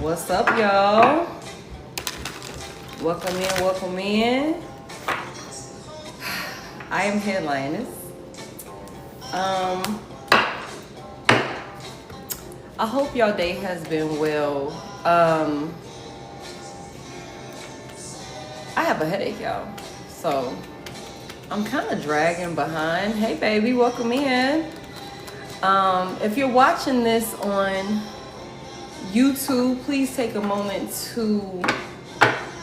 What's up, y'all? Welcome in, welcome in. I am Head.Lioness. I hope y'all day has been well. I have a headache, y'all. So I'm kind of dragging behind. Hey, baby, welcome in. If you're watching this on YouTube, please take a moment to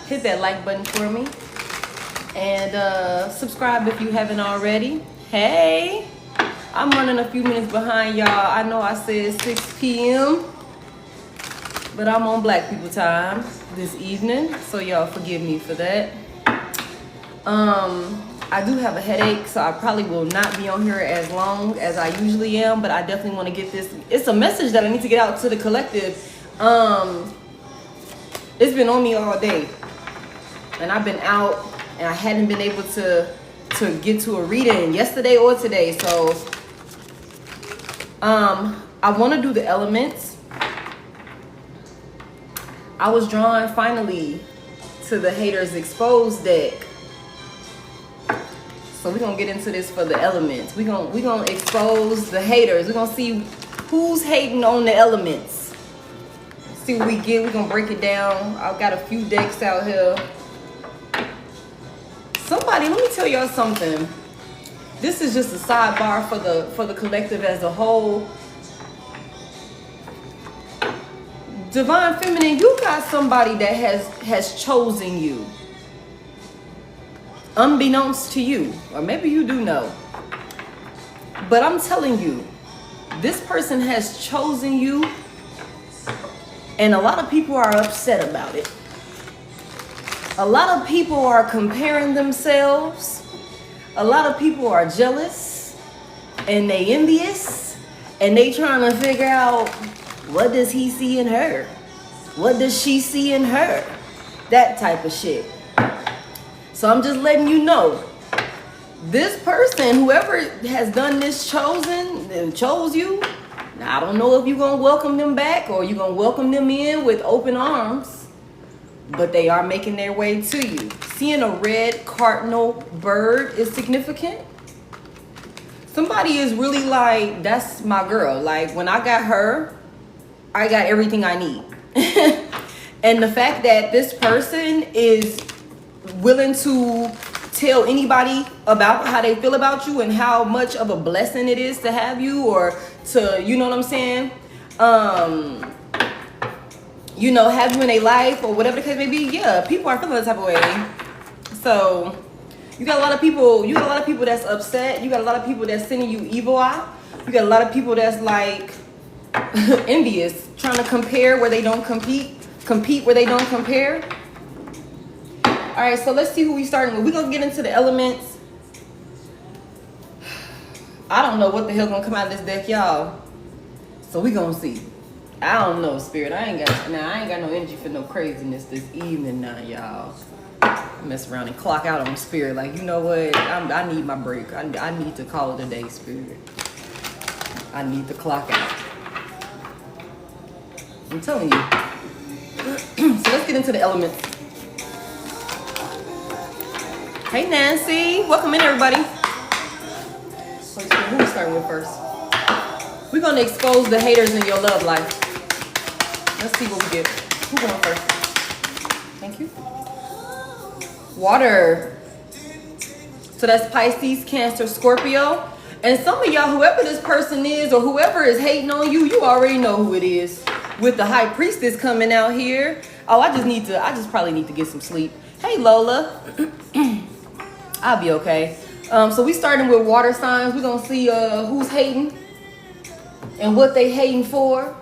hit that like button for me. And subscribe if you haven't already. Hey, I'm running a few minutes behind, y'all. I know I said 6 p.m., but I'm on Black people time this evening, so y'all forgive me for that. I do have a headache, so I probably will not be on here as long as I usually am, but I definitely want to get this. It's a message that I need to get out to the collective. It's been on me all day, and I've been out, and I hadn't been able to get to a reading yesterday or today. So I want to do the elements. I was drawn finally to the Haters Exposed deck. So we're gonna get into this for the elements. We're gonna expose the haters. We're gonna see who's hating on the elements. See what we get. We're gonna break it down. I've got a few decks out here. Somebody, let me tell y'all something. This is just a sidebar for the collective as a whole. Divine Feminine, you got somebody that has chosen you. Unbeknownst to you, or maybe you do know. But I'm telling you, this person has chosen you, and a lot of people are upset about it. A lot of people are comparing themselves. A lot of people are jealous, and they envious, and they trying to figure out, what does he see in her? What does she see in her? That type of shit. So I'm just letting you know, this person, whoever has done this chose you, now I don't know if you're going to welcome them back or you're going to welcome them in with open arms, but they are making their way to you. Seeing a red cardinal bird is significant. Somebody is really like, that's my girl. Like, when I got her, I got everything I need. And the fact that this person is willing to tell anybody about how they feel about you and how much of a blessing it is to have you, or to, you know what I'm saying, you know, have you in their life or whatever the case may be. Yeah, people are feeling that type of way. So you got a lot of people that's upset. You got a lot of people that's sending you evil eye. You got a lot of people that's like envious, trying to compare where they don't compete where they don't compare. All right, so let's see who we starting with. We're going to get into the elements. I don't know what the hell going to come out of this deck, y'all. So we're going to see. I don't know, Spirit. I ain't got no energy for no craziness this evening now, y'all. Mess around and clock out on Spirit. Like, you know what? I need my break. I need to call it a day, Spirit. I need to clock out. I'm telling you. So let's get into the elements. Hey, Nancy. Welcome in, everybody. So who we starting with first? We're going to expose the haters in your love life. Let's see what we get. Who going first? Thank you. Water. So that's Pisces, Cancer, Scorpio. And some of y'all, whoever this person is or whoever is hating on you, you already know who it is. With the High Priestess coming out here. Oh, I just probably need to get some sleep. Hey, Lola. I'll be okay. So we starting with water signs. We're gonna see who's hating and what they hating for.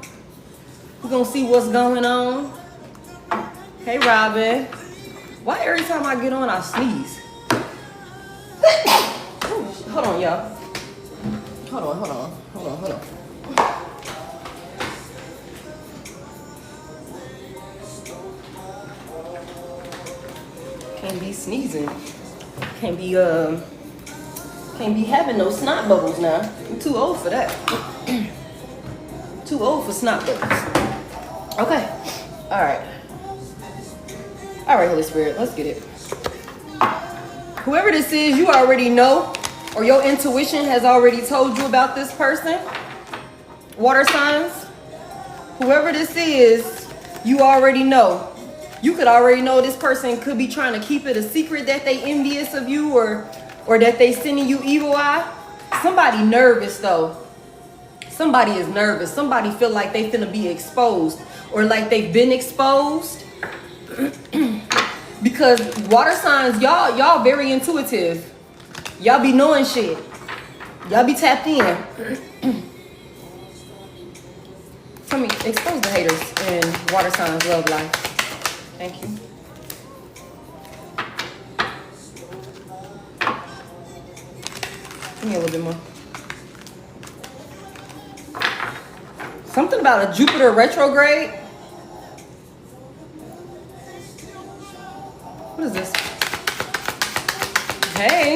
We're gonna see what's going on. Hey, Robin. Why every time I get on I sneeze? Ooh, hold on, y'all. Hold on. Can't be sneezing. Can't be having no snot bubbles now. I'm too old for that. Too old for snot bubbles. Okay. All right. All right, Holy Spirit, let's get it. Whoever this is, you already know, or your intuition has already told you about this person. Water signs. Whoever this is, you already know. You could already know this person could be trying to keep it a secret that they envious of you, or that they sending you evil eye. Somebody nervous though. Somebody is nervous. Somebody feel like they finna be exposed, or like they've been exposed. Because water signs, y'all very intuitive. Y'all be knowing shit. Y'all be tapped in. Tell me, expose the haters in water signs love life. Thank you. Give me a little bit more. Something about a Jupiter retrograde. What is this? Hey.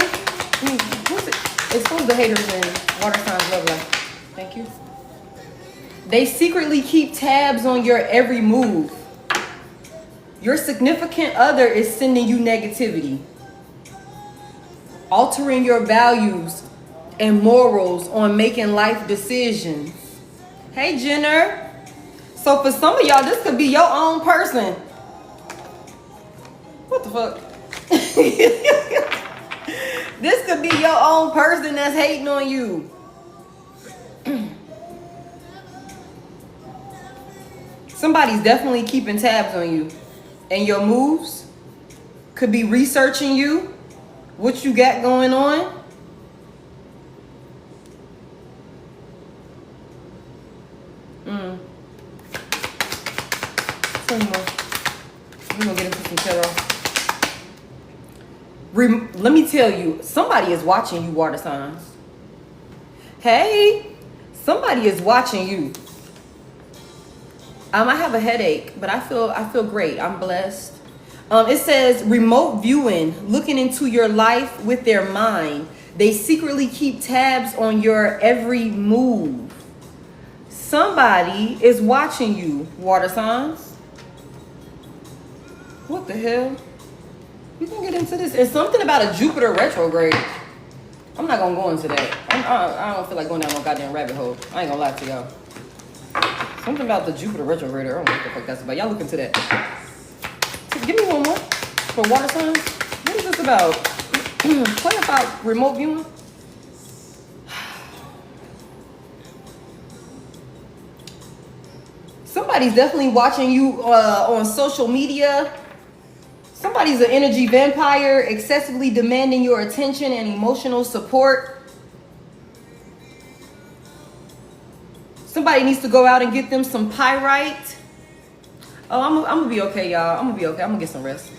Who's it? Expose the haters in water signs love life. Thank you. They secretly keep tabs on your every move. Your significant other is sending you negativity, altering your values and morals on making life decisions. Hey, Jenner. So for some of y'all, this could be your own person. What the fuck? This could be your own person that's hating on you. Somebody's definitely keeping tabs on you and your moves. Could be researching you, what you got going on. Tell me more. We're gonna get into some tarot. Let me tell you, somebody is watching you, water signs. Hey, somebody is watching you. I have a headache, but I feel great. I'm blessed. It says remote viewing, looking into your life with their mind. They secretly keep tabs on your every move. Somebody is watching you, water signs. What the hell? We gonna get into this. It's something about a Jupiter retrograde. I'm not gonna go into that. I don't feel like going down no goddamn rabbit hole. I ain't gonna lie to y'all. Something about the Jupiter retrograde. I don't know what the fuck that's about. Y'all look into that. So give me one more for water signs. What is this about? Play about remote viewing. Somebody's definitely watching you on social media. Somebody's an energy vampire, excessively demanding your attention and emotional support. Somebody needs to go out and get them some pyrite. Oh, I'm gonna be okay, y'all. I'm gonna be okay. I'm gonna get some rest.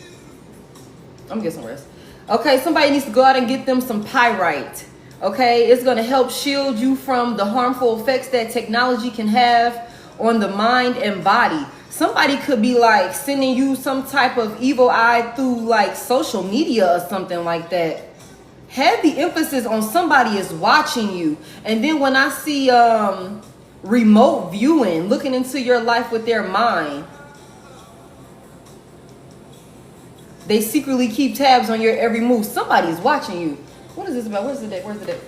Okay, somebody needs to go out and get them some pyrite. Okay, it's gonna help shield you from the harmful effects that technology can have on the mind and body. Somebody could be like sending you some type of evil eye through like social media or something like that. Heavy emphasis on somebody is watching you. And then when I see remote viewing, looking into your life with their mind, they secretly keep tabs on your every move. Somebody is watching you. What is this about? Where's the deck?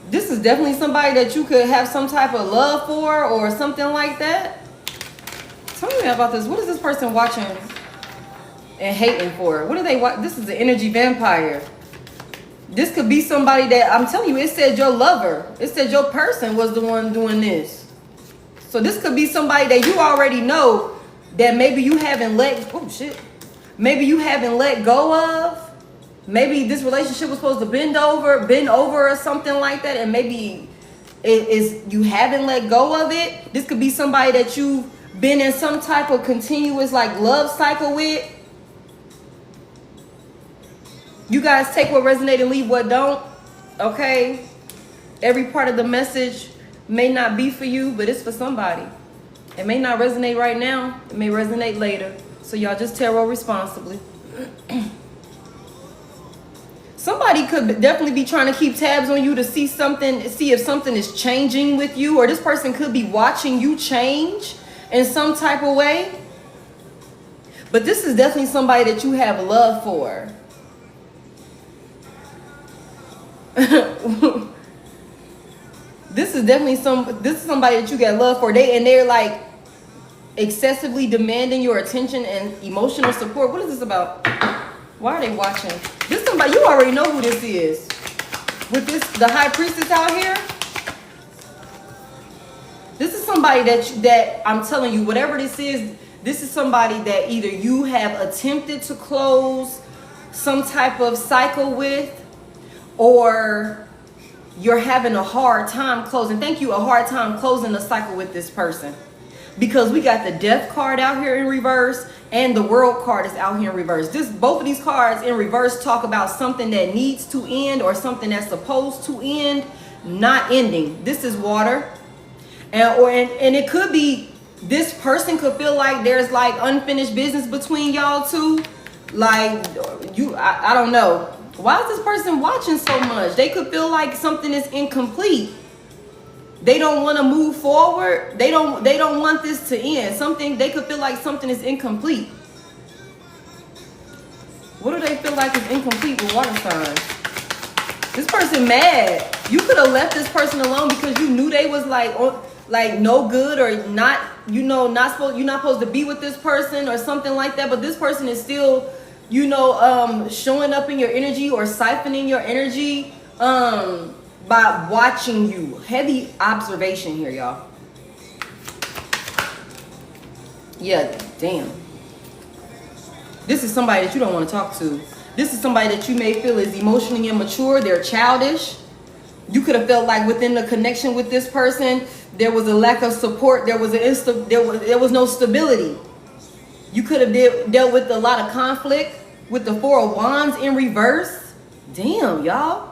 This is definitely somebody that you could have some type of love for or something like that. Tell me about this. What is this person watching and hating for? What do they watch? This is an energy vampire. This could be somebody that, I'm telling you, it said your lover. It said your person was the one doing this. So this could be somebody that you already know that maybe you haven't maybe you haven't let go of. Maybe this relationship was supposed to bend over or something like that, and maybe you haven't let go of it. This could be somebody that you've been in some type of continuous like love cycle with. You guys take what resonates and leave what don't. Okay? Every part of the message may not be for you, but it's for somebody. It may not resonate right now. It may resonate later. So y'all just tarot responsibly. somebody could definitely be trying to keep tabs on you to see if something is changing with you, or this person could be watching you change in some type of way. But this is definitely somebody that you have love for. This is somebody that you got love for. They're like excessively demanding your attention and emotional support. What is this about? Why are they watching? This somebody, you already know who this is. With the high priestess out here. This is somebody that I'm telling you, whatever this is somebody that either you have attempted to close some type of cycle with, or you're having a hard time closing. Thank you, a hard time closing the cycle with this person. Because we got the Death card out here in reverse, and the World card is out here in reverse. Both of these cards in reverse talk about something that needs to end, or something that's supposed to end, not ending. This is water. And it could be, this person could feel like there's like unfinished business between y'all two. Like, I don't know. Why is this person watching so much? They could feel like something is incomplete. They don't want to move forward. They don't want this to end. They could feel like something is incomplete. What do they feel like is incomplete with water signs? This person mad. You could have left this person alone because you knew they was like no good, or not, you're not supposed to be with this person or something like that. But this person is still, showing up in your energy or siphoning your energy by watching you. Heavy observation here, y'all. Yeah, damn. This is somebody that you don't want to talk to. This is somebody that you may feel is emotionally immature. They're childish. You could have felt like within the connection with this person, there was a lack of support. There was no stability. You could have dealt with a lot of conflict with the Four of Wands in reverse. Damn, y'all.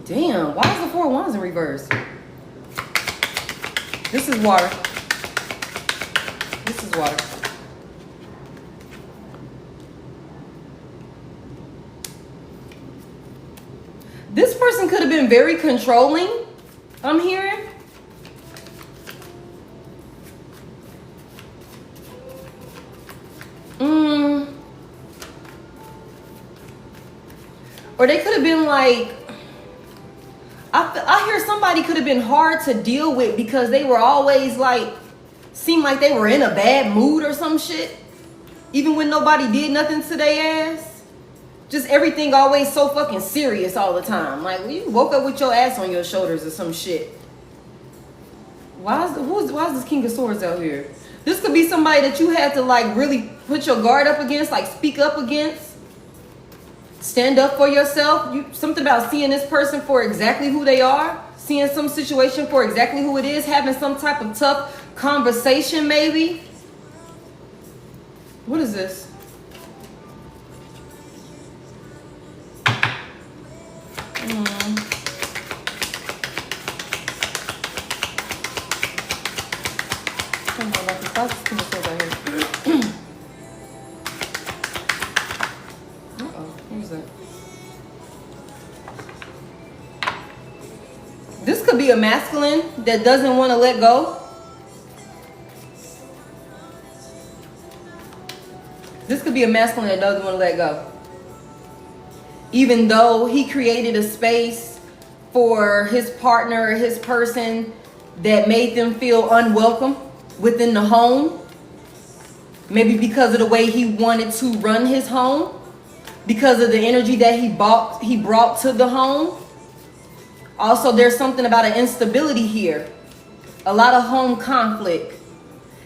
Damn, why is the Four of Wands in reverse? This is water. This is water. This person could have been very controlling, I'm hearing. Or they could have been like, I hear somebody could have been hard to deal with because they were always like, seemed like they were in a bad mood or some shit. Even when nobody did nothing to their ass. Just everything always so fucking serious all the time. Like, you woke up with your ass on your shoulders or some shit. Why is this King of Swords out here? This could be somebody that you had to like really put your guard up against, like speak up against. Stand up for yourself. Something about seeing this person for exactly who they are. Seeing some situation for exactly who it is. Having some type of tough conversation maybe. What is this? This could be a masculine that doesn't want to let go. This could be a masculine that doesn't want to let go. Even though he created a space for his partner, his person, that made them feel unwelcome within the home. Maybe because of the way he wanted to run his home. Because of the energy that he brought to the home. Also, there's something about an instability here. A lot of home conflict.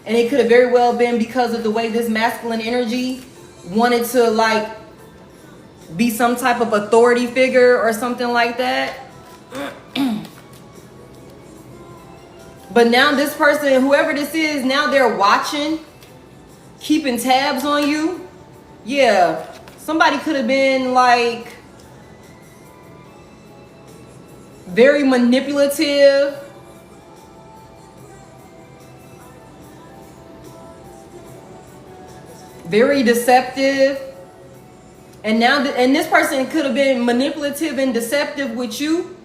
And it could have very well been because of the way this masculine energy wanted to like be some type of authority figure or something like that. But now this person, whoever this is, now they're watching, keeping tabs on you. Yeah, somebody could have been like very manipulative. very deceptive. And now, and this person could have been manipulative and deceptive with you,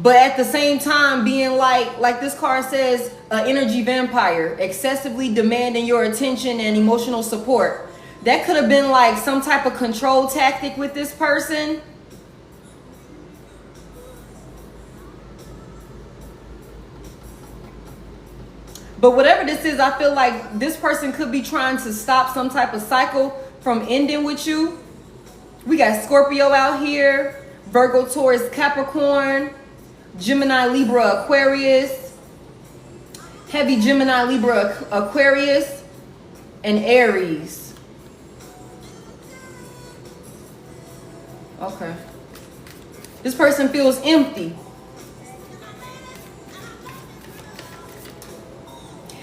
but at the same time being like this card says, an energy vampire, excessively demanding your attention and emotional support. That could have been like some type of control tactic with this person. But whatever this is, I feel like this person could be trying to stop some type of cycle from ending with you. We got Scorpio out here, Virgo, Taurus, Capricorn, Gemini, Libra, Aquarius, heavy Gemini, Libra, Aquarius, and Aries. Okay. This person feels empty.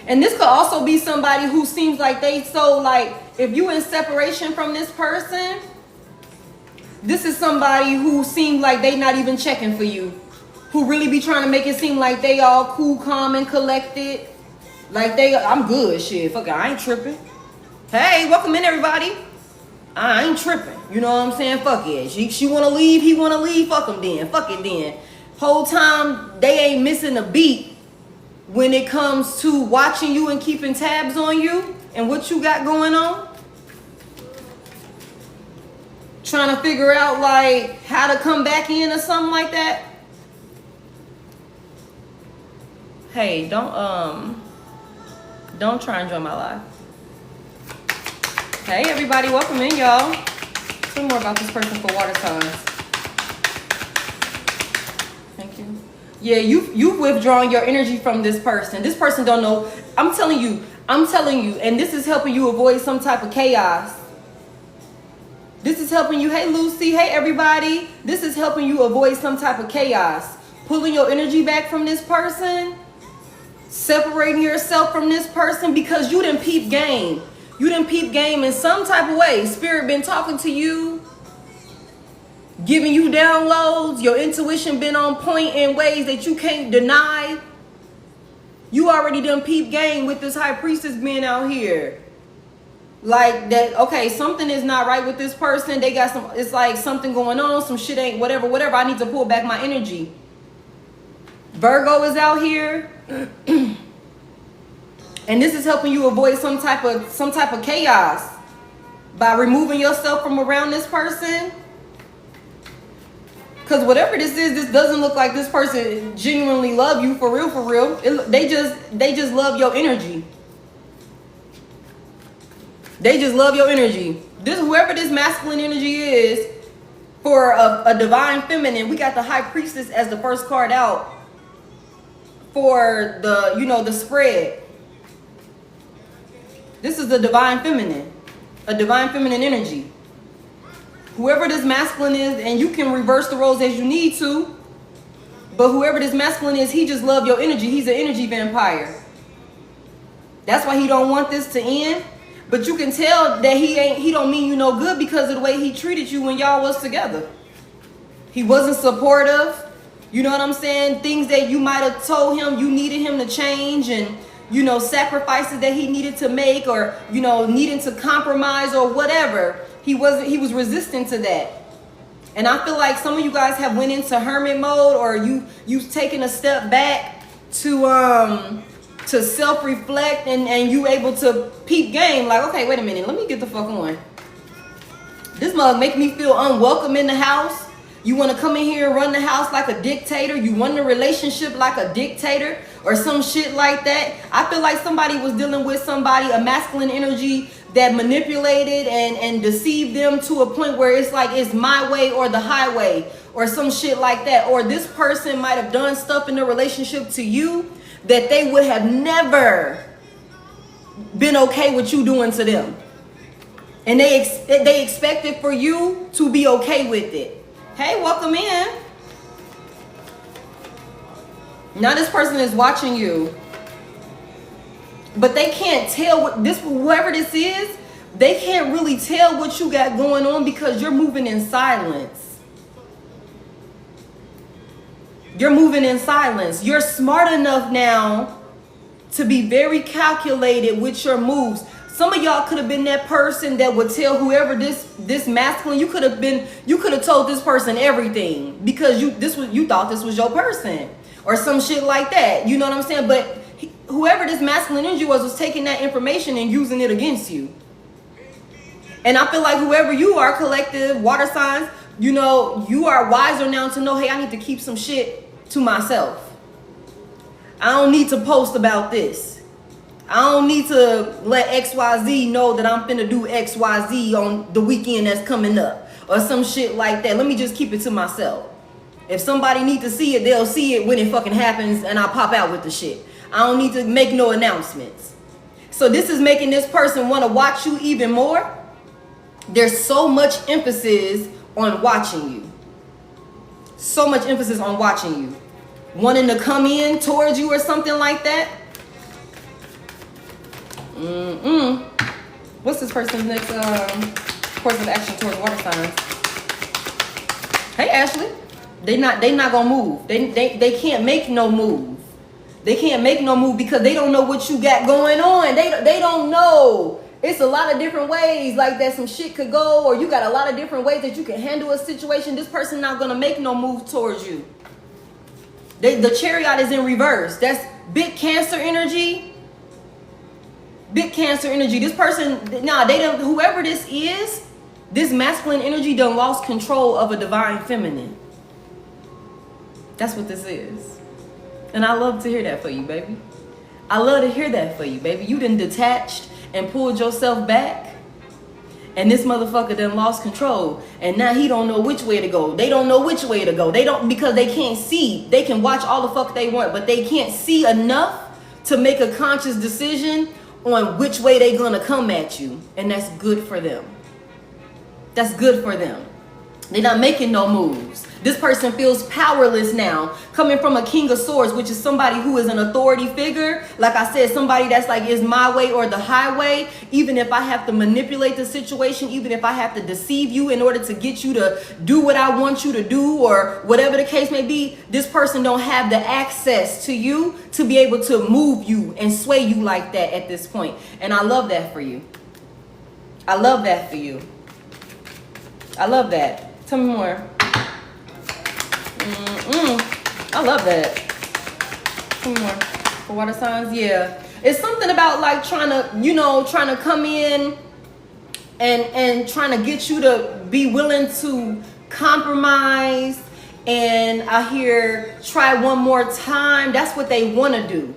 And this could also be somebody who seems like they so like, if you in separation from this person, this is somebody who seems like they not even checking for you. Who really be trying to make it seem like they all cool, calm, and collected. Like I'm good, shit. Fuck it, I ain't tripping. Hey, welcome in, everybody. I ain't tripping. You know what I'm saying? Fuck it. She want to leave, he want to leave. Fuck him then. Fuck it then. Whole time, they ain't missing a beat when it comes to watching you and keeping tabs on you and what you got going on. Trying to figure out like how to come back in or something like that. Hey, don't try and join my live. Hey everybody, welcome in, y'all. Tell me more about this person for water signs. Thank you. Yeah, you've withdrawn your energy from this person. This person don't know. I'm telling you, and this is helping you avoid some type of chaos. This is helping you. Hey Lucy, hey everybody. This is helping you avoid some type of chaos. Pulling your energy back from this person. Separating yourself from this person because you didn't peep game. You didn't peep game in some type of way. Spirit been talking to you, giving you downloads. Your intuition been on point in ways that you can't deny. You already done peep game with this high priestess being out here. Like that, okay, something is not right with this person. They got some, it's like something going on, some shit ain't, whatever. I need to pull back my energy. Virgo is out here. And this is helping you avoid some type of chaos by removing yourself from around this person. Because whatever this is, this doesn't look like this person genuinely love you for real. They just love your energy. They just love your energy. Whoever this masculine energy is, for a divine feminine, we got the high priestess as the first card out for the, the spread. This is the divine feminine, a divine feminine energy. Whoever this masculine is, and you can reverse the roles as you need to, but whoever this masculine is, he just loves your energy. He's an energy vampire. That's why he don't want this to end. But you can tell that he don't mean you no good because of the way he treated you when y'all was together. He wasn't supportive. You know what I'm saying? Things that you might have told him you needed him to change, and sacrifices that he needed to make, or needing to compromise or whatever. He was resistant to that. And I feel like some of you guys have went into hermit mode, or you've taken a step back to self-reflect, and you able to peep game like, okay, wait a minute, let me get the fuck on. This mug make me feel unwelcome in the house. You want to come in here and run the house like a dictator. You run the relationship like a dictator or some shit like that. I feel like somebody was dealing with somebody, a masculine energy that manipulated and deceived them to a point where it's like it's my way or the highway or some shit like that. Or this person might have done stuff in the relationship to you that they would have never been okay with you doing to them. And they expected for you to be okay with it. Hey, welcome in. Now this person is watching you, but they can't tell whoever this is, they can't really tell what you got going on because you're moving in silence. You're moving in silence. You're smart enough now to be very calculated with your moves. Some of y'all could have been that person that would tell whoever this masculine, you could have told this person everything because you thought this was your person or some shit like that. You know what I'm saying? But whoever this masculine energy was taking that information and using it against you. And I feel like whoever you are, collective water signs, you know, you are wiser now to know, hey, I need to keep some shit to myself. I don't need to post about this. I don't need to let XYZ know that I'm finna do XYZ on the weekend that's coming up or some shit like that. Let me just keep it to myself. If somebody need to see it, they'll see it when it fucking happens and I pop out with the shit. I don't need to make no announcements. So this is making this person want to watch you even more. There's so much emphasis on watching you. So much emphasis on watching you. Wanting to come in towards you or something like that. What's this person's next course of action towards water signs? Hey Ashley, they not gonna move. They can't make no move. They can't make no move because they don't know what you got going on. They don't know. It's a lot of different ways like that some shit could go, or you got a lot of different ways that you can handle a situation. This person not gonna make no move towards you. The chariot is in reverse. That's big Cancer energy. Big Cancer energy. This person, they don't. Whoever this is, this masculine energy done lost control of a divine feminine. That's what this is. And I love to hear that for you, baby. I love to hear that for you, baby. You done detached and pulled yourself back. And this motherfucker done lost control. And now he don't know which way to go. They don't know which way to go. They don't, because they can't see. They can watch all the fuck they want, but they can't see enough to make a conscious decision on which way they gonna come at you. And that's good for them. That's good for them. They're not making no moves. This person feels powerless now, coming from a King of Swords, which is somebody who is an authority figure. Like I said, somebody that's like, is my way or the highway. Even if I have to manipulate the situation, even if I have to deceive you in order to get you to do what I want you to do, or whatever the case may be, this person don't have the access to you to be able to move you and sway you like that at this point. And I love that for you. I love that for you. I love that. Tell me more. I love that. Tell me more. For water signs, yeah. It's something about like trying to come in and trying to get you to be willing to compromise. And I hear try one more time. That's what they want to do.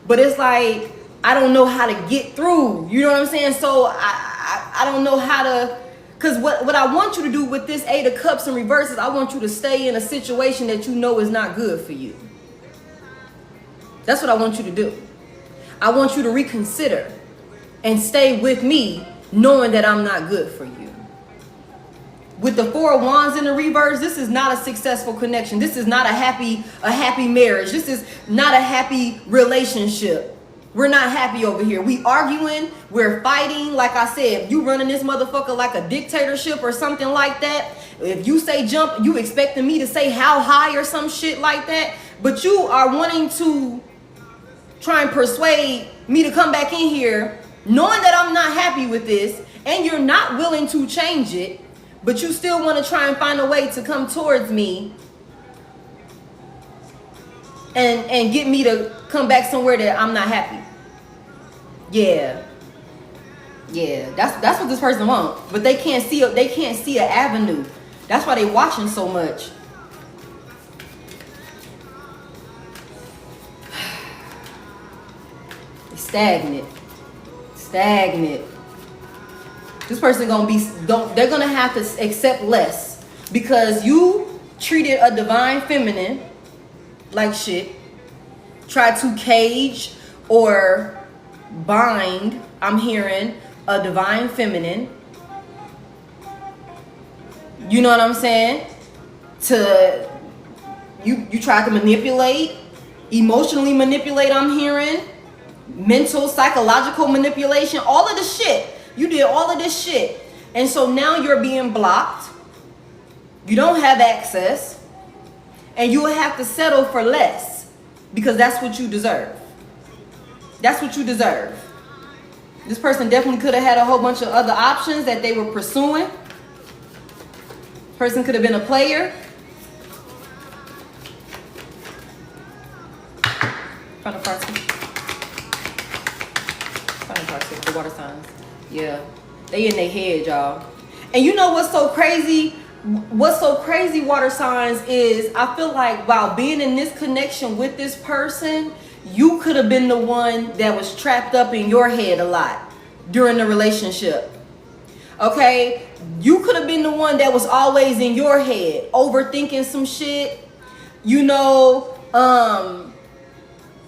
But it's like, I don't know how to get through. You know what I'm saying? So I don't know how to. Because what I want you to do with this Eight of Cups in reverse is I want you to stay in a situation that you know is not good for you. That's what I want you to do. I want you to reconsider and stay with me knowing that I'm not good for you. With the Four of Wands in the reverse, this is not a successful connection. This is not a happy marriage. This is not a happy relationship. We're not happy over here. We arguing, we're fighting. Like I said, you running this motherfucker like a dictatorship or something like that. If you say jump, you expecting me to say how high or some shit like that. But you are wanting to try and persuade me to come back in here, knowing that I'm not happy with this, and you're not willing to change it, but you still want to try and find a way to come towards me and get me to come back somewhere that I'm not happy. Yeah, that's what this person wants, but they can't see an avenue. That's why they watching so much. Stagnant. This person they're gonna have to accept less because you treated a divine feminine like shit, try to cage or bind, I'm hearing, a divine feminine. You know what I'm saying? You try to manipulate, emotionally manipulate, I'm hearing, mental, psychological manipulation, all of this shit. You did all of this shit. And so now you're being blocked. You don't have access. And you will have to settle for less because that's what you deserve. That's what you deserve. This person definitely could have had a whole bunch of other options that they were pursuing. Person could have been a player. The water signs. Yeah. They in their head, y'all. And you know what's so crazy? What's so crazy, water signs, is I feel like while being in this connection with this person, you could have been the one that was trapped up in your head a lot during the relationship. Okay? You could have been the one that was always in your head, overthinking some shit, you know,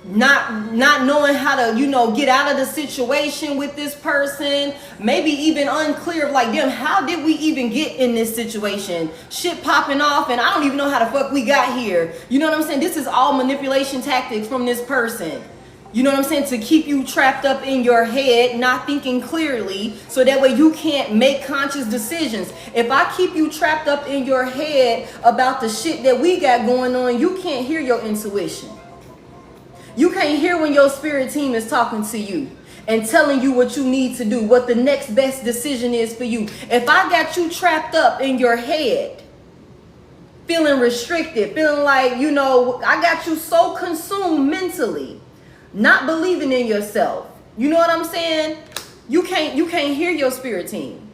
not knowing how to, you know, get out of the situation with this person. Maybe even unclear of like, damn, how did we even get in this situation? Shit popping off and I don't even know how the fuck we got here. You know what I'm saying? This is all manipulation tactics from this person. You know what I'm saying? To keep you trapped up in your head, not thinking clearly, so that way you can't make conscious decisions. If I keep you trapped up in your head about the shit that we got going on, you can't hear your intuition. You can't hear when your spirit team is talking to you and telling you what you need to do, what the next best decision is for you. If I got you trapped up in your head, feeling restricted, feeling like, you know, I got you so consumed mentally, not believing in yourself. You know what I'm saying? You can't hear your spirit team.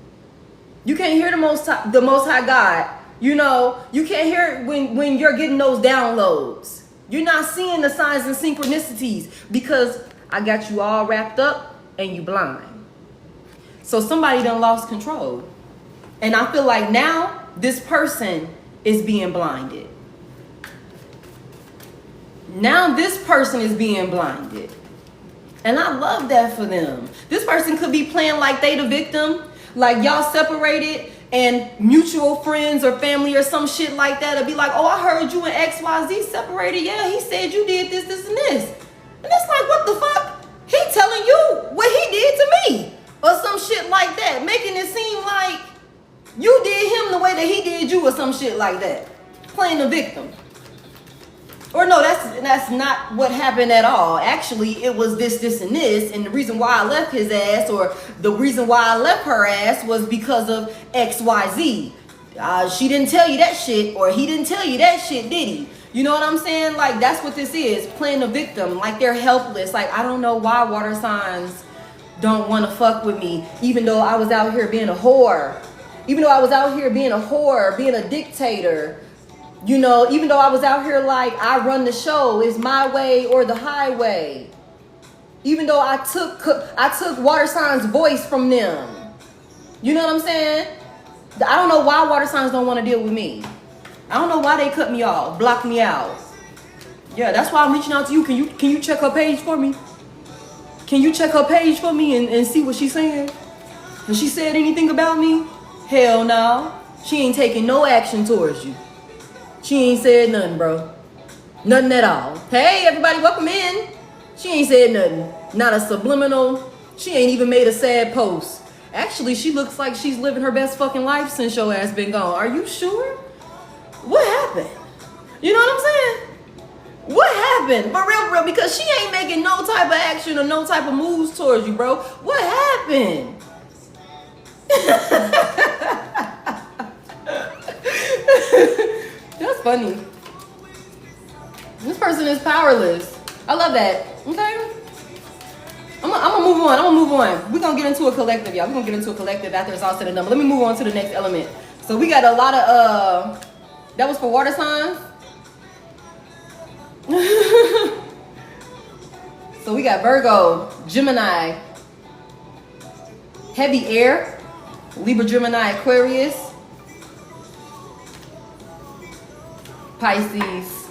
You can't hear the most high God. You know, you can't hear it when you're getting those downloads. You're not seeing the signs and synchronicities because I got you all wrapped up and you blind. So somebody done lost control. And I feel like now this person is being blinded. Now this person is being blinded. And I love that for them. This person could be playing like they the victim, like y'all separated and mutual friends or family or some shit like that will be like, oh, I heard you and XYZ separated. Yeah, he said you did this, this, and this. And it's like, what the fuck? He telling you what he did to me or some shit like that, making it seem like you did him the way that he did you or some shit like that. Playing the victim. Or no, that's not what happened at all. Actually, it was this, this, and this. And the reason why I left his ass, or the reason why I left her ass, was because of XYZ. She didn't tell you that shit, or he didn't tell you that shit, did he? You know what I'm saying? Like, that's what this is. Playing the victim. Like, they're helpless. Like, I don't know why water signs don't want to fuck with me, even though I was out here being a whore. Even though I was out here being a whore, being a dictator. You know, even though I was out here like, I run the show, it's my way or the highway. Even though I took water signs' voice from them. You know what I'm saying? I don't know why water signs don't want to deal with me. I don't know why they cut me off, block me out. Yeah, that's why I'm reaching out to you. Can you check her page for me? Can you check her page for me and see what she's saying? Has she said anything about me? Hell no. She ain't taking no action towards you. She ain't said nothing, bro. Nothing at all. Hey, everybody, welcome in. She ain't said nothing. Not a subliminal. She ain't even made a sad post. Actually, she looks like she's living her best fucking life since your ass been gone. Are you sure? What happened? You know what I'm saying? What happened? But real, because she ain't making no type of action or no type of moves towards you, bro. What happened? That's funny. This person is powerless. I love that. Okay. I'm gonna move on. We're gonna get into a collective, y'all. We're gonna get into a collective after it's all said and done. But let me move on to the next element. So we got a lot of that was for water signs. So we got Virgo, Gemini, heavy air, Libra, Gemini, Aquarius, Pisces.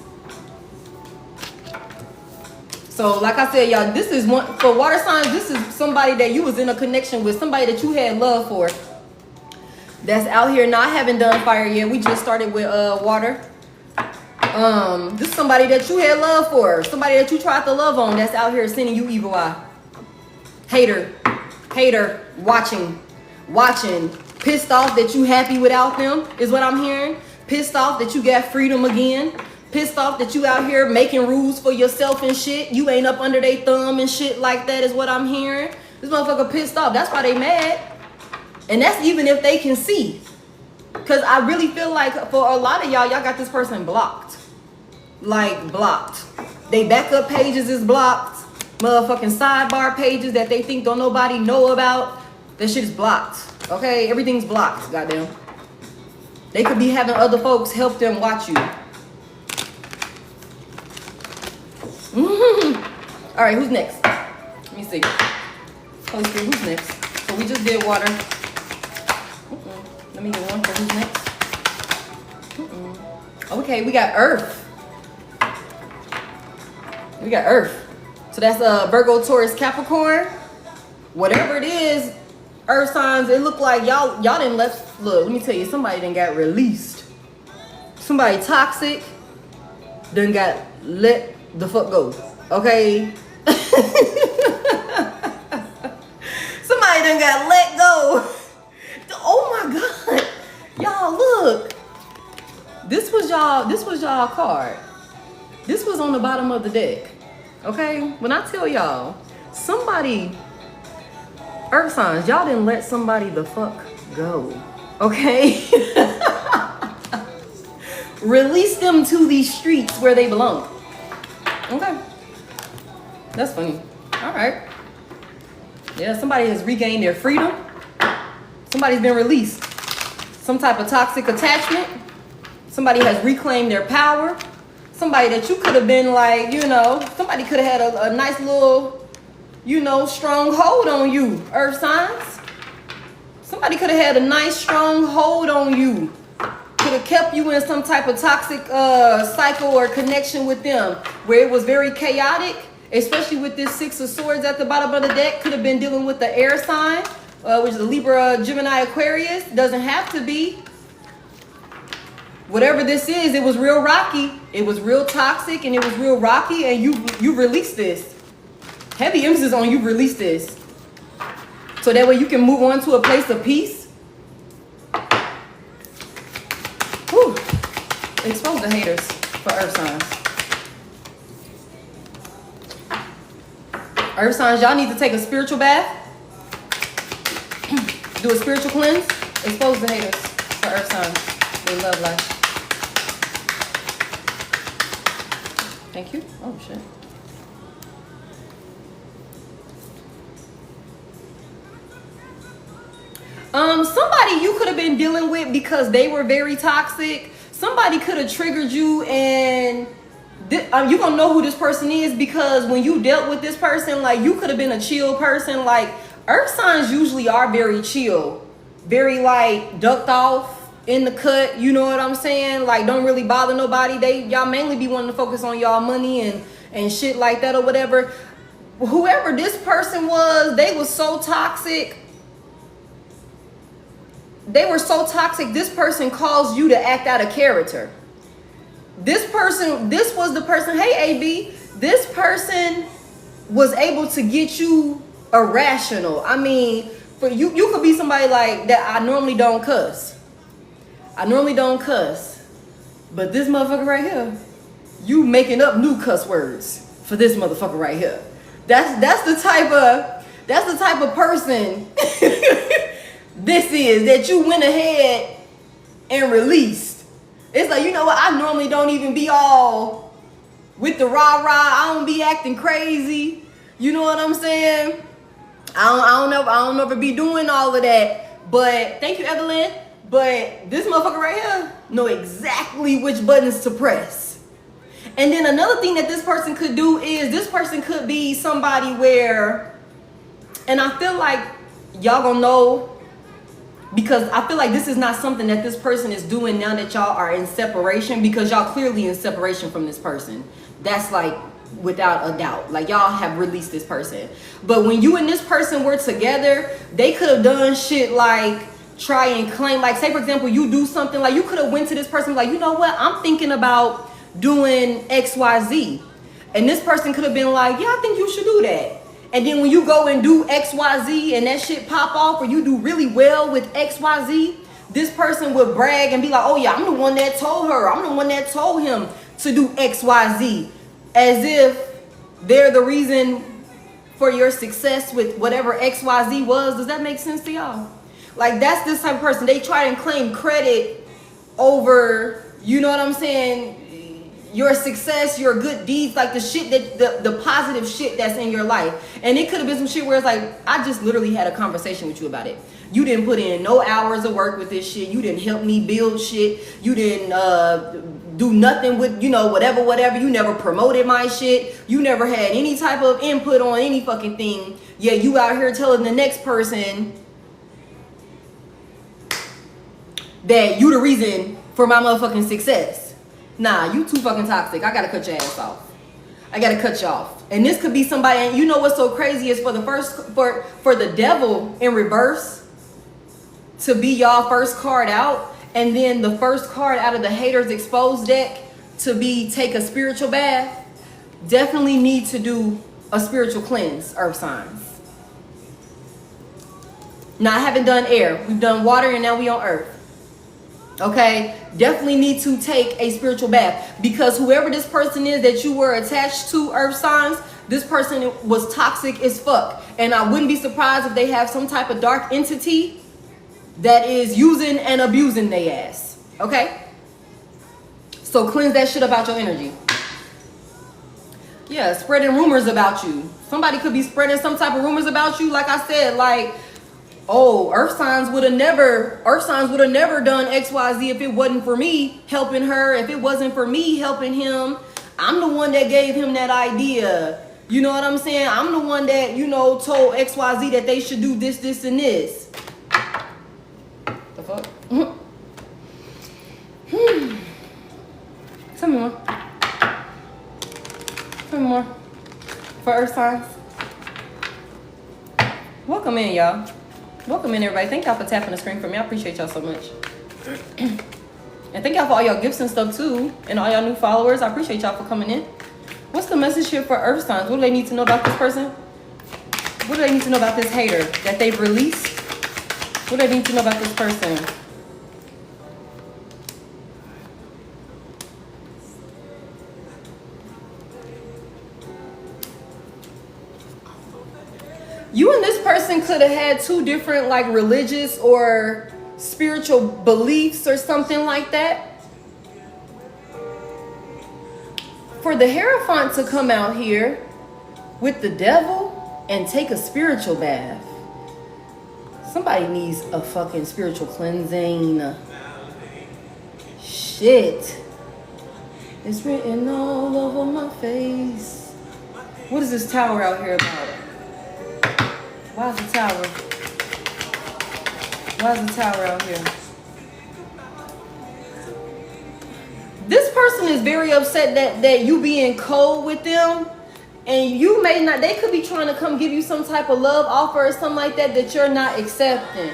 So like I said, y'all, this is one for water signs. This is somebody that you was in a connection with, somebody that you had love for, that's out here not having done fire yet. We just started with water. This is somebody that you had love for, somebody that you tried to love on, that's out here sending you evil eye. Hater, watching, pissed off that you happy without them is what I'm hearing. Pissed off that you got freedom again. Pissed off that you out here making rules for yourself and shit. You ain't up under their thumb and shit like that is what I'm hearing. This motherfucker pissed off. That's why they mad. And that's even if they can see. Because I really feel like for a lot of y'all got this person blocked. Like, blocked. They backup pages is blocked. Motherfucking sidebar pages that they think don't nobody know about. That shit is blocked. Okay? Everything's blocked, goddamn. They could be having other folks help them watch you. All right, who's next? Let me see. Holy Spirit, who's next? So we just did water. Let me get one for who's next. Okay, we got Earth. We got Earth. So that's Virgo, Taurus, Capricorn. Whatever it is, Earth signs, it look like y'all didn't left. Look, let me tell you, somebody done got released. Somebody toxic done got let the fuck go. Okay? Somebody done got let go. Oh my God. Y'all, look. This was y'all card. This was on the bottom of the deck. Okay? When I tell y'all, somebody, Earth signs, y'all didn't let somebody the fuck go. Okay? Release them to these streets where they belong. Okay. That's funny. All right. Yeah, somebody has regained their freedom. Somebody's been released. Some type of toxic attachment. Somebody has reclaimed their power. Somebody that you could have been like, you know, somebody could have had a nice little, you know, strong hold on you, Earth signs. Somebody could have had a nice strong hold on you. Could have kept you in some type of toxic cycle or connection with them where it was very chaotic, especially with this Six of Swords at the bottom of the deck. Could have been dealing with the air sign, which is a Libra, Gemini, Aquarius. Doesn't have to be. Whatever this is, it was real rocky. It was real toxic and it was real rocky, and you released this. Heavy emphasis on you release this. So that way you can move on to a place of peace. Whew. Expose the haters for Earth signs. Earth signs, y'all need to take a spiritual bath. Do a spiritual cleanse. Expose the haters for Earth signs. They love life. Thank you. Oh, shit. Somebody you could have been dealing with because they were very toxic. Somebody could have triggered you, and you're gonna know who this person is because when you dealt with this person, like, you could have been a chill person. Like, Earth signs usually are very chill, very like ducked off in the cut. You know what I'm saying? Like, don't really bother nobody. Y'all mainly be wanting to focus on y'all money and shit like that or whatever. Whoever this person was, they was so toxic. They were so toxic, this person caused you to act out of character. This was the person, hey AB, this person was able to get you irrational. I mean, for you could be somebody like that. I normally don't cuss. But this motherfucker right here, you making up new cuss words for this motherfucker right here. That's the type of person this is, that you went ahead and released. It's like, you know what, I normally don't even be all with the rah-rah. I don't be acting crazy. You know what I'm saying? I don't ever be doing all of that. But thank you, Evelyn. But this motherfucker right here know exactly which buttons to press. And then another thing that this person could do is this person could be somebody where, and I feel like y'all gonna know, because I feel like this is not something that this person is doing now that y'all are in separation, because y'all clearly in separation from this person. That's like without a doubt. Like, y'all have released this person. But when you and this person were together, they could have done shit like try and claim, like, say for example, you do something, like you could have went to this person like, you know what, I'm thinking about doing XYZ. And this person could have been like, yeah, I think you should do that. And then when you go and do XYZ and that shit pop off, or you do really well with XYZ, this person would brag and be like, oh yeah, I'm the one that told her, I'm the one that told him to do XYZ. As if they're the reason for your success with whatever XYZ was. Does that make sense to y'all? Like, that's this type of person. They try and claim credit over, you know what I'm saying, your success, your good deeds, like the shit that the positive shit that's in your life. And it could have been some shit where it's like, I just literally had a conversation with you about it. You didn't put in no hours of work with this shit. You didn't help me build shit. You didn't do nothing with, you know, whatever. You never promoted my shit. You never had any type of input on any fucking thing. Yeah, you out here telling the next person that you the reason for my motherfucking success. Nah, you too fucking toxic. I gotta cut your ass off. I gotta cut you off. And this could be somebody, and you know what's so crazy is for the devil in reverse to be y'all first card out, and then the first card out of the haters exposed deck to be take a spiritual bath. Definitely need to do a spiritual cleanse, earth signs. Now, I haven't done air. We've done water, and now we on earth. Okay, definitely need to take a spiritual bath, because whoever this person is that you were attached to, earth signs, this person was toxic as fuck. And I wouldn't be surprised if they have some type of dark entity that is using and abusing their ass. Okay, so cleanse that shit about your energy. Yeah, spreading rumors about you. Somebody could be spreading some type of rumors about you. Like I said, like, oh, earth signs would have never done XYZ if it wasn't for me helping her, if it wasn't for me helping him. I'm the one that gave him that idea. You know what I'm saying? I'm the one that, you know, told XYZ that they should do this, this, and this. The fuck? Tell me more. Tell me more. For earth signs. Welcome in, y'all. Welcome in, everybody. Thank y'all for tapping the screen for me. I appreciate y'all so much. And thank y'all for all y'all gifts and stuff too, and all y'all new followers. I appreciate y'all for coming in. What's the message here for earth signs? What do they need to know about this person? What do they need to know about this hater that they've released? What do they need to know about this person? You and this person could have had two different, like, religious or spiritual beliefs or something like that. For the Hierophant to come out here with the devil and take a spiritual bath. Somebody needs a fucking spiritual cleansing. Shit. It's written all over my face. What is this tower out here about? Why is the tower? Why is the tower out here? This person is very upset that you being cold with them, and you may not, they could be trying to come give you some type of love offer or something like that you're not accepting.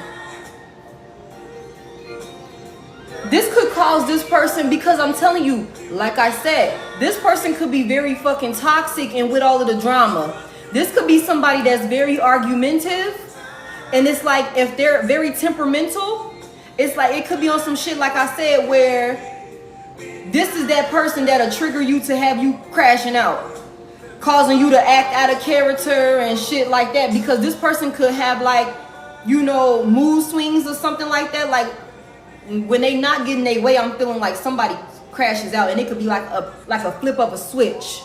This could cause this person, because I'm telling you, like I said, this person could be very fucking toxic and with all of the drama. This could be somebody that's very argumentative, and it's like, if they're very temperamental, it's like it could be on some shit, like I said, where this is that person that'll trigger you to have you crashing out, causing you to act out of character and shit like that, because this person could have, like, you know, mood swings or something like that. Like, when they not getting their way, I'm feeling like somebody crashes out, and it could be like a flip of a switch.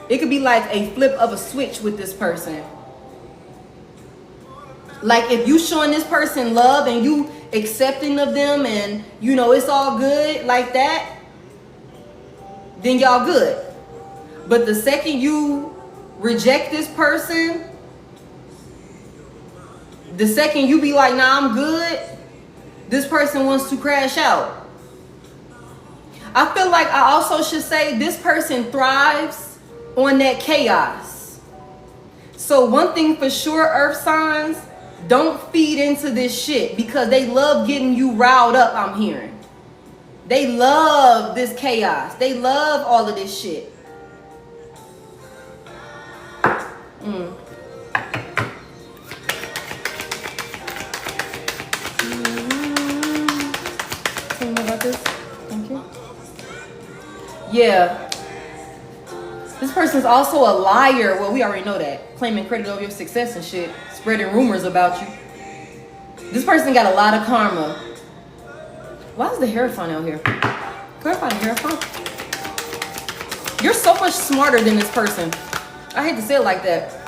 It could be like a flip of a switch with this person. Like, if you showing this person love and you accepting of them, and, you know, it's all good like that, then y'all good. But the second you reject this person, the second you be like, nah, I'm good, this person wants to crash out. I feel like I also should say this person thrives on that chaos. So one thing for sure, earth signs, don't feed into this shit, because they love getting you riled up, I'm hearing. They love this chaos. They love all of this shit. Tell me about this. Thank you. Yeah. This person's also a liar. Well, we already know that. Claiming credit over your success and shit. Spreading rumors about you. This person got a lot of karma. Why is the Hierophant out here? Clarify the Hierophant. You're so much smarter than this person. I hate to say it like that.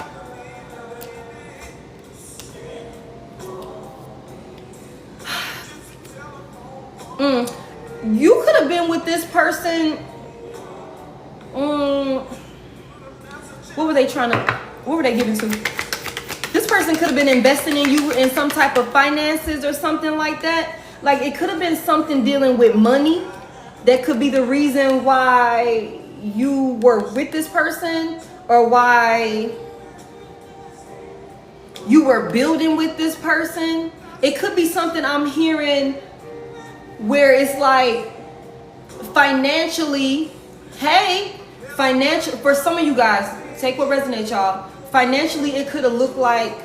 You could have been with this person. What were they giving to? This person could have been investing in you in some type of finances or something like that. Like, it could have been something dealing with money that could be the reason why you were with this person, or why you were building with this person. It could be something I'm hearing where it's like financially, for some of you guys, take what resonates, y'all. Financially, it could have looked like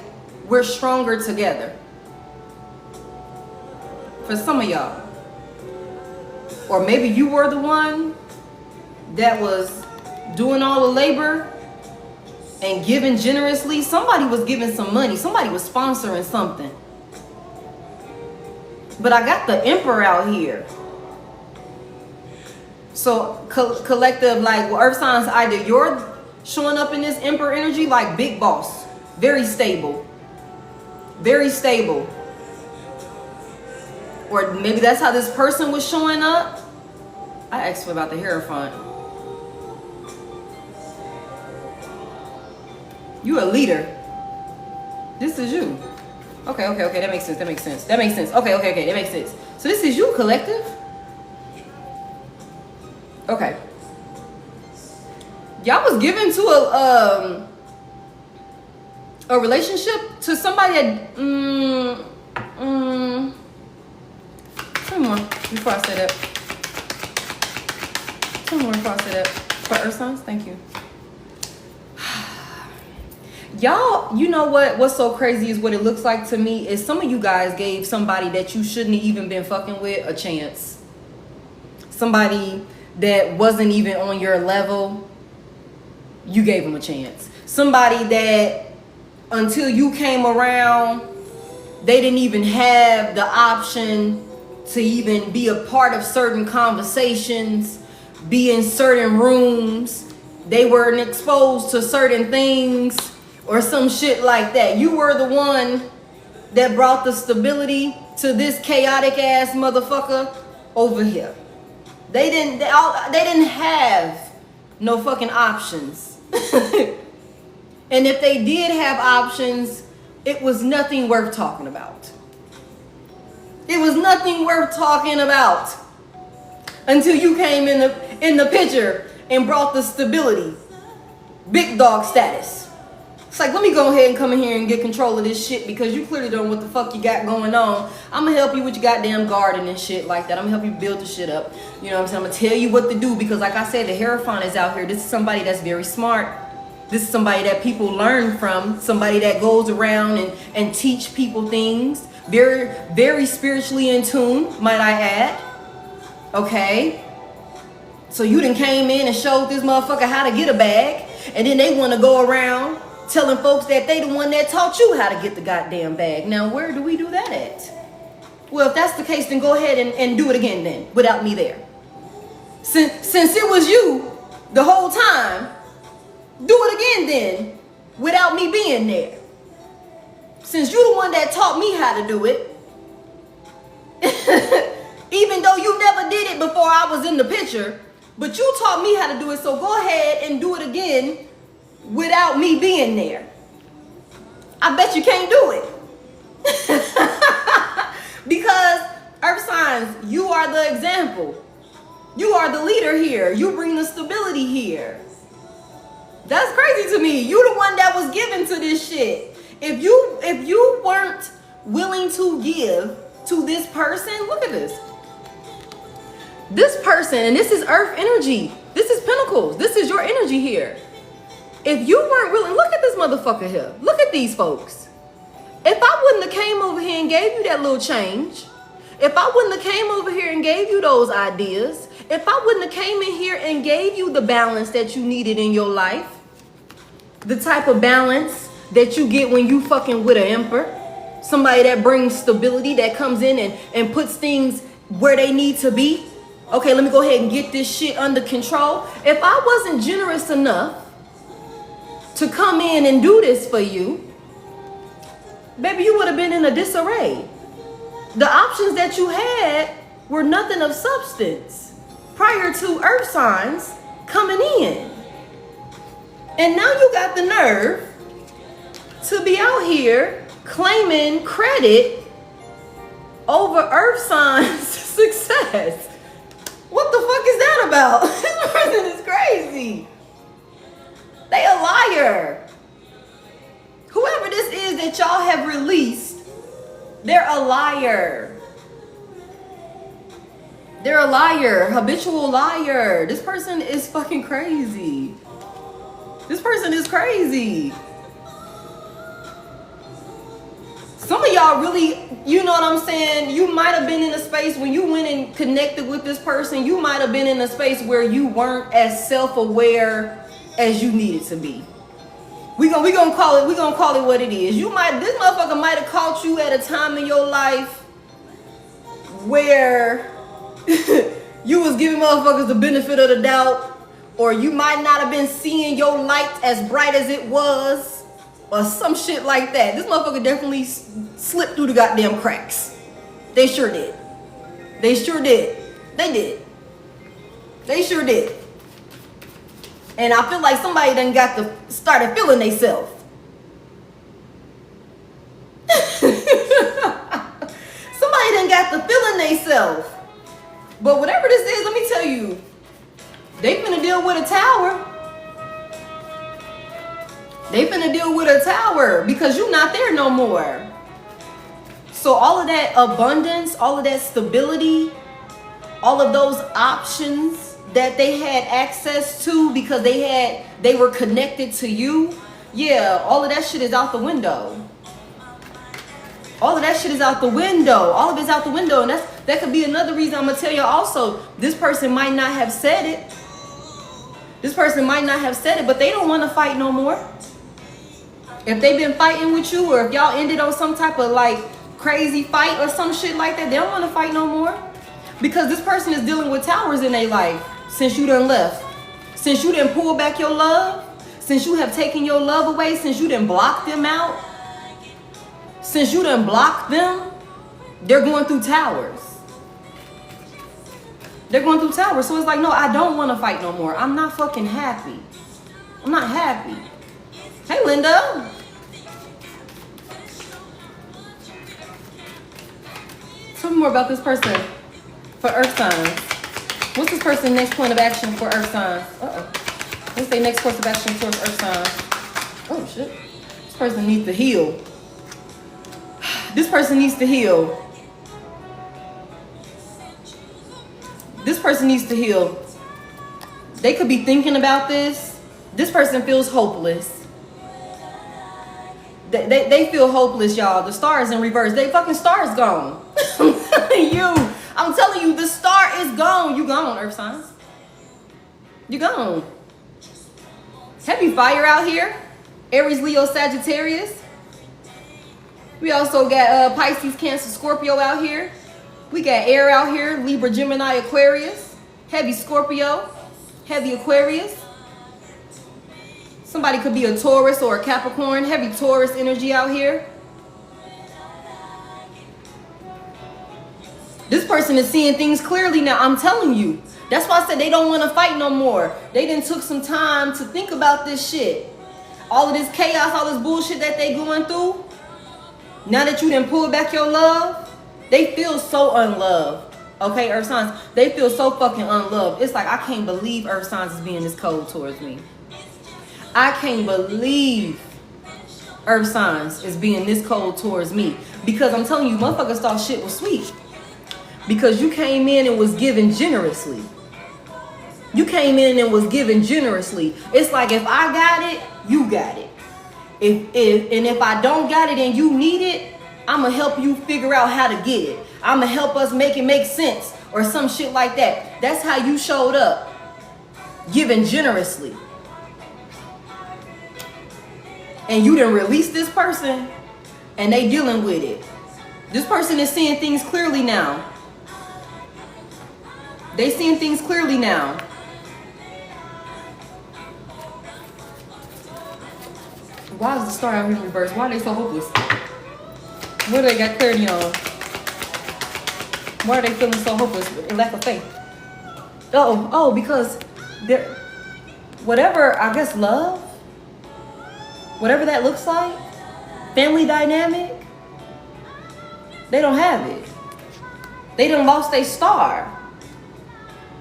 we're stronger together. For some of y'all. Or maybe you were the one that was doing all the labor and giving generously. Somebody was giving some money. Somebody was sponsoring something. But I got the Emperor out here. So collective, like, well, earth signs, either you're showing up in this Emperor energy like big boss, very stable, or maybe that's how this person was showing up. I asked about the Hierophant. You a leader. This is you. Okay, that makes sense. Okay, that makes sense. So this is you, collective. Okay. Y'all was given to a relationship to somebody that tell me more before I say that. For earth signs, thank you. Y'all, you know what's so crazy is what it looks like to me is some of you guys gave somebody that you shouldn't have even been fucking with a chance. Somebody that wasn't even on your level, you gave them a chance. Somebody that until you came around, they didn't even have the option to even be a part of certain conversations, be in certain rooms. They weren't exposed to certain things or some shit like that. You were the one that brought the stability to this chaotic ass motherfucker over here. They didn't have no fucking options. And if they did have options, it was nothing worth talking about. It was nothing worth talking about until you came in the picture and brought the stability, big dog status. It's like, let me go ahead and come in here and get control of this shit because you clearly don't know what the fuck you got going on. I'm gonna help you with your goddamn garden and shit like that. I'm gonna help you build the shit up. You know what I'm saying? I'm gonna tell you what to do because, like I said, the Hierophant is out here. This is somebody that's very smart. This is somebody that people learn from. Somebody that goes around and teach people things. Very, very spiritually in tune, might I add. Okay? So you done came in and showed this motherfucker how to get a bag. And then they want to go around telling folks that they the one that taught you how to get the goddamn bag. Now, where do we do that at? Well, if that's the case, then go ahead and do it again then, without me there. Since it was you the whole time, do it again then, without me being there. Since you're the one that taught me how to do it, even though you never did it before I was in the picture, but you taught me how to do it, so go ahead and do it again without me being there. I bet you can't do it. Because, earth signs, you are the example. You are the leader here. You bring the stability here. That's crazy to me. You the one that was given to this shit. If you weren't willing to give to this person, look at this. This person, and this is earth energy. This is pentacles. This is your energy here. If you weren't willing, look at this motherfucker here. Look at these folks. If I wouldn't have came over here and gave you that little change, if I wouldn't have came over here and gave you those ideas, if If I wouldn't have came in here and gave you the balance that you needed in your life, the type of balance that you get when you fucking with an emperor, somebody that brings stability, that comes in and puts things where they need to be. Okay, let me go ahead and get this shit under control. If I wasn't generous enough to come in and do this for you, baby, you would have been in a disarray. The options that you had were nothing of substance prior to earth signs coming in. And now you got the nerve to be out here claiming credit over earth signs success. What the fuck is that about? This person is crazy. They a liar. Whoever this is that y'all have released, they're a liar. They're a liar, habitual liar. This person is fucking crazy. This person is crazy. Some of y'all really, you know what I'm saying? You might have been in a space when you went and connected with this person. You might have been in a space where you weren't as self-aware as you needed to be. We gonna call it what it is. This motherfucker might have caught you at a time in your life where you was giving motherfuckers the benefit of the doubt, or you might not have been seeing your light as bright as it was, or some shit like that. This motherfucker definitely slipped through the goddamn cracks. They sure did. They sure did. They did. They sure did. And I feel like somebody done started feeling theyself. Somebody done got the feeling theyself. But whatever this is, let me tell you, they finna deal with a tower. They finna deal with a tower because you're not there no more. So all of that abundance, all of that stability, all of those options that they had access to because they were connected to you, yeah, all of that shit is out the window. All of that shit is out the window. All of it's out the window. And that could be another reason I'm gonna tell you also, this person might not have said it. This person might not have said it, but they don't want to fight no more. If they've been fighting with you, or if y'all ended on some type of like crazy fight or some shit like that, they don't want to fight no more. Because this person is dealing with towers in their life since you done left. Since you done pulled back your love. Since you have taken your love away. Since you done blocked them out. Since you done blocked them, they're going through towers. They're going through towers. So it's like, no, I don't want to fight no more. I'm not fucking happy. I'm not happy. Hey, Linda. Tell me more about this person for earth signs. What's this person's next point of action for earth signs? What's their next course of action towards earth signs? Oh, shit. This person needs to heal. This person needs to heal. This person needs to heal. They could be thinking about this. This person feels hopeless. They feel hopeless, y'all. The star is in reverse. They fucking star is gone. I'm telling you, the star is gone. You gone, earth signs. You gone. Heavy fire out here. Aries, Leo, Sagittarius. We also got Pisces, Cancer, Scorpio out here. We got air out here. Libra, Gemini, Aquarius. Heavy Scorpio. Heavy Aquarius. Somebody could be a Taurus or a Capricorn. Heavy Taurus energy out here. This person is seeing things clearly now. I'm telling you. That's why I said they don't want to fight no more. They done took some time to think about this shit. All of this chaos, all this bullshit that they going through. Now that you done pulled back your love, they feel so unloved. Okay, earth signs, they feel so fucking unloved. It's like, I can't believe earth signs is being this cold towards me. I can't believe earth signs is being this cold towards me. Because I'm telling you, motherfuckers thought shit was sweet. Because you came in and was giving generously. You came in and was giving generously. It's like, if I got it, you got it. If I don't got it and you need it, I'm gonna help you figure out how to get it. I'm going to help us make it make sense or some shit like that. That's how you showed up, giving generously. And you didn't release this person and they dealing with it. This person is seeing things clearly now. They seeing things clearly now. Why is the star out here in reverse? Why are they so hopeless? What do they got clarity on? Why are they feeling so hopeless in lack of faith? Oh, because they're, whatever, I guess, love, whatever that looks like, family dynamic, they don't have it. They done lost their star.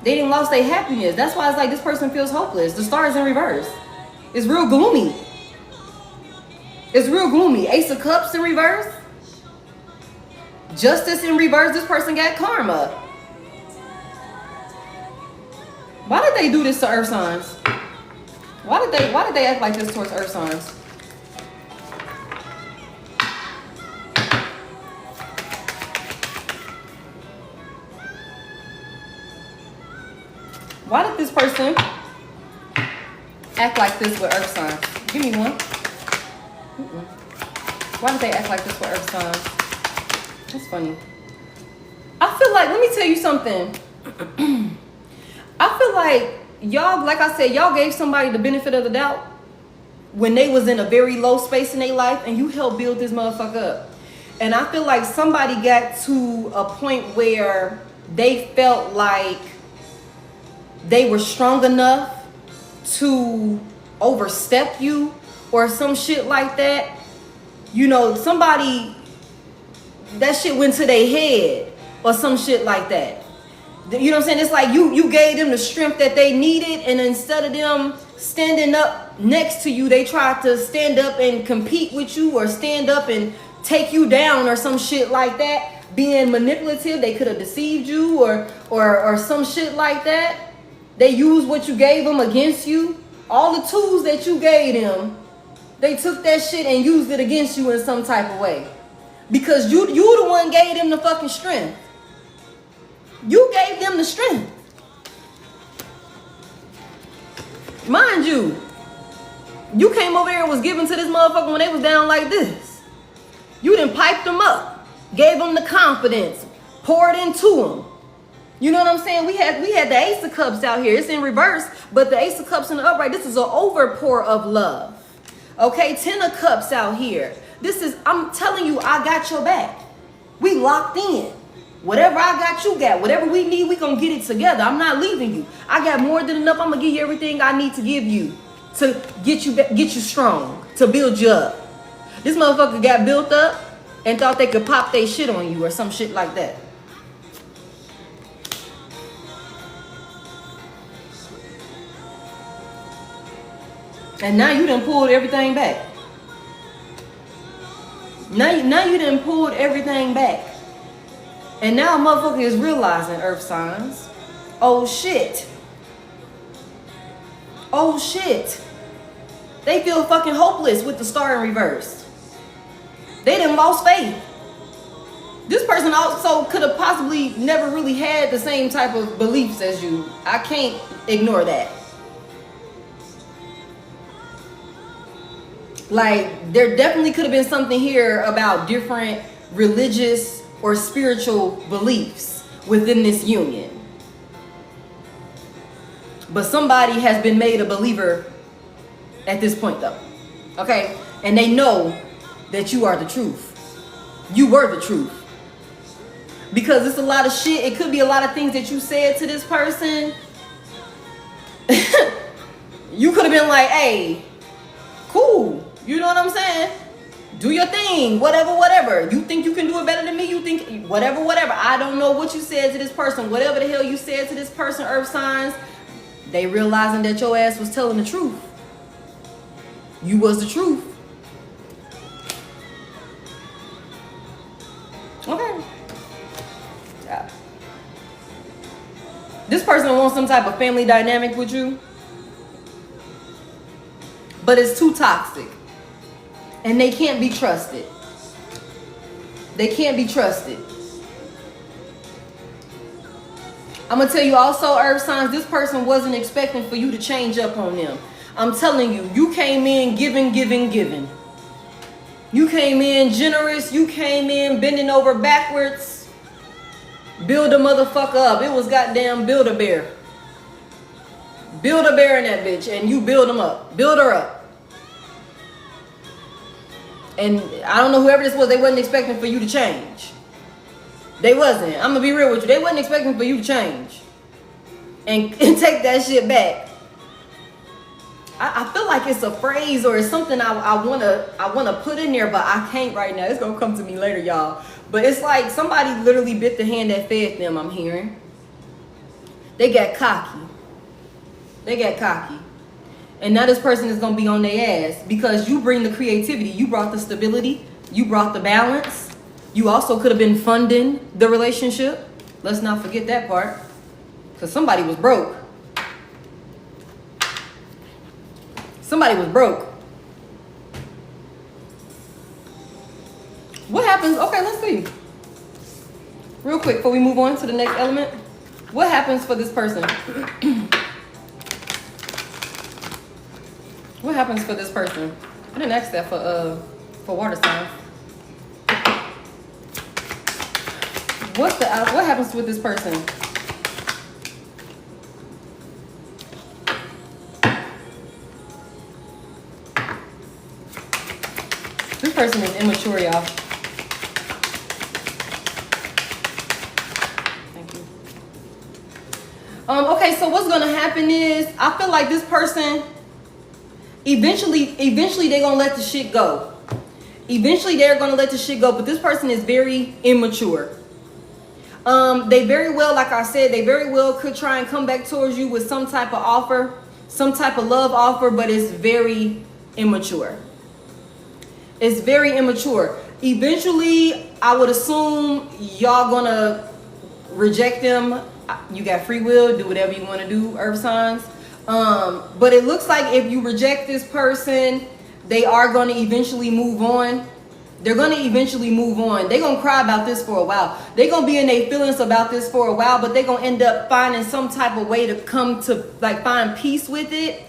They done lost their happiness. That's why it's like this person feels hopeless. The star is in reverse. It's real gloomy. It's real gloomy. Ace of Cups in reverse. Justice in reverse. This person got karma. Why did they do this to earth signs? Why did they act like this towards earth signs? Why did this person act like this with earth signs? Give me one. Why did they act like this with earth signs? That's funny. I feel like, let me tell you something. I feel like y'all, like I said, y'all gave somebody the benefit of the doubt when they was in a very low space in their life, and you helped build this motherfucker up. And I feel like somebody got to a point where they felt like they were strong enough to overstep you or some shit like that. You know, somebody, that shit went to their head or some shit like that. You know what I'm saying? It's like you gave them the strength that they needed, and instead of them standing up next to you, they tried to stand up and compete with you or stand up and take you down or some shit like that. Being manipulative, they could have deceived you or some shit like that. They used what you gave them against you. All the tools that you gave them, they took that shit and used it against you in some type of way. Because you the one gave them the fucking strength. You gave them the strength. Mind you, you came over here and was giving to this motherfucker when they was down like this. You done piped them up, gave them the confidence, poured into them. You know what I'm saying? We had the Ace of Cups out here. It's in reverse, but the Ace of Cups in the upright, this is an overpour of love. Okay, 10 of Cups out here. This is, I'm telling you, I got your back. We locked in. Whatever I got, you got. Whatever we need, we gonna get it together. I'm not leaving you. I got more than enough. I'm gonna give you everything I need to give you to get you strong, to build you up. This motherfucker got built up and thought they could pop their shit on you or some shit like that. And now you done pulled everything back. Now you done pulled everything back. And now motherfucker is realizing, earth signs, oh shit. Oh shit. They feel fucking hopeless with the star in reverse. They done lost faith. This person also could have possibly never really had the same type of beliefs as you. I can't ignore that. Like, there definitely could have been something here about different religious or spiritual beliefs within this union. But somebody has been made a believer at this point though. Okay? And they know that you are the truth. You were the truth. Because it's a lot of shit. It could be a lot of things that you said to this person. You could have been like, hey, cool. You know what I'm saying? Do your thing, whatever. You think you can do it better than me? You think whatever. I don't know what you said to this person. Whatever the hell you said to this person, earth signs, they realizing that your ass was telling the truth. You was the truth. Okay. Yeah. This person wants some type of family dynamic with you, but it's too toxic. And they can't be trusted. They can't be trusted. I'm going to tell you also, earth signs, this person wasn't expecting for you to change up on them. I'm telling you, you came in giving. You came in generous. You came in bending over backwards. Build a motherfucker up. It was goddamn Build-A-Bear. Build-A-Bear in that bitch, and you build him up. Build her up. And I don't know, whoever this was, they wasn't expecting for you to change. They wasn't. I'm going to be real with you. They wasn't expecting for you to change. And take that shit back. I feel like it's a phrase or it's something I wanna put in there, but I can't right now. It's gonna come to me later, y'all. But it's like somebody literally bit the hand that fed them, I'm hearing. They got cocky. And now this person is gonna be on their ass because you bring the creativity. You brought the stability. You brought the balance. You also could have been funding the relationship. Let's not forget that part. Because somebody was broke. Somebody was broke. What happens? Okay, let's see. Real quick before we move on to the next element. What happens for this person? What happens for this person? I didn't ask that for water signs. What happens with this person? This person is immature, y'all. Thank you. Okay, so what's gonna happen is I feel like this person eventually they're gonna let the shit go. Eventually they're gonna let the shit go, but this person is very immature. They very well, like I said, they very well could try and come back towards you with some type of offer, some type of love offer, but it's very immature. It's very immature. Eventually, I would assume y'all gonna reject them. You got free will, do whatever you want to do, earth signs. But it looks like if you reject this person, they are going to eventually move on. They're going to eventually move on. They're going to cry about this for a while. They're going to be in their feelings about this for a while, but they're going to end up finding some type of way to come to, like, find peace with it.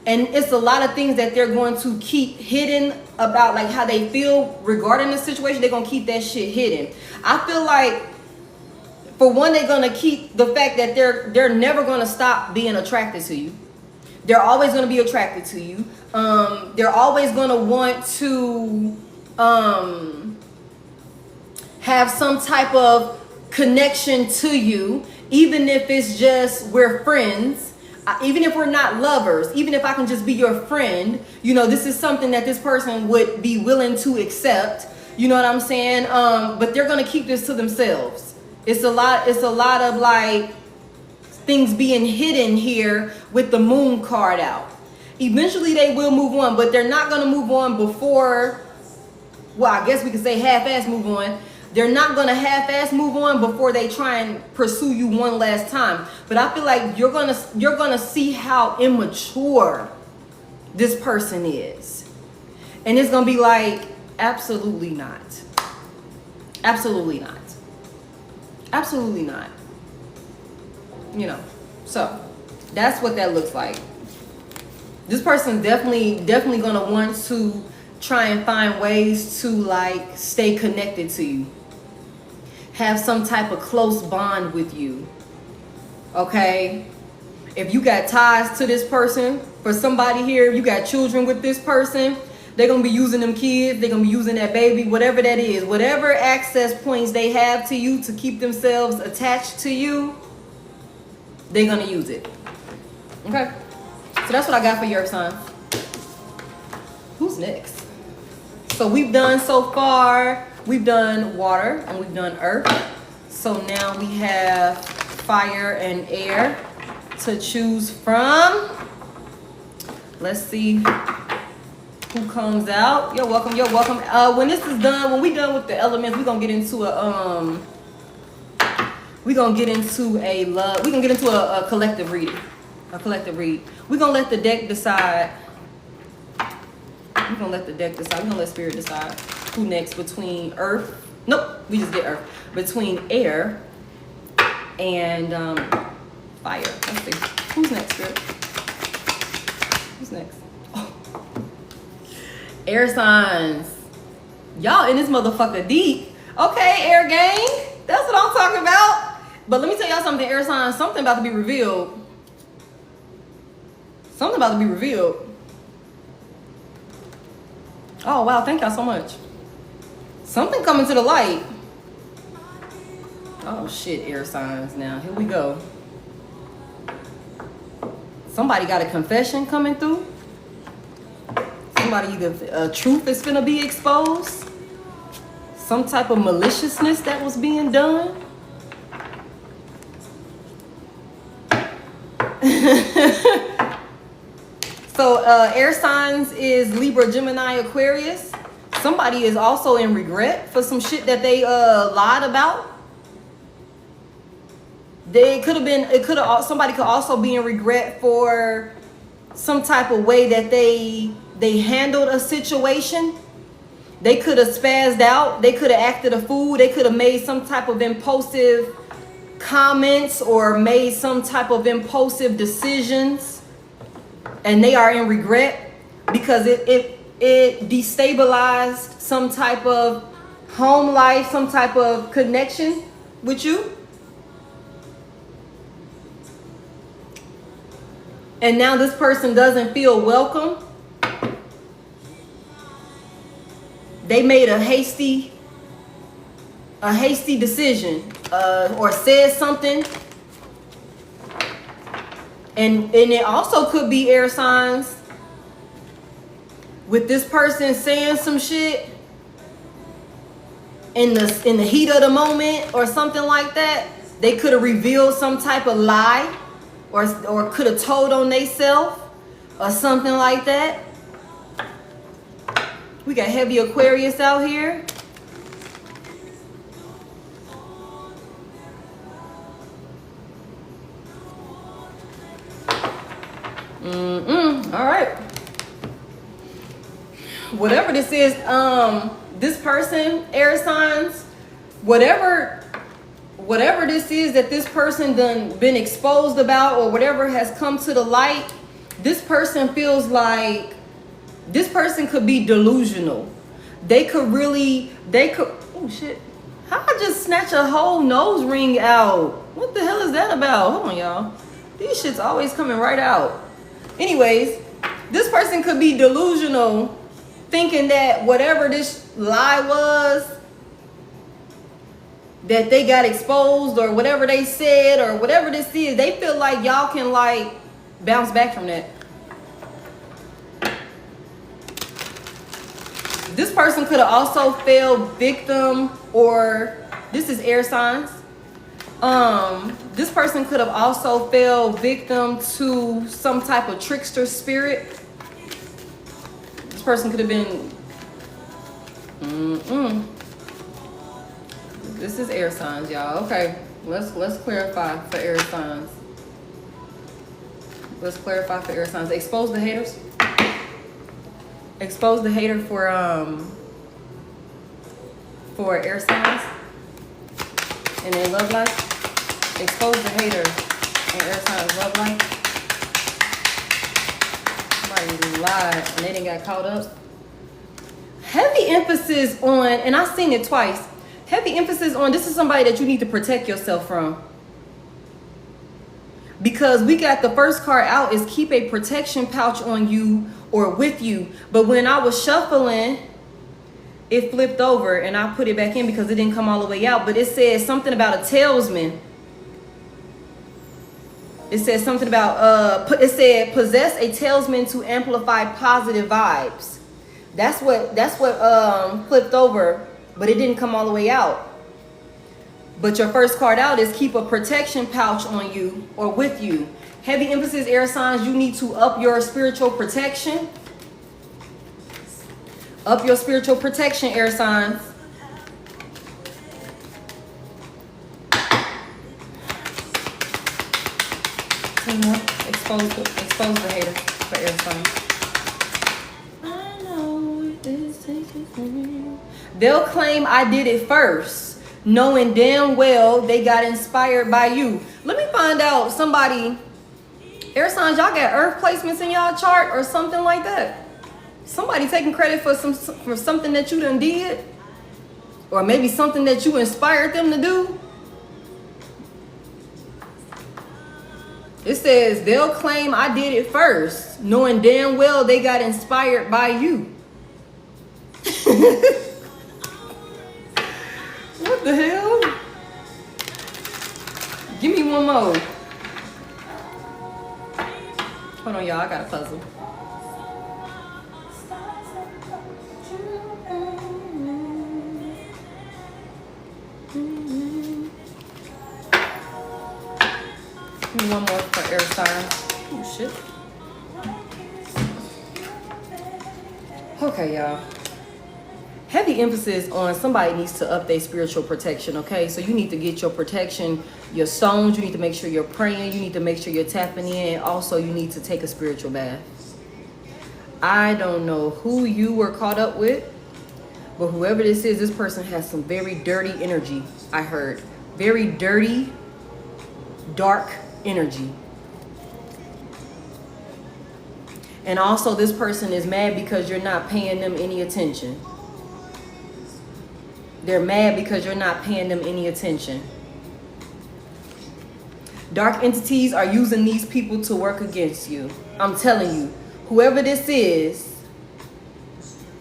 And it's a lot of things that they're going to keep hidden about, like how they feel regarding the situation. They're going to keep that shit hidden. I feel like, for one, they're going to keep the fact that they're never going to stop being attracted to you. They're always going to be attracted to you. They're always going to want to have some type of connection to you, even if it's just we're friends. Even if we're not lovers, even if I can just be your friend, you know, this is something that this person would be willing to accept. You know what I'm saying? But they're gonna keep this to themselves. It's a lot of like things being hidden here with the moon card out. Eventually they will move on, but they're not gonna move on before, well, I guess we could say half-ass move on. They're not going to half-ass move on before they try and pursue you one last time. But I feel like you're gonna see how immature this person is. And it's going to be like, absolutely not. Absolutely not. Absolutely not. You know, so that's what that looks like. This person definitely going to want to try and find ways to like stay connected to you. Have some type of close bond with you. Okay? If you got ties to this person, for somebody here, you got children with this person, they're going to be using them kids, they're going to be using that baby, whatever that is. Whatever access points they have to you to keep themselves attached to you, they're going to use it. Okay? So that's what I got for your sign. Who's next? So we've done so far, we've done water and we've done earth. So now we have fire and air to choose from. Let's see who comes out. You're welcome, you're welcome. When this is done, when we're done with the elements, we're gonna get into a collective reading. A collective read. We're gonna let the deck decide. We're gonna let the deck decide. We're gonna let spirit decide who next between earth. Nope, we just did earth. Between air and Fire. Let's see. Who's next, girl? Who's next? Oh. Air signs. Y'all in this motherfucker deep. Okay, air gang. That's what I'm talking about. But let me tell y'all something, air signs. Something about to be revealed. Something about to be revealed. Oh, wow. Thank y'all so much. Something coming to the light. Oh, shit, air signs now. Here we go. Somebody got a confession coming through. Somebody, either truth is finna be exposed. Some type of maliciousness that was being done. So air signs is Libra, Gemini, Aquarius. Somebody is also in regret for some shit that they lied about. Somebody could also be in regret for some type of way that they handled a situation. They could have spazzed out. They could have acted a fool. They could have made some type of impulsive comments or made some type of impulsive decisions. And they are in regret because it destabilized some type of home life, some type of connection with you. And now this person doesn't feel welcome. They made a hasty decision or said something. And it also could be air signs with this person saying some shit in the heat of the moment or something like that. They could have revealed some type of lie or could have told on themselves or something like that. We got heavy Aquarius out here. All right. Whatever this is, this person, air signs, whatever this is that this person done been exposed about or whatever has come to the light, this person feels like this person could be delusional. Oh shit. How I just snatch a whole nose ring out? What the hell is that about? Hold on, y'all. These shit's always coming right out. Anyways, this person could be delusional, thinking that whatever this lie was, that they got exposed or whatever they said or whatever this is, they feel like y'all can like bounce back from that. This person could have also fell victim, or this is air signs. This person could have also fell victim to some type of trickster spirit. This person could have been. This is air signs, y'all. Okay, let's clarify for air signs. Let's clarify for air signs. Expose the haters. Expose the hater for air signs in their love life. Expose the hater in air signs love life. Somebody lied and they didn't got caught up. Heavy emphasis on, and I've seen it twice. Heavy emphasis on, this is somebody that you need to protect yourself from. Because we got the first card out is keep a protection pouch on you or with you. But when I was shuffling, it flipped over and I put it back in because it didn't come all the way out. But it said something about a talisman. It said something about, it said possess a talisman to amplify positive vibes. That's what flipped over, but it didn't come all the way out. But your first card out is keep a protection pouch on you or with you. Heavy emphasis, air signs, you need to up your spiritual protection. Up your spiritual protection, air signs. Expose the hater for air signs. I know this takes from me. They'll claim I did it first, knowing damn well they got inspired by you. Let me find find out somebody, air signs, y'all got earth placements in y'all chart or something like that. Somebody taking credit for something that you done did, or maybe something that you inspired them to do. It says they'll claim I did it first, knowing damn well they got inspired by you. What the hell? Give me one more. Hold on, y'all. I got a puzzle. Give me one more for air sign. Oh, shit. Okay, y'all. Heavy emphasis on somebody needs to up their spiritual protection, okay? So you need to get your protection, your stones. You need to make sure you're praying. You need to make sure you're tapping in. Also, you need to take a spiritual bath. I don't know who you were caught up with, but whoever this is, this person has some very dirty energy, I heard. Very dirty, dark energy. And also, this person is mad because you're not paying them any attention. They're mad because you're not paying them any attention. Dark entities are using these people to work against you. I'm telling you, whoever this is,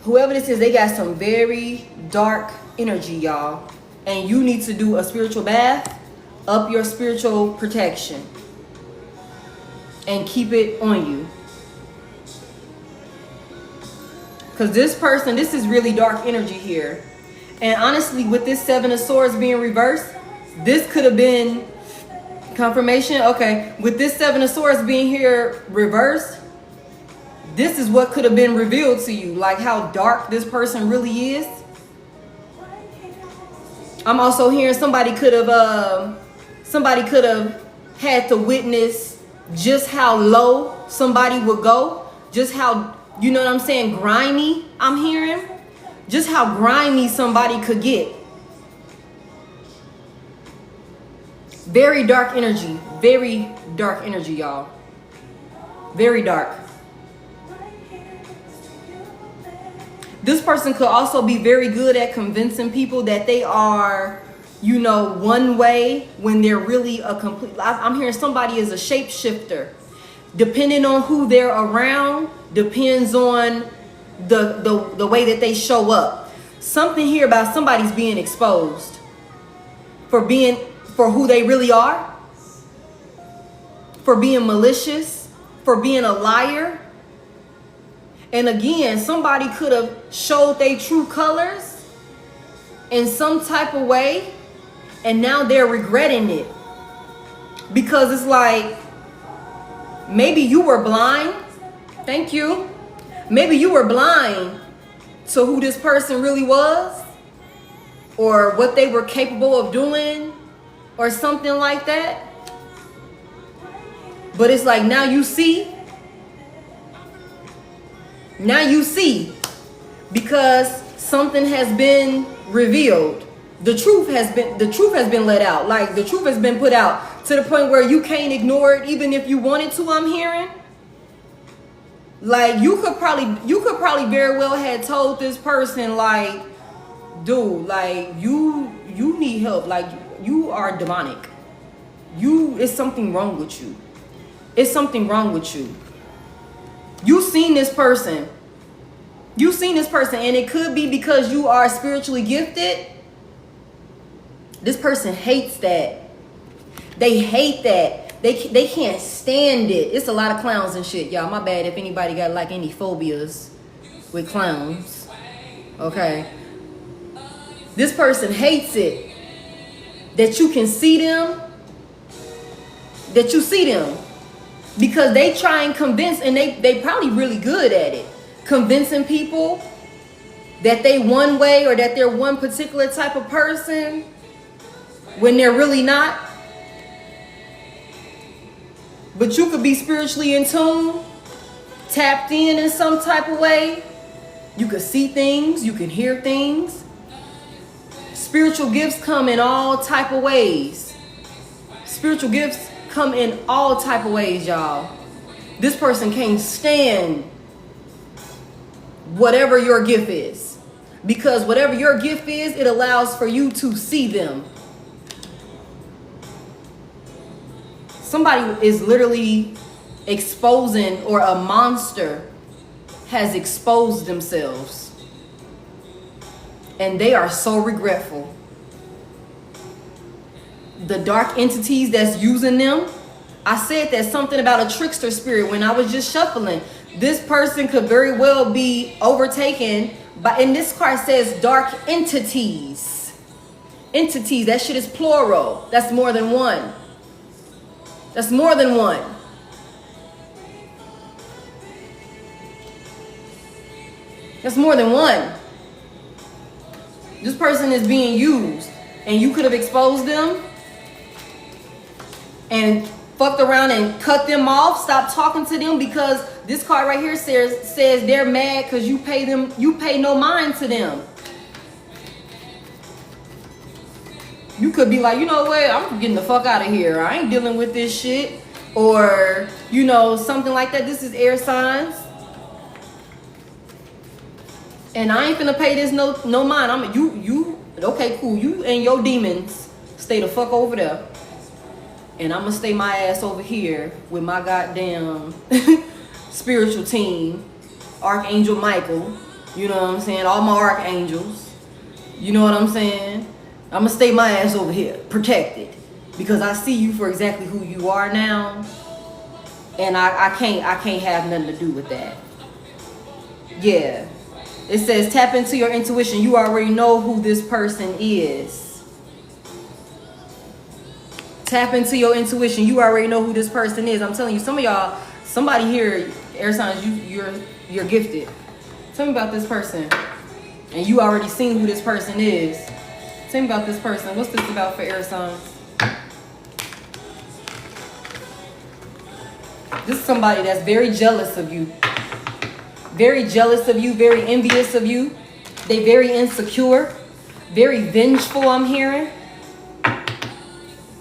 they got some very dark energy, y'all. And you need to do a spiritual bath, up your spiritual protection, and keep it on you. Because this person, this is really dark energy here. And honestly, with this Seven of Swords being reversed, this could have been confirmation. Okay, with this Seven of Swords being here reversed, this is what could have been revealed to you, like how dark this person really is. I'm also hearing somebody could have had to witness just how low somebody would go, just how, you know what I'm saying, grimy. I'm hearing just how grimy somebody could get. Very dark energy, y'all. Very dark. This person could also be very good at convincing people that they are, you know, one way when they're really a complete. I'm hearing somebody is a shapeshifter. Depending on who they're around, depends on the way that they show up. Something here about somebody's being exposed for who they really are, for being malicious, for being a liar. And again, somebody could have showed their true colors in some type of way, and now they're regretting it. Because it's like, maybe you were blind. Thank you. Maybe you were blind to who this person really was, or what they were capable of doing, or something like that. But it's like, now you see. Now you see, because something has been revealed. The truth has been let out. Like, the truth has been put out to the point where you can't ignore it, even if you wanted to. I'm hearing. Like, you could probably very well have told this person, like, dude, like, you need help. Like, you are demonic. It's something wrong with you. It's something wrong with you. You've seen this person. And it could be because you are spiritually gifted. This person hates that. They hate that. They can't stand it. It's a lot of clowns and shit, y'all. My bad if anybody got like any phobias with clowns. Okay. This person hates it. That you can see them. That you see them. Because they try and convince, and they probably really good at it. Convincing people that they one way, or that they're one particular type of person when they're really not. But you could be spiritually in tune, tapped in some type of way. You could see things, you can hear things. Spiritual gifts come in all type of ways. Spiritual gifts come in all type of ways, y'all. This person can't stand whatever your gift is. Because whatever your gift is, it allows for you to see them. Somebody is literally exposing, or a monster has exposed themselves. And they are so regretful. The dark entities that's using them, I said that something about a trickster spirit when I was just shuffling. This person could very well be overtaken by, and this card says dark entities. Entities, that shit is plural. That's more than one. That's more than one. That's more than one. This person is being used, and you could have exposed them and fucked around and cut them off, stop talking to them, because this card right here says they're mad because you pay no mind to them. You could be like, you know what, I'm getting the fuck out of here. I ain't dealing with this shit. Or, you know, something like that. This is air signs. And I ain't finna pay this no mind. Okay, cool. You and your demons stay the fuck over there. And I'm gonna stay my ass over here with my goddamn spiritual team. Archangel Michael. You know what I'm saying? All my archangels. You know what I'm saying? I'm gonna stay my ass over here, protected. Because I see you for exactly who you are now. And I can't have nothing to do with that. Yeah. It says tap into your intuition. You already know who this person is. Tap into your intuition. You already know who this person is. I'm telling you, some of y'all, somebody here, air signs, you're gifted. Tell me about this person. And you already seen who this person is. Tell me about this person. What's this about for air signs? This is somebody that's very jealous of you. Very jealous of you, very envious of you. They very insecure, very vengeful, I'm hearing.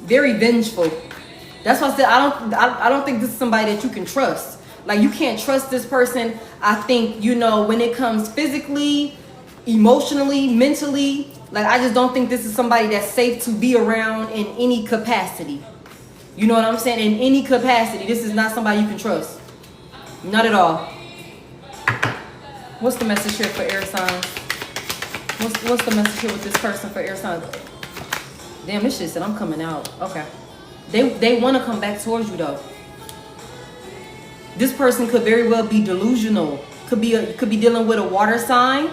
Very vengeful. That's why I said I don't think this is somebody that you can trust. Like, you can't trust this person. I think, you know, when it comes physically, emotionally, mentally, like, I just don't think this is somebody that's safe to be around in any capacity. You know what I'm saying? In any capacity, this is not somebody you can trust. Not at all. What's the message here for air signs? What's the message here with this person for air signs? Damn, this shit said I'm coming out. Okay. They want to come back towards you though. This person could very well be delusional. Could be dealing with a water sign,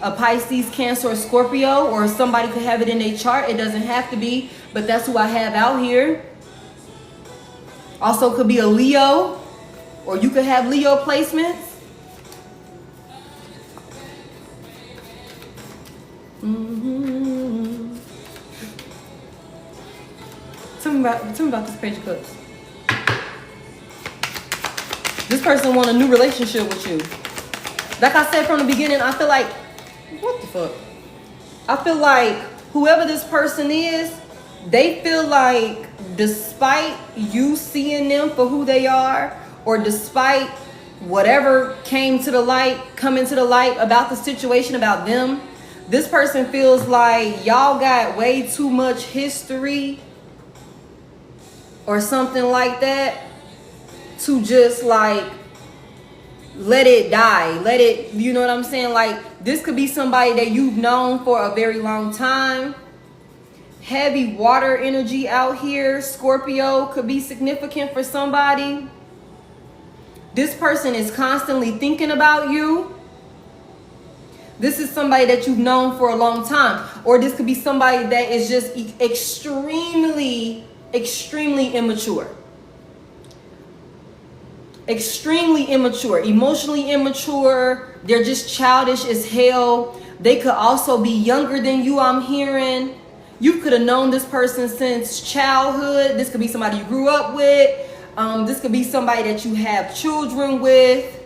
a Pisces, Cancer, or Scorpio, or somebody could have it in their chart. It doesn't have to be, but that's who I have out here. Also could be a Leo, or you could have Leo placements. Mm-hmm. Tell me about this page of cups. This person want a new relationship with you. Like I said from the beginning, I feel like, what the fuck? I feel like whoever this person is, they feel like despite you seeing them for who they are, or despite whatever coming to the light about the situation, about them, this person feels like y'all got way too much history or something like that to just like let it die. Let it, you know what I'm saying? Like, this could be somebody that you've known for a very long time. Heavy water energy out here. Scorpio could be significant for somebody. This person is constantly thinking about you. This is somebody that you've known for a long time. Or this could be somebody that is just extremely immature. Extremely immature. Emotionally immature. They're just childish as hell. They could also be younger than you, I'm hearing. You could have known this person since childhood. This could be somebody you grew up with. This could be somebody that you have children with.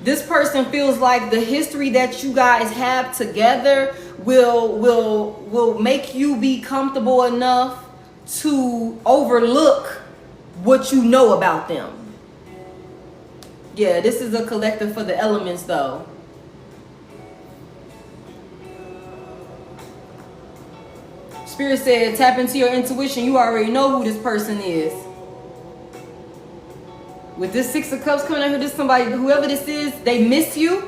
This person feels like the history that you guys have together will make you be comfortable enough to overlook what you know about them. Yeah, this is a collective for the elements though. Spirit said, tap into your intuition. You already know who this person is. With this Six of Cups coming out here, this somebody, whoever this is, they miss you.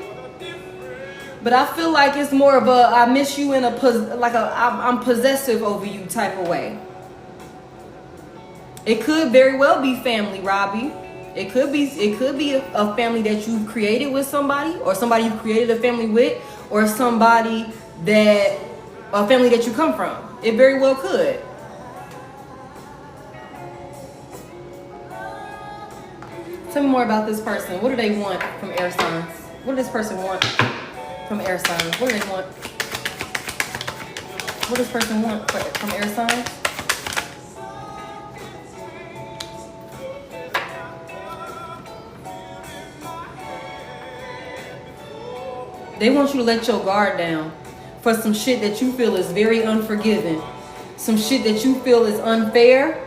But I feel like it's more of a I miss you in I'm possessive over you type of way. It could very well be family, Robbie. It could be a family that you've created with somebody, or somebody you created a family with, or a family that you come from. It very well could. Tell me more about this person. What do they want from air signs? What does this person want from air signs? What do they want? What does this person want from air signs? They want you to let your guard down for some shit that you feel is very unforgiving. Some shit that you feel is unfair.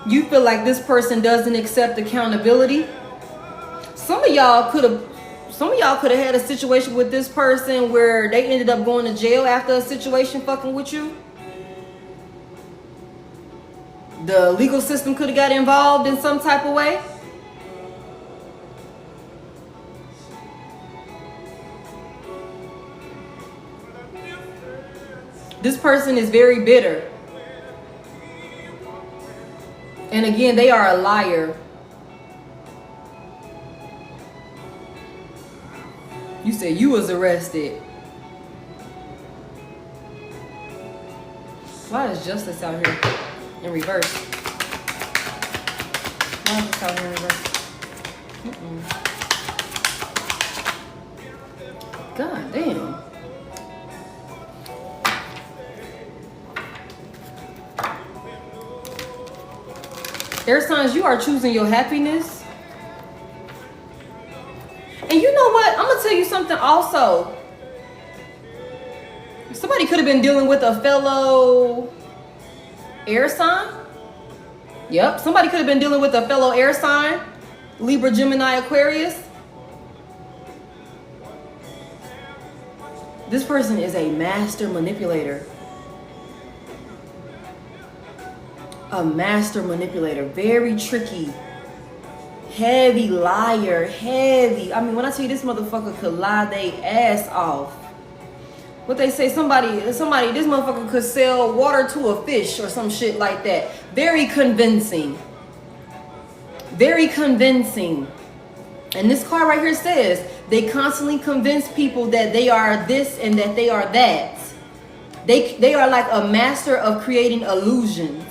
You feel like this person doesn't accept accountability. Some of y'all could have had a situation with this person where they ended up going to jail after a situation fucking with you. The legal system could have got involved in some type of way. This person is very bitter. And again, they are a liar. You said you was arrested. Why is justice out here in reverse? Why is this out here in reverse? God damn. Air signs, you are choosing your happiness. And you know what? I'm going to tell you something also. Somebody could have been dealing with a fellow air sign. Yep. Somebody could have been dealing with a fellow air sign. Libra, Gemini, Aquarius. This person is a master manipulator. A master manipulator, very tricky, heavy liar, heavy. I mean, when I tell you this motherfucker could lie they ass off. What they say, somebody, this motherfucker could sell water to a fish or some shit like that. Very convincing. Very convincing. And this card right here says, they constantly convince people that they are this and that they are that. They are like a master of creating illusions.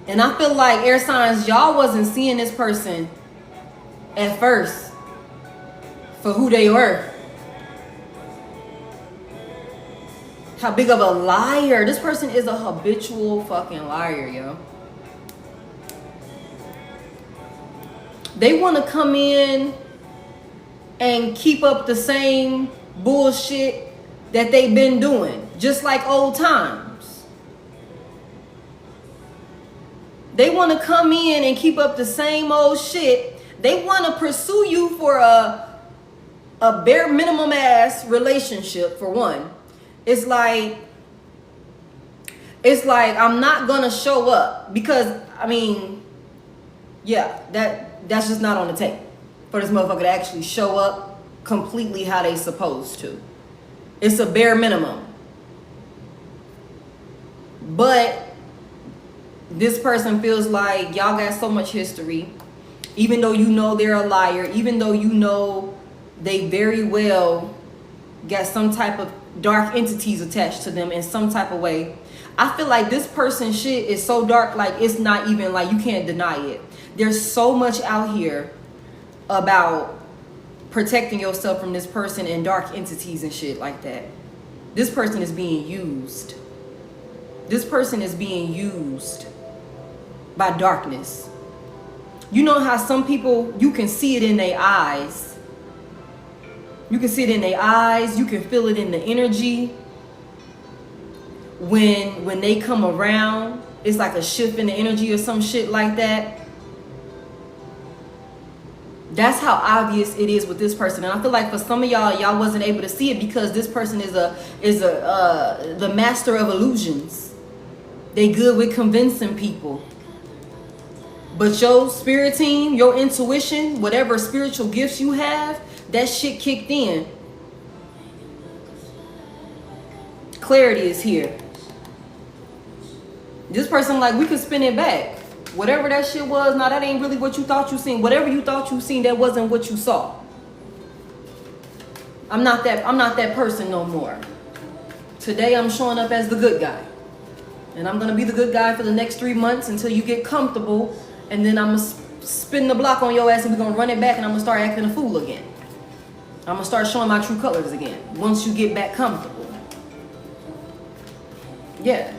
And I feel like air signs, y'all wasn't seeing this person at first for who they were. How big of a liar. This person is a habitual fucking liar, yo. They want to come in and keep up the same bullshit that they've been doing, just like old times. They want to come in and keep up the same old shit. They want to pursue you for a bare minimum ass relationship, for one. It's like I'm not going to show up because, I mean, yeah, that's just not on the tape for this motherfucker to actually show up completely how they supposed to. It's a bare minimum. But this person feels like y'all got so much history, even though you know they're a liar, even though you know they very well got some type of dark entities attached to them in some type of way. I feel like this person's shit is so dark, like it's not even like you can't deny it. There's so much out here about protecting yourself from this person and dark entities and shit like that. This person is being used. This person is being used by darkness. You know how some people, you can see it in their eyes. You can see it in their eyes. You can feel it in the energy. When they come around, it's like a shift in the energy or some shit like that. That's how obvious it is with this person. And I feel like for some of y'all wasn't able to see it because this person is the master of illusions. They good with convincing people. But your spirit team, your intuition, whatever spiritual gifts you have, that shit kicked in. Clarity is here. This person, like, we could spin it back. Whatever that shit was, now that ain't really what you thought you seen. Whatever you thought you seen, that wasn't what you saw. I'm not that person no more. Today I'm showing up as the good guy. And I'm gonna be the good guy for the next 3 months until you get comfortable. And then I'm gonna spin the block on your ass and we're gonna run it back and I'm gonna start acting a fool again. I'm gonna start showing my true colors again once you get back comfortable. Yeah.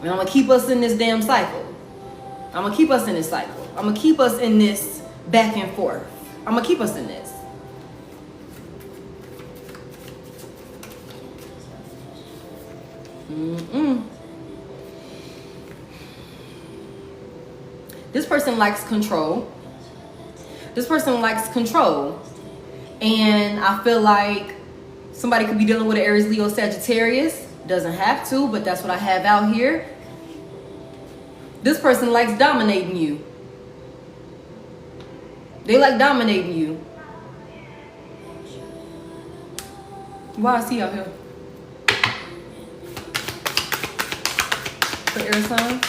And I'm gonna keep us in this damn cycle. I'm gonna keep us in this cycle. I'm gonna keep us in this back and forth. I'm gonna keep us in this. This person likes control. This person likes control. And I feel like somebody could be dealing with an Aries, Leo, Sagittarius. Doesn't have to, but that's what I have out here. This person likes dominating you. They like dominating you. Why is he out here? For air sign.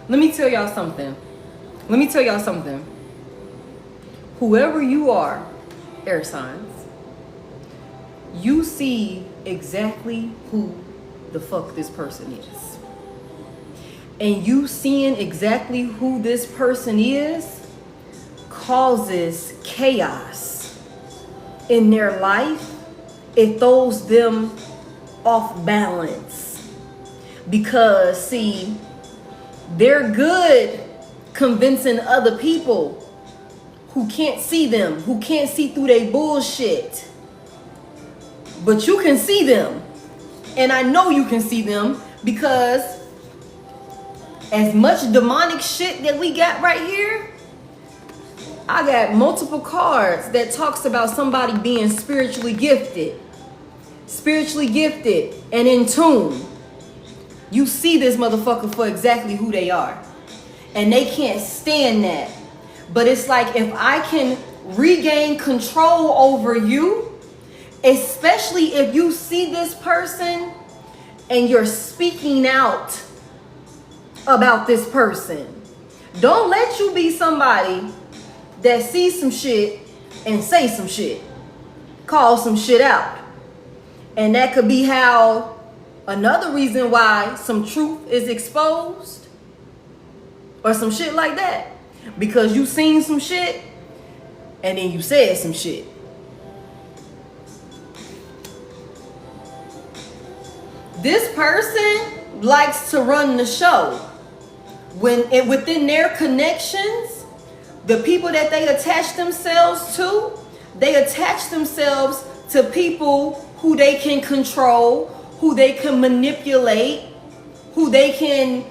Let me tell y'all something. Let me tell y'all something. Whoever you are, air signs, you see exactly who the fuck this person is. And you seeing exactly who this person is causes chaos in their life. It throws them off balance. Because, see, they're good convincing other people who can't see them, who can't see through their bullshit. But you can see them. And I know you can see them because as much demonic shit that we got right here, I got multiple cards that talks about somebody being spiritually gifted and in tune. You see this motherfucker for exactly who they are. And they can't stand that. But it's like, if I can regain control over you, especially if you see this person and you're speaking out about this person. Don't let you be somebody that sees some shit and say some shit. Call some shit out. And that could be how another reason why some truth is exposed or some shit like that. Because you seen some shit and then you said some shit. This person likes to run the show. Within their connections, the people that they attach themselves to, they attach themselves to people who they can control, who they can manipulate, who they can,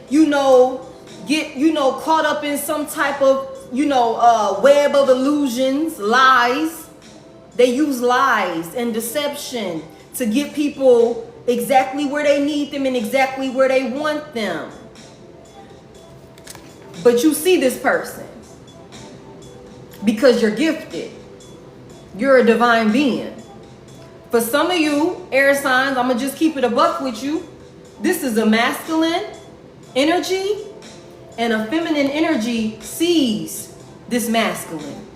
get, caught up in some type of, web of illusions, lies. They use lies and deception to get people exactly where they need them and exactly where they want them. But you see this person because you're gifted. You're a divine being. For some of you, air signs, I'm going to just keep it a buck with you. This is a masculine energy, and a feminine energy sees this masculine.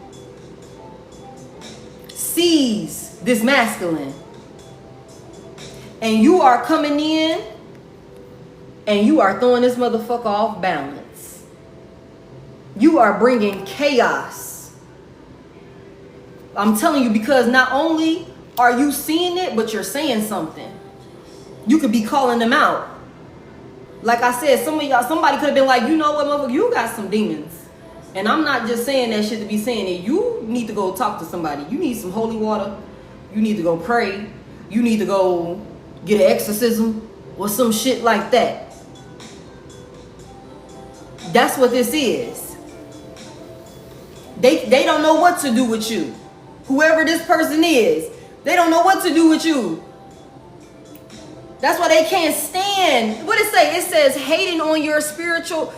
Sees this masculine. And you are coming in and you are throwing this motherfucker off balance. You are bringing chaos I'm telling you, because not only are you seeing it, but you're saying something. You could be calling them out. Like I said, some of y'all, somebody could have been like, you know what, motherfucker, you got some demons. And I'm not just saying that shit to be saying it. You need to go talk to somebody. You need some holy water. You need to go pray. You need to go get an exorcism or some shit like that. That's what this is. They don't know what to do with you. Whoever this person is, they don't know what to do with you. That's why they can't stand. What it say? It says hating on your spiritual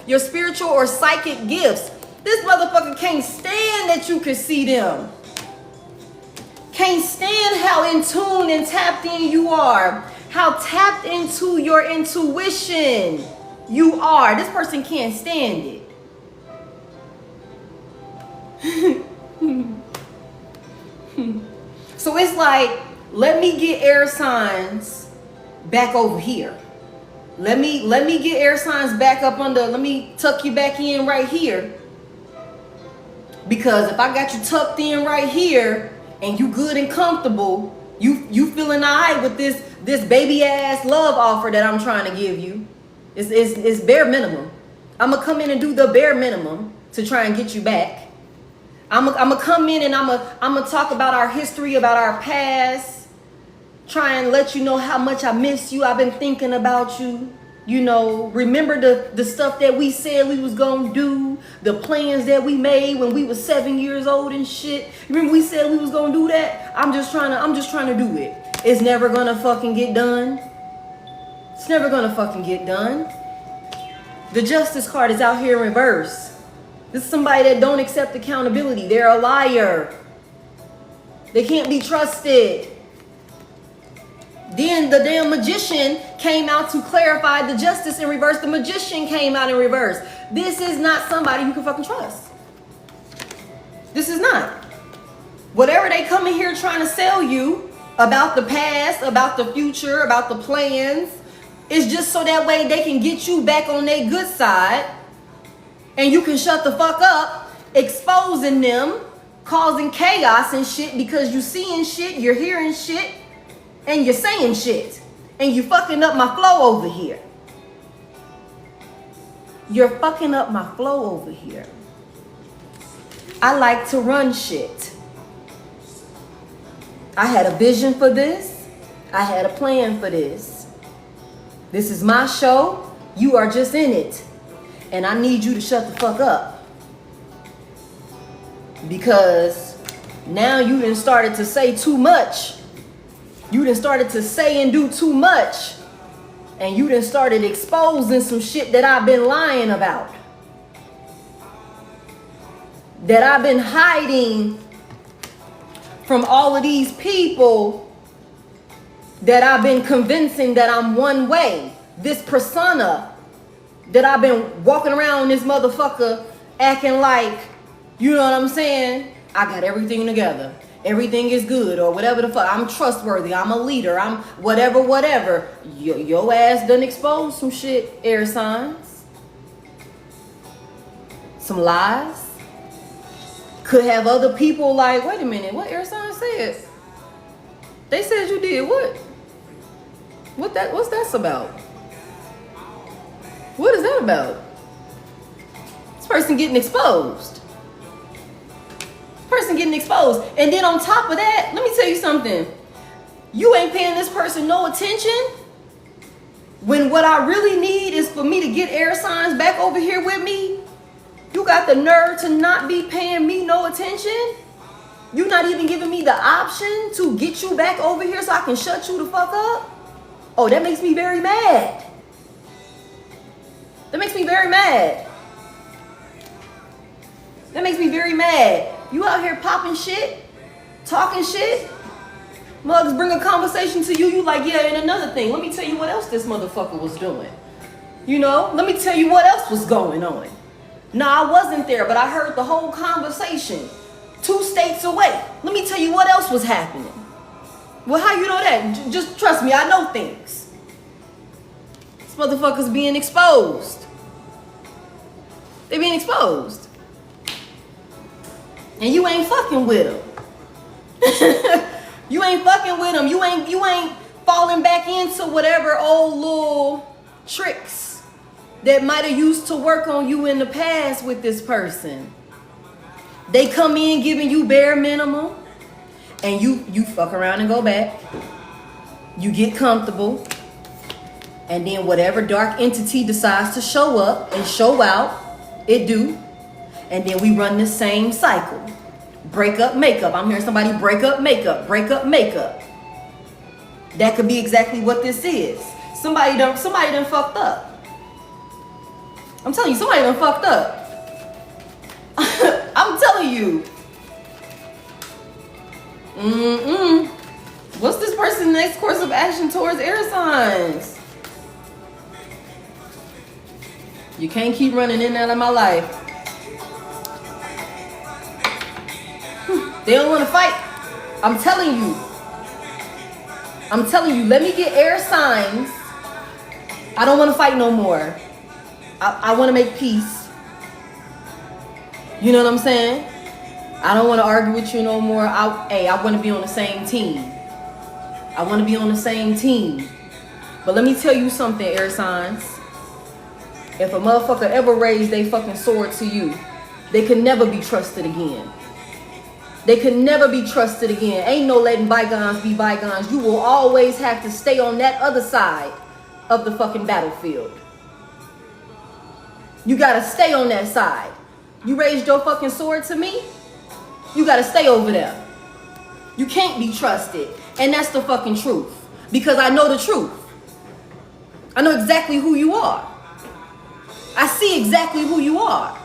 or psychic gifts. This motherfucker can't stand that you can see them. Can't stand how in tune and tapped in you are. How tapped into your intuition you are. This person can't stand it. So it's like, let me get air signs back over here. Let me get air signs back up under. Let me tuck you back in right here. Because if I got you tucked in right here and you good and comfortable, you feeling alright with this baby ass love offer that I'm trying to give you. It's bare minimum. I'm gonna come in and do the bare minimum to try and get you back. I'm gonna come in and I'm gonna talk about our history, about our past, try and let you know how much I miss you. I've been thinking about you. You know, remember the stuff that we said we was gonna do, the plans that we made when we was 7 years old and shit. Remember we said we was gonna do that? I'm just trying to do it. It's never gonna fucking get done. It's never gonna fucking get done. The justice card is out here in reverse. This is somebody that don't accept accountability. They're a liar. They can't be trusted. Then the damn magician came out to clarify the justice in reverse. The magician came out in reverse. This is not somebody you can fucking trust. This is not. Whatever they come in here trying to sell you about the past, about the future, about the plans, is just so that way they can get you back on their good side and you can shut the fuck up, exposing them, causing chaos and shit because you seeing shit, you're hearing shit, and you're saying shit. And you fucking up my flow over here. You're fucking up my flow over here. I like to run shit. I had a vision for this. I had a plan for this. This is my show. You are just in it. And I need you to shut the fuck up. Because now you done started to say too much. You done started to say and do too much. And you done started exposing some shit that I've been lying about. That I've been hiding from all of these people that I've been convincing that I'm one way. This persona that I've been walking around this motherfucker acting like, you know what I'm saying? I got everything together. Everything is good or whatever the fuck. I'm trustworthy. I'm a leader. I'm whatever. Your ass done exposed some shit, air signs. Some lies. Could have other people like, wait a minute, what air sign said? They said you did what? What's that about? What is that about? This person getting exposed. Person getting exposed. And then on top of that, let me tell you something. You ain't paying this person no attention when what I really need is for me to get air signs back over here with me. You got the nerve to not be paying me no attention. You not even giving me the option to get you back over here so I can shut you the fuck up. Oh, that makes me very mad. That makes me very mad. That makes me very mad. You out here popping shit, talking shit. Mugs bring a conversation to you. You like, yeah, and another thing. Let me tell you what else this motherfucker was doing. You know, let me tell you what else was going on. Nah, I wasn't there, but I heard the whole conversation 2 states away. Let me tell you what else was happening. Well, how you know that? Just trust me, I know things. This motherfucker's being exposed. They being exposed. And you ain't fucking with them. You ain't fucking with them. You ain't falling back into whatever old little tricks that might have used to work on you in the past with this person. They come in giving you bare minimum, and you fuck around and go back. You get comfortable, and then whatever dark entity decides to show up and show out, it do. And then we run the same cycle. Break up, make up. I'm hearing somebody break up, make up. Break up, make up. That could be exactly what this is. Somebody done fucked up. I'm telling you, somebody done fucked up. I'm telling you. What's this person's next course of action towards air signs? You can't keep running in and out of my life. They don't want to fight. I'm telling you, let me get air signs. I don't want to fight no more. I want to make peace. You know what I'm saying? I don't want to argue with you no more. I want to be on the same team. I want to be on the same team. But let me tell you something, air signs. If a motherfucker ever raised their fucking sword to you, they can never be trusted again. They can never be trusted again. Ain't no letting bygones be bygones. You will always have to stay on that other side of the fucking battlefield. You gotta stay on that side. You raised your fucking sword to me, you gotta stay over there. You can't be trusted. And that's the fucking truth. Because I know the truth. I know exactly who you are. I see exactly who you are.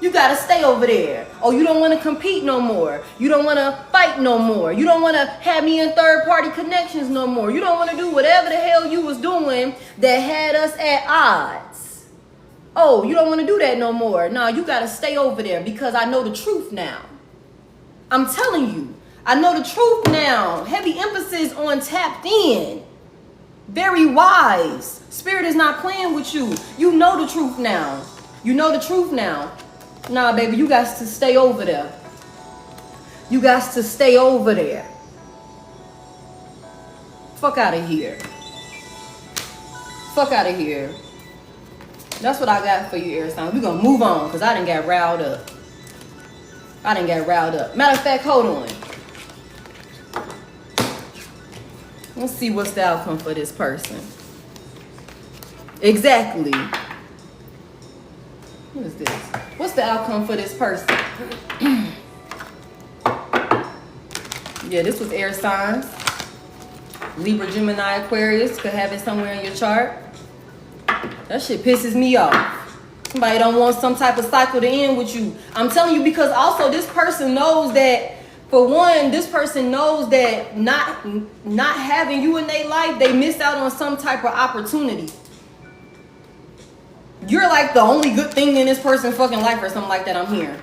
You gotta stay over there. Oh, you don't want to compete no more. You don't want to fight no more. You don't want to have me in third-party connections no more. You don't want to do whatever the hell you was doing that had us at odds. Oh, you don't want to do that no more. No, you gotta stay over there because I know the truth now. I'm telling you, I know the truth now. Heavy emphasis on tapped in. Very wise. Spirit is not playing with you. You know the truth now. You know the truth now. Nah, baby, you got to stay over there. You got to stay over there. Fuck out of here. Fuck out of here. That's what I got for you, air signs. We're going to move on because I done got riled up. Matter of fact, hold on. Let's see what's the outcome for this person. Exactly. What is this? What's the outcome for this person? Yeah, this was air signs. Libra, Gemini, Aquarius. Could have it somewhere in your chart. That shit pisses me off. Somebody don't want some type of cycle to end with you. I'm telling you because also this person knows that, for one, this person knows that not having you in their life, they missed out on some type of opportunity. You're like the only good thing in this person's fucking life or something like that, I'm hearing.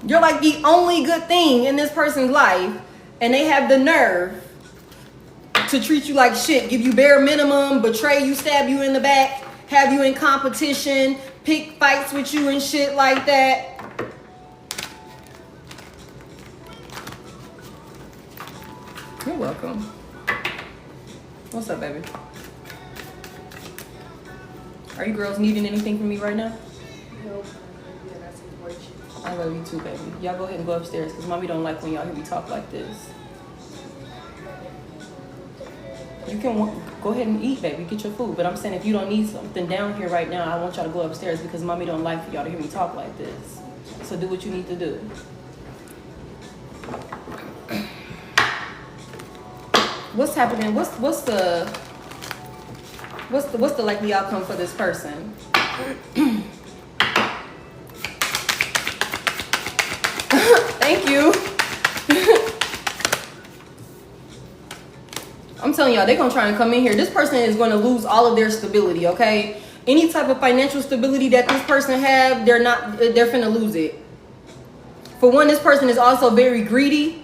You're like the only good thing in this person's life, and they have the nerve to treat you like shit, give you bare minimum, betray you, stab you in the back, have you in competition, pick fights with you and shit like that. You're welcome. What's up, baby? Are you girls needing anything from me right now? No. Yeah, that's important. I love you too, baby. Y'all go ahead and go upstairs because mommy don't like when y'all hear me talk like this. You can go ahead and eat, baby. Get your food. But I'm saying if you don't need something down here right now, I want y'all to go upstairs because mommy don't like for y'all to hear me talk like this. So do what you need to do. What's happening? What's the likely outcome for this person? Thank you. I'm telling y'all, they're gonna try and come in here. This person is going to lose all of their stability, okay? Any type of financial stability that this person have, they're finna lose it. For one, this person is also very greedy.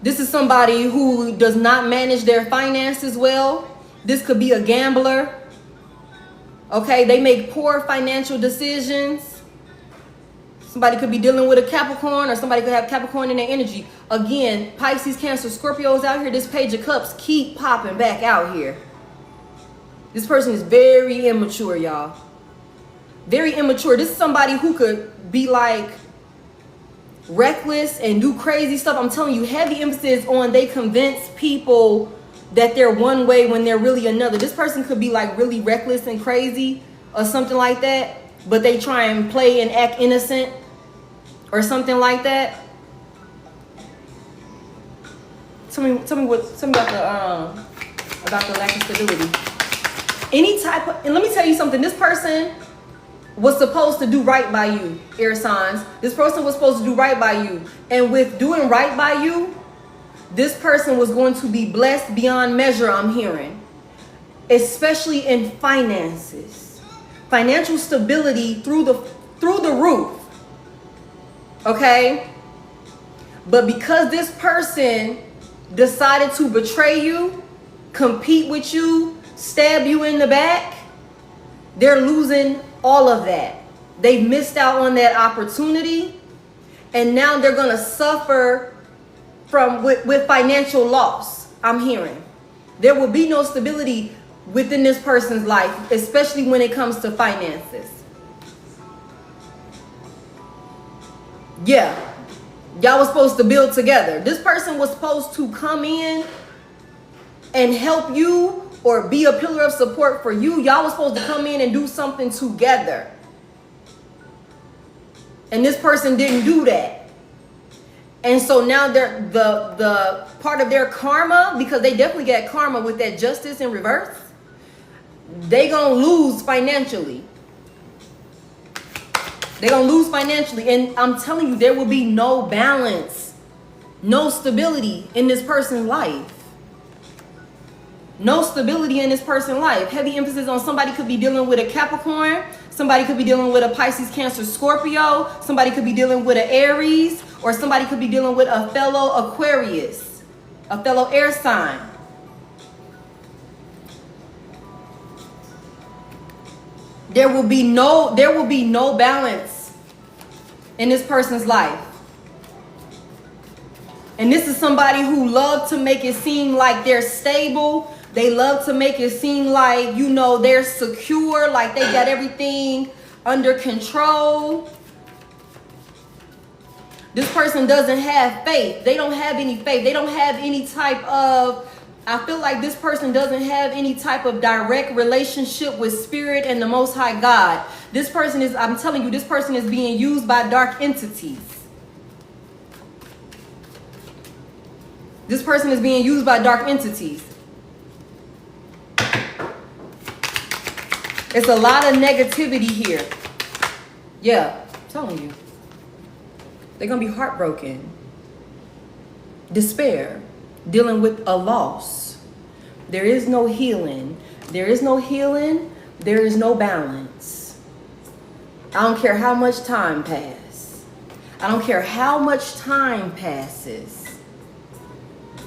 This is somebody who does not manage their finances well. This could be a gambler. Okay, they make poor financial decisions. Somebody could be dealing with a Capricorn, or somebody could have Capricorn in their energy. Again, Pisces, Cancer, Scorpios out here. This Page of Cups keep popping back out here. This person is very immature, y'all. Very immature. This is somebody who could be like reckless and do crazy stuff. I'm telling you, heavy emphasis on they convince people that they're one way when they're really another. This person could be like really reckless and crazy or something like that, but they try and play and act innocent or something like that. Tell me about the lack of stability. Any type of, and let me tell you something. This person was supposed to do right by you, air signs. This person was supposed to do right by you, and with doing right by you, this person was going to be blessed beyond measure. I'm hearing, especially in finances. Financial stability through the roof. Okay? But because this person decided to betray you, compete with you, stab you in the back, they're losing all of that. They've missed out on that opportunity, and now they're going to suffer with financial loss. I'm hearing there will be no stability within this person's life, especially when it comes to finances. Yeah, y'all was supposed to build together. This person was supposed to come in and help you or be a pillar of support for you. Y'all was supposed to come in and do something together, and this person didn't do that. And so now they're the part of their karma, because they definitely got karma with that justice in reverse. They gonna lose financially. They're gonna lose financially. And I'm telling you, there will be no balance, no stability in this person's life. No stability in this person's life. Heavy emphasis on somebody could be dealing with a Capricorn. Somebody could be dealing with a Pisces, Cancer, Scorpio. Somebody could be dealing with an Aries. Or somebody could be dealing with a fellow Aquarius, a fellow air sign. There will be no balance in this person's life. And this is somebody who loves to make it seem like they're stable. They love to make it seem like, you know, they're secure, like they got everything under control. This person doesn't have faith. They don't have any faith. They don't have any type of, I feel like this person doesn't have any type of direct relationship with spirit and the Most High God. This person is, I'm telling you, this person is being used by dark entities. This person is being used by dark entities. It's a lot of negativity here. Yeah, I'm telling you. They're going to be heartbroken. Despair. Dealing with a loss. There is no healing. There is no healing. There is no balance. I don't care how much time passes. I don't care how much time passes.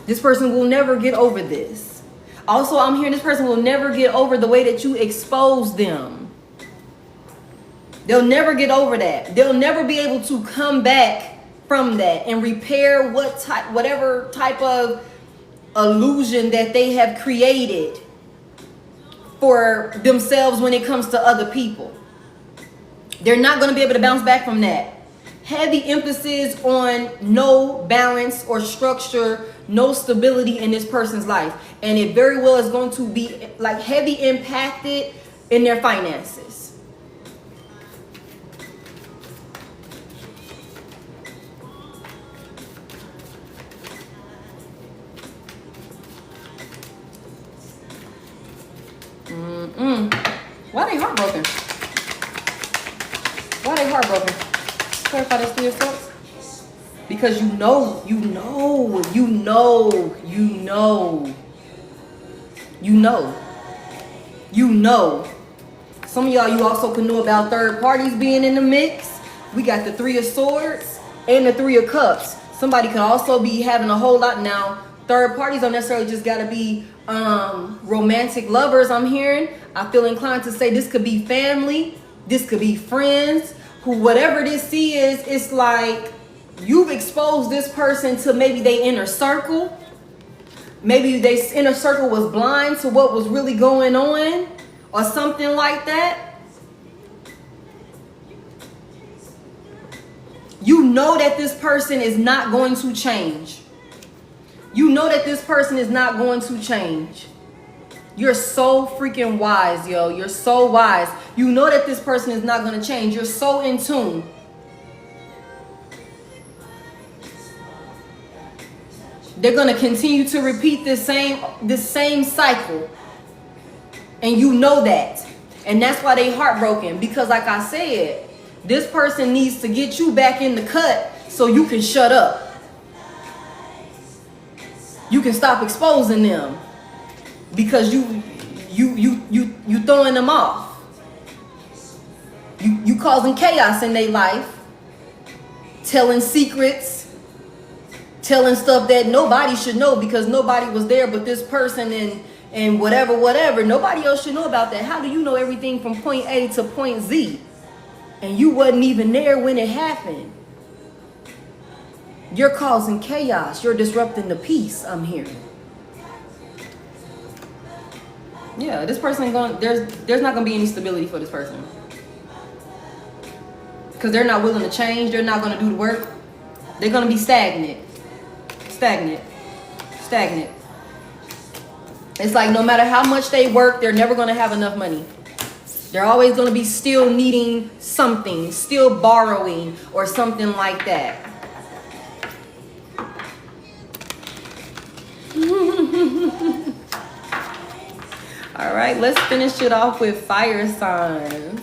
This person will never get over this. Also, I'm hearing this person will never get over the way that you expose them. They'll never get over that. They'll never be able to come back from that and repair whatever type of illusion that they have created for themselves when it comes to other people. They're not going to be able to bounce back from that. Heavy emphasis on no balance or structure, no stability in this person's life. And it very well is going to be like heavy impacted in their finances. Why are they heartbroken? Why are they heartbroken? Clarify this to yourselves. Because you know. Some of y'all, you also can know about third parties being in the mix. We got the Three of Swords and the Three of Cups. Somebody could also be having a whole lot now. Third parties don't necessarily just got to be romantic lovers. I'm hearing. I feel inclined to say this could be family. This could be friends whatever this is, it's like you've exposed this person to maybe their inner circle. Maybe their inner circle was blind to what was really going on or something like that. You know that this person is not going to change. You know that this person is not going to change. You're so freaking wise, yo. You're so wise. You know that this person is not going to change. You're so in tune. They're going to continue to repeat this same cycle. And you know that. And that's why they heartbroken. Because like I said, this person needs to get you back in the cut so you can shut up. You can stop exposing them because you throwing them off. You causing chaos in their life, telling secrets, telling stuff that nobody should know because nobody was there but this person and whatever. Nobody else should know about that. How do you know everything from point A to point Z? And you wasn't even there when it happened. You're causing chaos. You're disrupting the peace, I'm hearing. Yeah, this person ain't going, there's not going to be any stability for this person. Because they're not willing to change. They're not going to do the work. They're going to be stagnant. It's like no matter how much they work, they're never going to have enough money. They're always going to be still needing something, still borrowing or something like that. All right, let's finish it off with fire signs.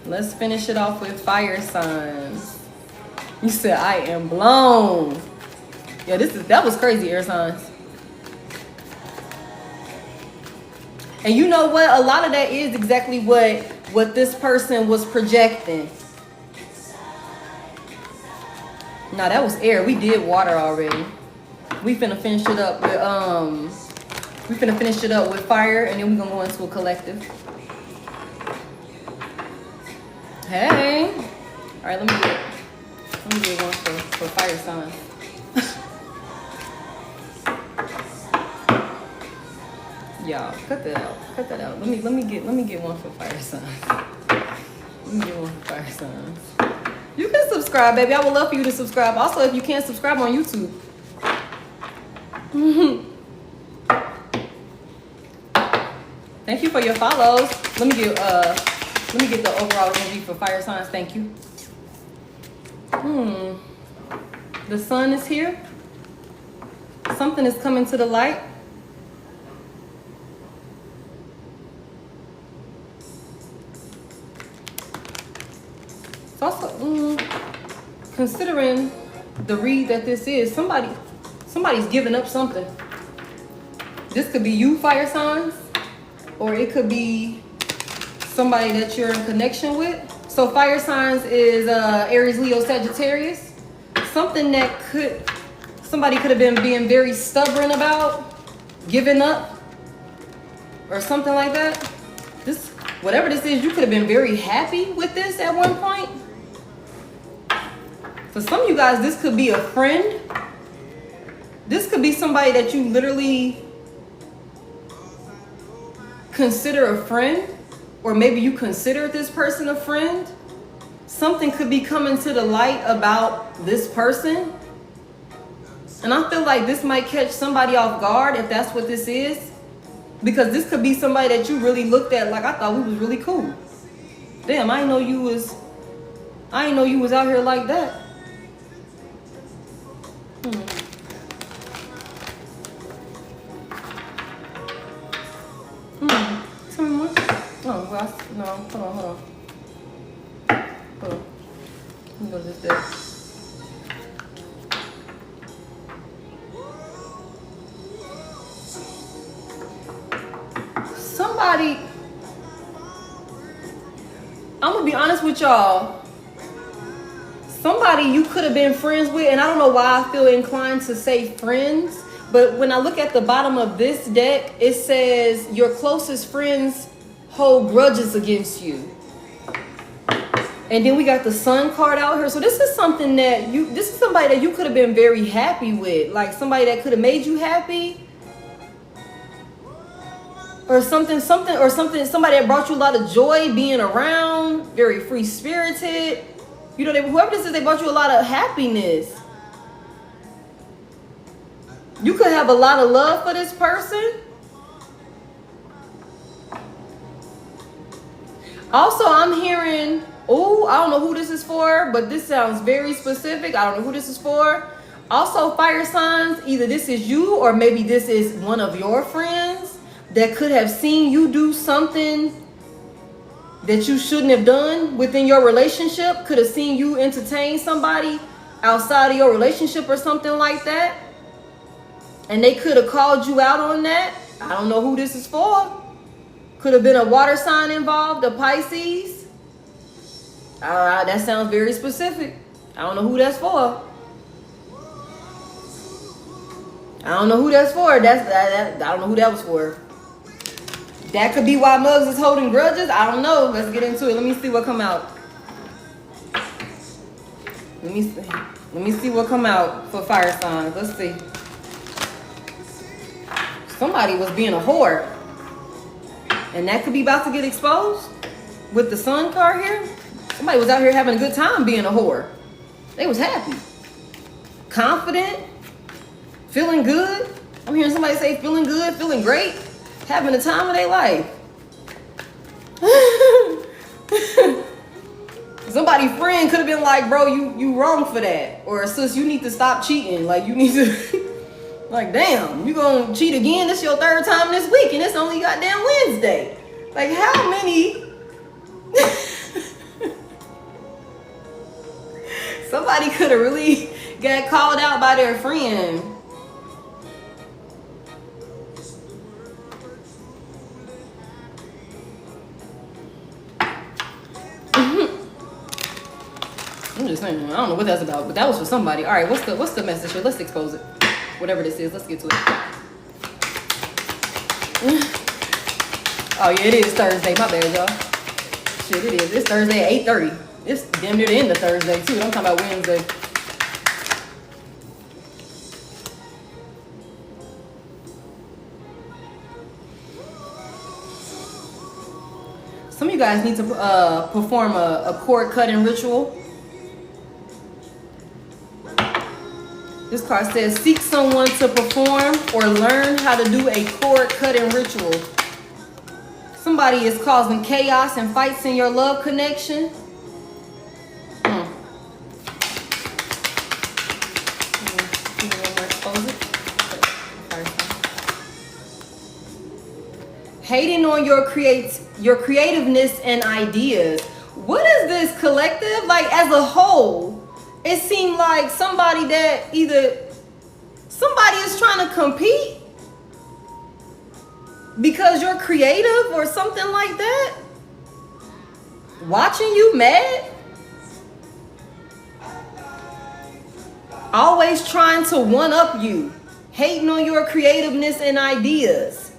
Let's finish it off with fire signs. You said, I am blown. Yeah, that was crazy, air signs. And you know what? A lot of that is exactly what this person was projecting. Nah, that was air. We did water already. We finna finish it up with fire, and then we're gonna go into a collective. Hey. All right, let me get one for fire signs. Y'all, cut that out. Let me get one for fire signs. Let me get one for fire signs. You can subscribe, baby. I would love for you to subscribe. Also, if you can't subscribe on YouTube. Thank you for your follows. Let me get the overall energy for fire signs. Thank you. The sun is here. Something is coming to the light. It's also considering the read that this is, somebody's giving up something. This could be you, fire signs, or it could be somebody that you're in connection with. So fire signs is Aries, Leo, Sagittarius. Something that somebody could have been being very stubborn about, giving up, or something like that. Whatever this is, you could have been very happy with this at one point. For some of you guys, this could be a friend. This could be somebody that you literally consider a friend, or maybe you consider this person a friend. Something could be coming to the light about this person. And I feel like this might catch somebody off guard if that's what this is. Because this could be somebody that you really looked at like, I thought we was really cool. Damn, I didn't know you was out here like that. Tell me more. Oh, well, no, hold on. Let me go this way. Somebody, I'm gonna be honest with y'all. Somebody you could have been friends with, and I don't know why I feel inclined to say friends, but when I look at the bottom of this deck, it says your closest friends hold grudges against you. And then we got the Sun card out here. So this is something that this is somebody that you could have been very happy with. Like somebody that could have made you happy. Or somebody that brought you a lot of joy being around, very free spirited. You know, whoever this is, they brought you a lot of happiness. You could have a lot of love for this person. Also, I'm hearing, oh, I don't know who this is for, but this sounds very specific. I don't know who this is for. Also, fire signs, either this is you or maybe this is one of your friends that could have seen you do something that you shouldn't have done within your relationship, could have seen you entertain somebody outside of your relationship or something like that. And they could have called you out on that. I don't know who this is for. Could have been a water sign involved, a Pisces. That sounds very specific. I don't know who that's for. I don't know who that's for. I don't know who that was for. That could be why Muggs is holding grudges. I don't know. Let's get into it. Let me see what come out. Let me see what come out for fire signs. Let's see. Somebody was being a whore. And that could be about to get exposed with the Sun card here. Somebody was out here having a good time being a whore. They was happy. Confident. Feeling good. I'm hearing somebody say feeling good, feeling great. Having the time of their life. Somebody's friend could have been like, bro, you wrong for that. Or sis, you need to stop cheating. Like you need to like, damn, you gonna cheat again? This your third time this week and it's only goddamn Wednesday. Like how many somebody could have really got called out by their friend. I'm just saying, I don't know what that's about, but that was for somebody. All right, what's the message here? Let's expose it. Whatever this is, let's get to it. Oh yeah, it is Thursday. My bad, y'all. Shit, it is. It's Thursday at 8:30. It's damn near the end of Thursday too. I'm talking about Wednesday. Some of you guys need to perform a cord cutting ritual. This card says, seek someone to perform or learn how to do a cord cutting ritual. Somebody is causing chaos and fights in your love connection. Hating on your creativeness and ideas. What is this collective? Like as a whole, it seemed like somebody that somebody is trying to compete because you're creative or something like that. Watching you mad. Always trying to one up you. Hating on your creativeness and ideas.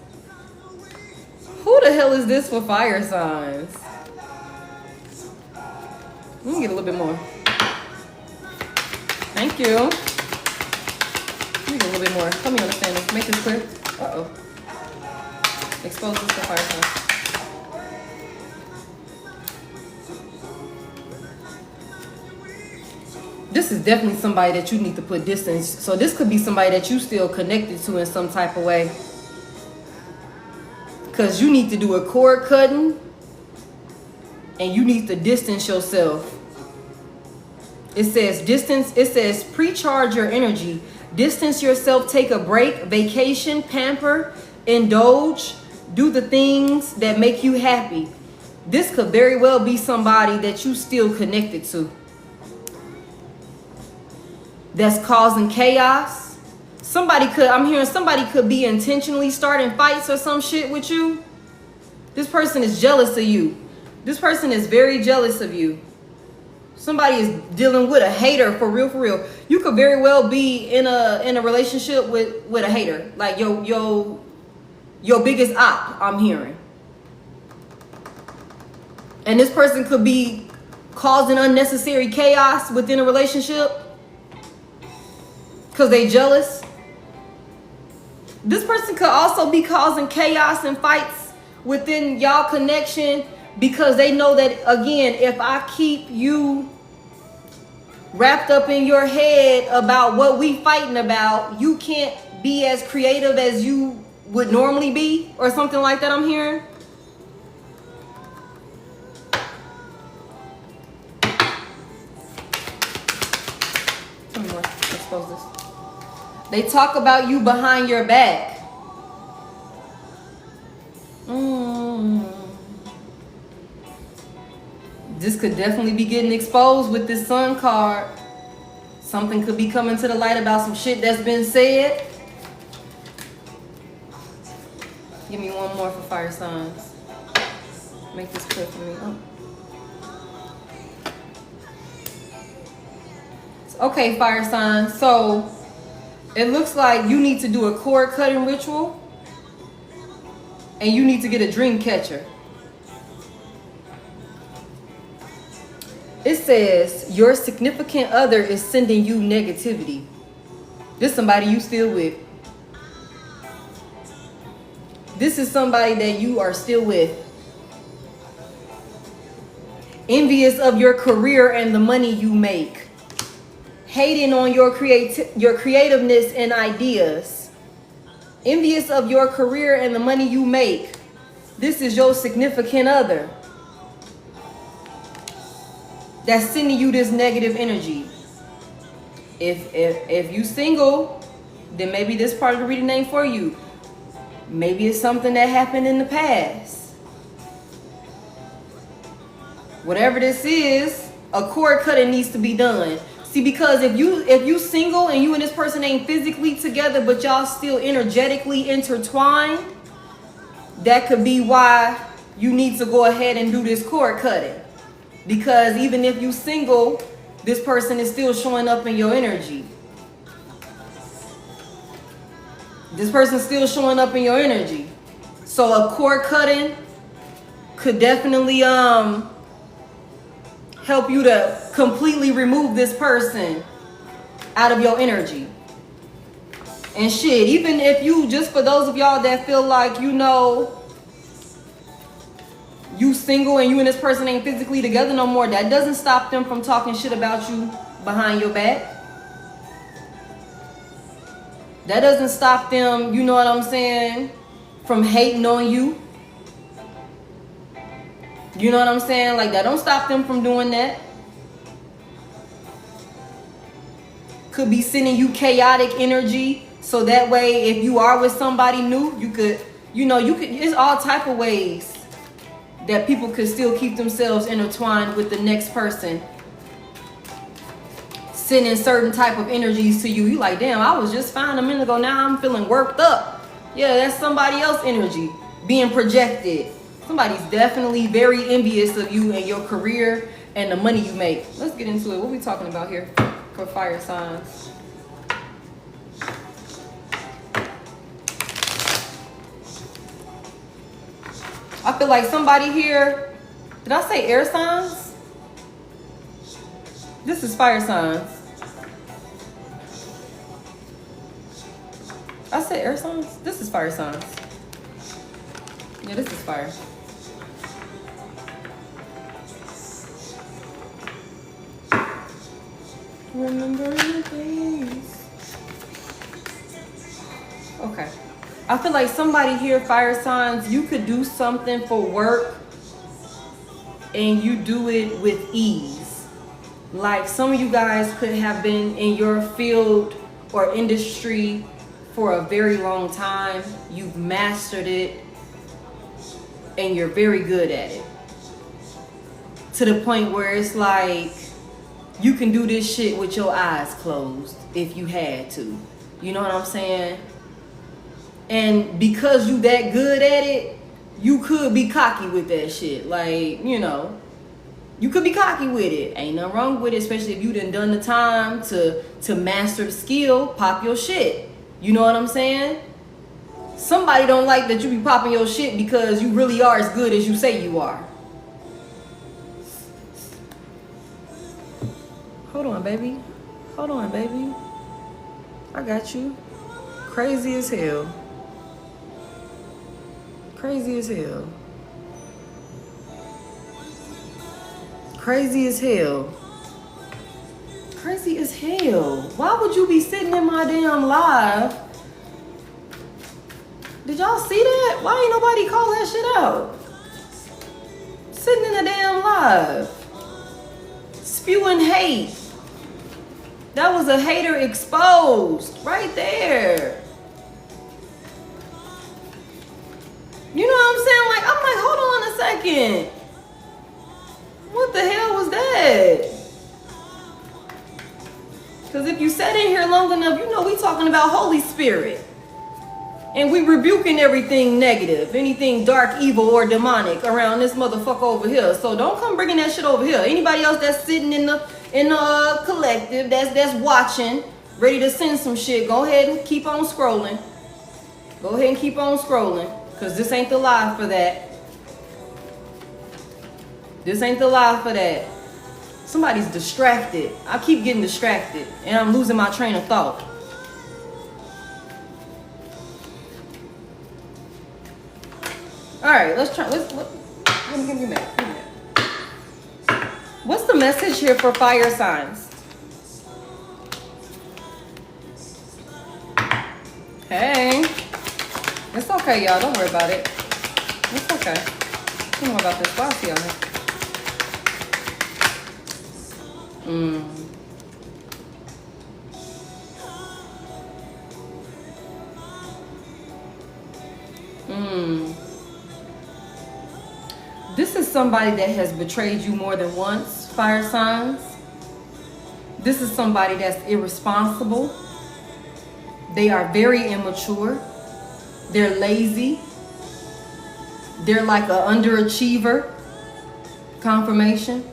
Who the hell is this for fire signs? Let me get a little bit more. Thank you. Let me get a little bit more. Help me understand this. Make this clear. Uh-oh. Expose this to fire signs. This is definitely somebody that you need to put distance. So this could be somebody that you still connected to in some type of way. Because you need to do a cord cutting. And you need to distance yourself. It says distance. It says pre-charge your energy. Distance yourself. Take a break. Vacation. Pamper. Indulge. Do the things that make you happy. This could very well be somebody that you still connected to. That's causing chaos. I'm hearing somebody could be intentionally starting fights or some shit with you. This person is jealous of you. This person is very jealous of you. Somebody is dealing with a hater for real, for real. You could very well be in a relationship with a hater. Like your biggest op, I'm hearing. And this person could be causing unnecessary chaos within a relationship because they jealous. This person could also be causing chaos and fights within y'all connection because they know that, again, if I keep you wrapped up in your head about what we fighting about, you can't be as creative as you would normally be, or something like that I'm hearing. Tell me more. Expose this. They talk about you behind your back. This could definitely be getting exposed with this Sun card. Something could be coming to the light about some shit that's been said. Give me one more for fire signs. Make this clear for me. Oh. Okay, fire signs. So it looks like you need to do a cord cutting ritual. And you need to get a dream catcher. It says your significant other is sending you negativity. This is somebody you still with. This is somebody that you are still with. Envious of your career and the money you make. Hating on your creativeness and ideas. Envious of your career and the money you make. This is your significant other that's sending you this negative energy. If you single, then maybe this part of the reading ain't for you. Maybe it's something that happened in the past. Whatever this is, a cord cutting needs to be done. See, because if you single and you and this person ain't physically together, but y'all still energetically intertwined, that could be why you need to go ahead and do this cord cutting. Because even if you single, this person is still showing up in your energy. This person's still showing up in your energy. So a cord cutting could definitely help you to completely remove this person out of your energy. And shit, even if you, just for those of y'all that feel like, you know, you single and you and this person ain't physically together no more, that doesn't stop them from talking shit about you behind your back. That doesn't stop them, you know what I'm saying, from hating on you. You know what I'm saying? Like, that don't stop them from doing that. Could be sending you chaotic energy. So that way, if you are with somebody new, you could, it's all type of ways that people could still keep themselves intertwined with the next person. Sending certain type of energies to you. You like, damn, I was just fine a minute ago. Now I'm feeling worked up. Yeah, that's somebody else's energy being projected. Somebody's definitely very envious of you and your career and the money you make. Let's get into it. What are we talking about here for fire signs? I feel like somebody here, did I say air signs? This is fire signs. I said air signs? This is fire signs. Yeah, this is fire. Remember the days. Okay. I feel like somebody here, fire signs, you could do something for work and you do it with ease. Like, some of you guys could have been in your field or industry for a very long time. You've mastered it and you're very good at it. To the point where it's like, you can do this shit with your eyes closed if you had to. You know what I'm saying? And because you that good at it, you could be cocky with that shit. Like, you could be cocky with it. Ain't nothing wrong with it, especially if you done the time to master the skill, pop your shit. You know what I'm saying? Somebody don't like that you be popping your shit because you really are as good as you say you are. Hold on, baby. Hold on, baby. I got you. Crazy as hell. Crazy as hell. Crazy as hell. Crazy as hell. Why would you be sitting in my damn live? Did y'all see that? Why ain't nobody call that shit out? Sitting in a damn live. Spewing hate. That was a hater exposed. Right there. You know what I'm saying? Like, I'm like, hold on a second. What the hell was that? Because if you sat in here long enough, you know we talking about Holy Spirit. And we rebuking everything negative, anything dark, evil, or demonic around this motherfucker over here. So don't come bringing that shit over here. Anybody else that's sitting in the collective, that's watching, ready to send some shit, go ahead and keep on scrolling. Go ahead and keep on scrolling. Because this ain't the live for that. This ain't the live for that. Somebody's distracted. I keep getting distracted. And I'm losing my train of thought. Alright, let's try. Give me that. What's the message here for fire signs? Hey. It's okay, y'all. Don't worry about it. It's okay. Don't know about this bossy on here. This is somebody that has betrayed you more than once, fire signs. This is somebody that's irresponsible. They are very immature. They're lazy. They're like an underachiever. Confirmation.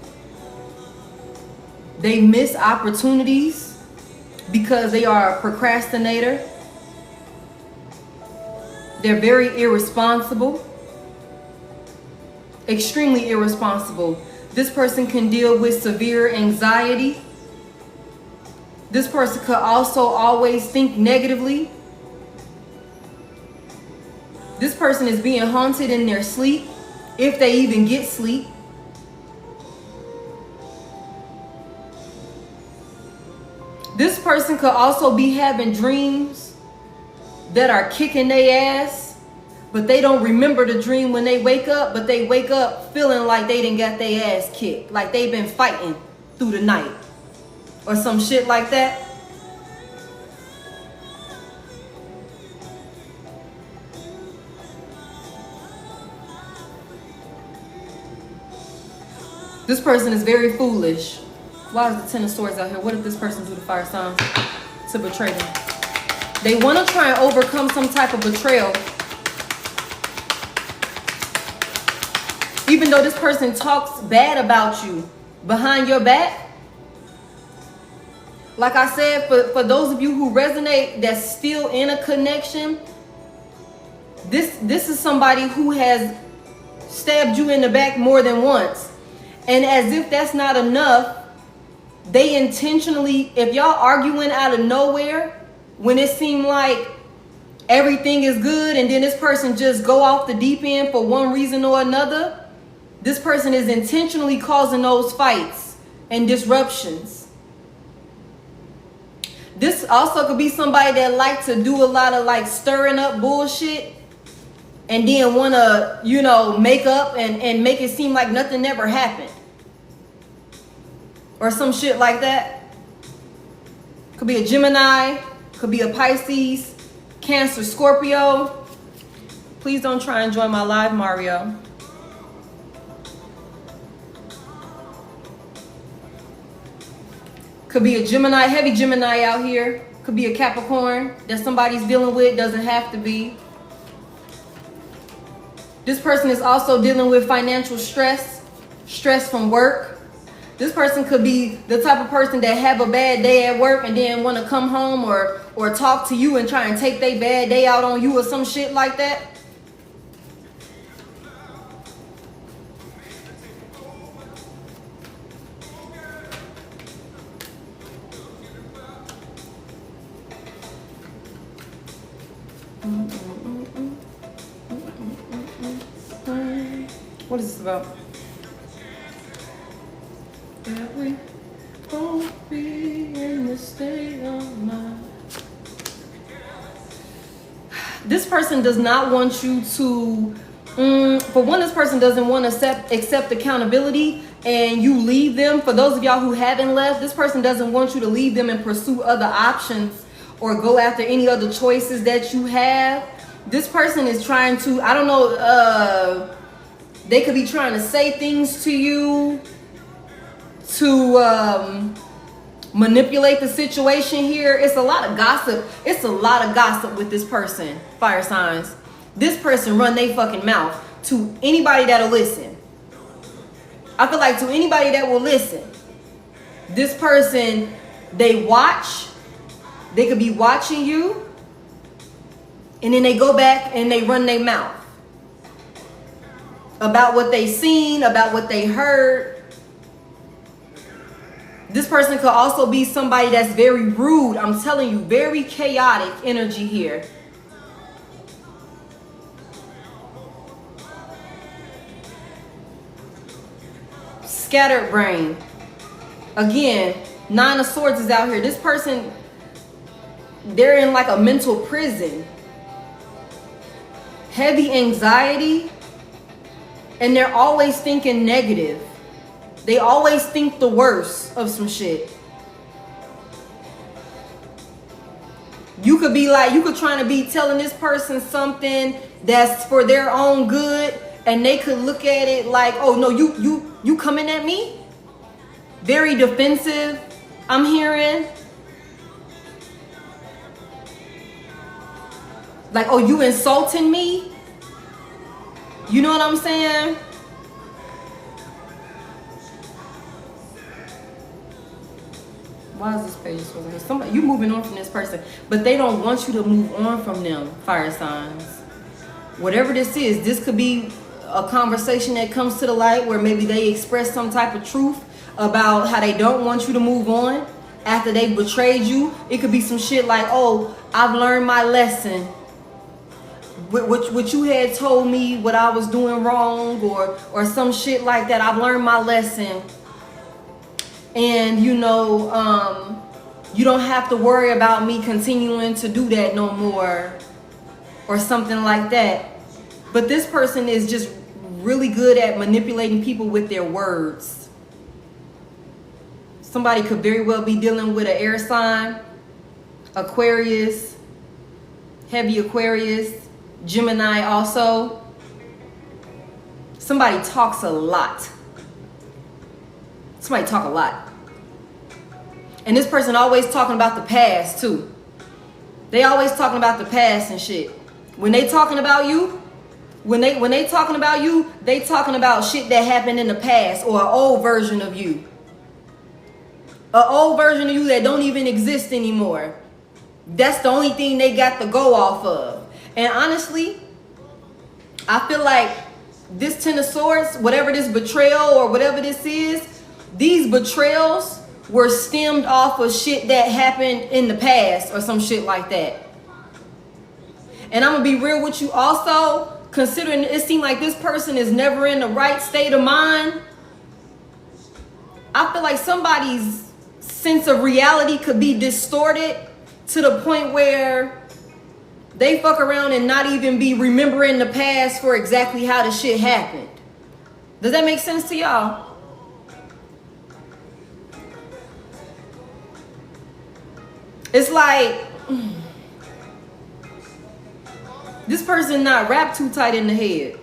They miss opportunities because they are a procrastinator. They're very irresponsible. Extremely irresponsible. This person can deal with severe anxiety. This person could also always think negatively. This person is being haunted in their sleep, if they even get sleep. This person could also be having dreams that are kicking their ass, but they don't remember the dream when they wake up, but they wake up feeling like they didn't got their ass kicked, like they've been fighting through the night or some shit like that. This person is very foolish. Why is the Ten of Swords out here? What did this person do to fire signs to betray them? They want to try and overcome some type of betrayal. Even though this person talks bad about you behind your back. Like I said, for those of you who resonate, that's still in a connection. This is somebody who has stabbed you in the back more than once. And as if that's not enough, they intentionally, if y'all arguing out of nowhere, when it seemed like everything is good and then this person just go off the deep end for one reason or another, this person is intentionally causing those fights and disruptions. This also could be somebody that likes to do a lot of like stirring up bullshit and then want to, you know, make up and make it seem like nothing ever happened. Or some shit like that. Could be a Gemini, could be a Pisces, Cancer, Scorpio. Please don't try and join my live, Mario. Could be a Gemini, heavy Gemini out here. Could be a Capricorn that somebody's dealing with, doesn't have to be. This person is also dealing with financial stress, stress from work. This person could be the type of person that have a bad day at work and then want to come home or talk to you and try and take their bad day out on you or some shit like that. What is this about? That we won't be in this state of mind. This person does not want you to, for one, this person doesn't want to accept accountability and you leave them. For those of y'all who haven't left, this person doesn't want you to leave them and pursue other options or go after any other choices that you have. This person is trying to, I don't know, they could be trying to say things to you to manipulate the situation here. It's a lot of gossip. It's a lot of gossip with this person, fire signs. This person run their fucking mouth to anybody that'll listen. I feel like to anybody that will listen, this person, they watch. They could be watching you, and then they go back and they run their mouth about what they seen, about what they heard. This person could also be somebody that's very rude. I'm telling you, very chaotic energy here. Scattered brain. Again, 9 of Swords is out here. This person, they're in like a mental prison. Heavy anxiety. And they're always thinking negative. They always think the worst of some shit. You could be like, you could try to be telling this person something that's for their own good, and they could look at it like, oh no, you coming at me? Very defensive, I'm hearing. Like, oh, you insulting me? You know what I'm saying? Why is this page supposed to be? Somebody, you moving on from this person, but they don't want you to move on from them, fire signs. Whatever this is, this could be a conversation that comes to the light where maybe they express some type of truth about how they don't want you to move on after they betrayed you. It could be some shit like, oh, I've learned my lesson. What you had told me what I was doing wrong, or some shit like that. I've learned my lesson. And you know, you don't have to worry about me continuing to do that no more, or something like that. But this person is just really good at manipulating people with their words. Somebody could very well be dealing with an air sign, Aquarius, heavy Aquarius, Gemini also. Somebody talks a lot. Somebody talk a lot. And this person always talking about the past too. They always talking about the past and shit. When they talking about you, when they talking about you, they talking about shit that happened in the past, or an old version of you. An old version of you that don't even exist anymore. That's the only thing they got to go off of. And honestly, I feel like this 10 of Swords, whatever this betrayal or whatever this is, these betrayals were stemmed off of shit that happened in the past or some shit like that. And I'm gonna be real with you also, considering it seems like this person is never in the right state of mind. I feel like somebody's sense of reality could be distorted to the point where they fuck around and not even be remembering the past for exactly how the shit happened. Does that make sense to y'all? It's like this person not wrapped too tight in the head.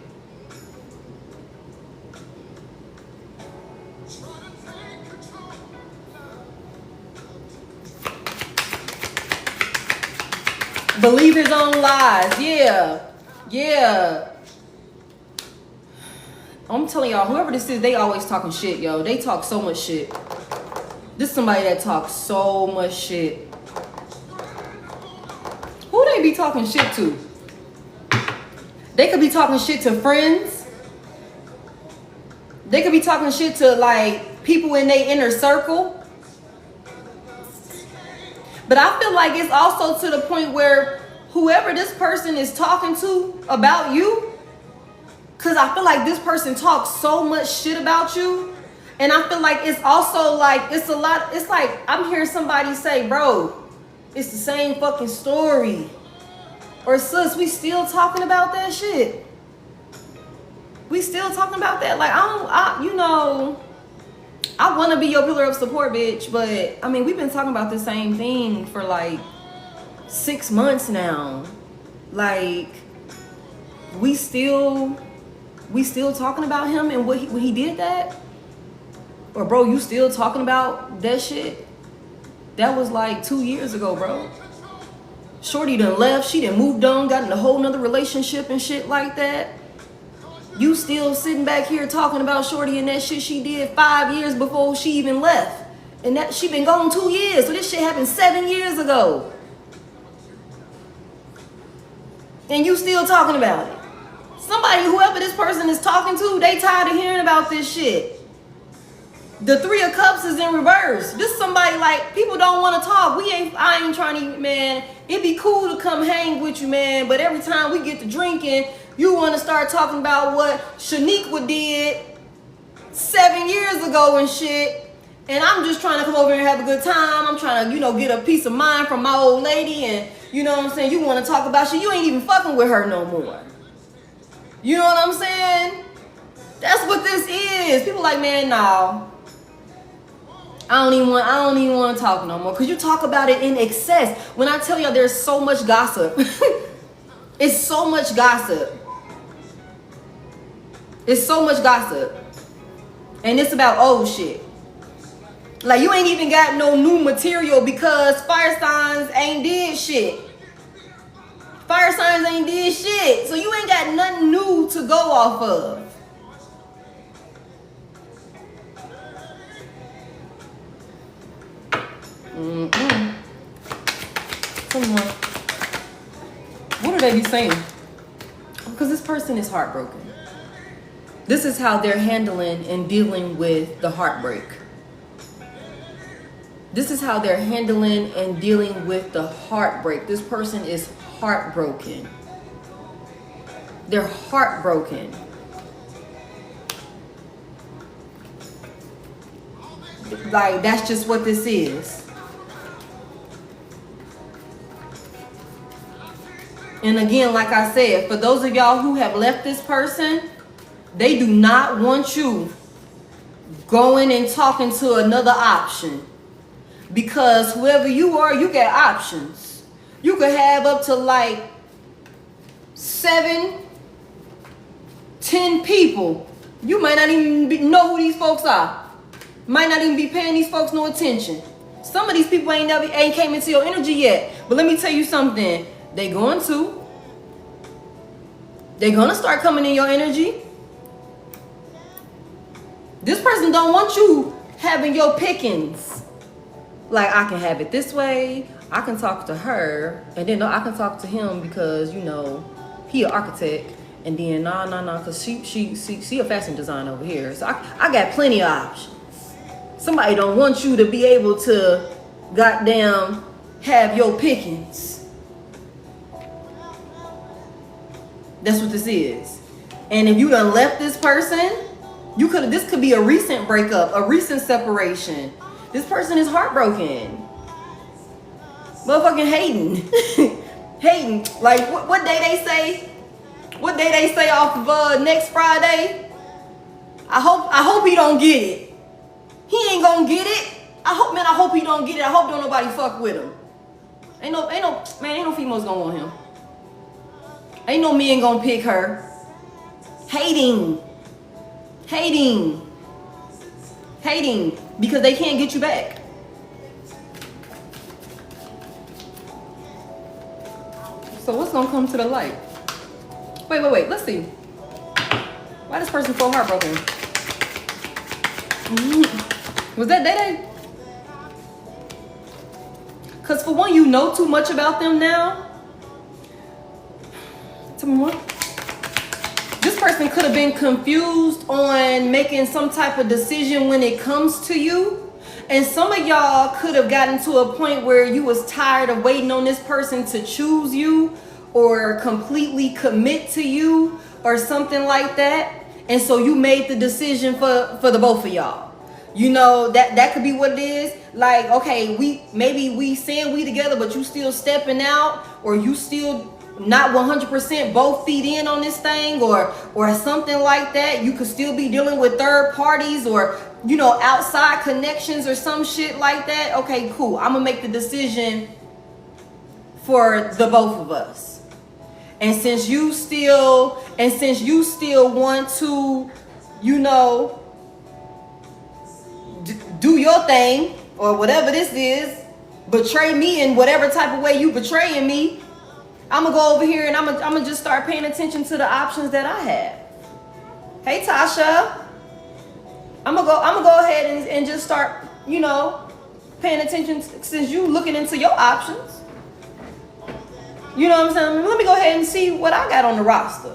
Believe his own lies. Yeah. I'm telling y'all, whoever this is, they always talking shit, yo. They talk so much shit. This is somebody that talks so much shit. Who they be talking shit to? They could be talking shit to friends. They could be talking shit to like people in their inner circle. But I feel like it's also to the point where whoever this person is talking to about you Because I feel like this person talks so much shit about you. And I feel like it's also like, it's a lot. It's like I'm hearing somebody say, bro, it's the same fucking story. Or sis, we still talking about that shit. We still talking about that. Like, I want to be your pillar of support, bitch. But, I mean, we've been talking about the same thing for like 6 months now. Like, we still talking about him and when he did that? Or, bro, you still talking about that shit? That was like 2 years ago, bro. Shorty done left. She done moved on, got in a whole nother relationship and shit like that. You still sitting back here talking about Shorty and that shit she did 5 years before she even left. And that she been gone 2 years. So this shit happened 7 years ago. And you still talking about it. Somebody, whoever this person is talking to, they tired of hearing about this shit. The 3 of Cups is in reverse. This somebody like, people don't want to talk. I ain't trying to, man. It'd be cool to come hang with you, man. But every time we get to drinking, you want to start talking about what Shaniqua did 7 years ago and shit. And I'm just trying to come over here and have a good time. I'm trying to, get a peace of mind from my old lady. And you know what I'm saying? You want to talk about shit. You ain't even fucking with her no more. You know what I'm saying? That's what this is. People like, man, no. I don't even want to talk no more. Because you talk about it in excess. When I tell y'all there's so much gossip. It's so much gossip. It's so much gossip. And it's about old shit. Like, you ain't even got no new material because fire signs ain't did shit. Fire signs ain't did shit. So you ain't got nothing new to go off of. Come on. What are they be saying? Because this person is heartbroken. This is how they're handling and dealing with the heartbreak. This is how they're handling and dealing with the heartbreak. This person is heartbroken. They're heartbroken. Like, that's just what this is. And again, like I said, for those of y'all who have left this person, they do not want you going and talking to another option. Because whoever you are, you got options. You could have up to like 7, 10 people. You might not even know who these folks are. Might not even be paying these folks no attention. Some of these people ain't came into your energy yet. But let me tell you something. They going to. They're going to start coming in your energy. This person don't want you having your pickings. Like, I can have it this way. I can talk to her. And then I can talk to him because, he an architect. And then, nah, because she a fashion designer over here. So I got plenty of options. Somebody don't want you to be able to goddamn have your pickings. That's what this is. And if you done left this person, this could be a recent breakup, a recent separation. This person is heartbroken. Motherfucking hating. Hating. Like, what day they say? What day they say off of next Friday? I hope he don't get it. He ain't gonna get it. I hope he don't get it. I hope don't nobody fuck with him. Ain't no females gonna want him. Ain't no men gonna pick her. Hating. Because they can't get you back. So what's gonna come to the light? Wait. Let's see. Why this person so heartbroken? Was that Day? Because for one, you know too much about them now. Tell me what? This person could have been confused on making some type of decision when it comes to you. And some of y'all could have gotten to a point where you was tired of waiting on this person to choose you or completely commit to you or something like that. And so you made the decision for the both of y'all. You know, that could be what it is. Like, okay, we saying we together, but you still stepping out, or you still not 100% both feet in on this thing, or something like that. You could still be dealing with third parties, or, you know, outside connections or some shit like that. Okay, cool. I'm gonna make the decision for the both of us. And since you still want to, you know, do your thing, or whatever this is, betray me in whatever type of way you betraying me, I'm gonna go over here and I'm gonna just start paying attention to the options that I have. Hey Tasha, I'm gonna go ahead and just start, you know, paying attention since you looking into your options. You know what I'm saying? Let me go ahead and see what I got on the roster.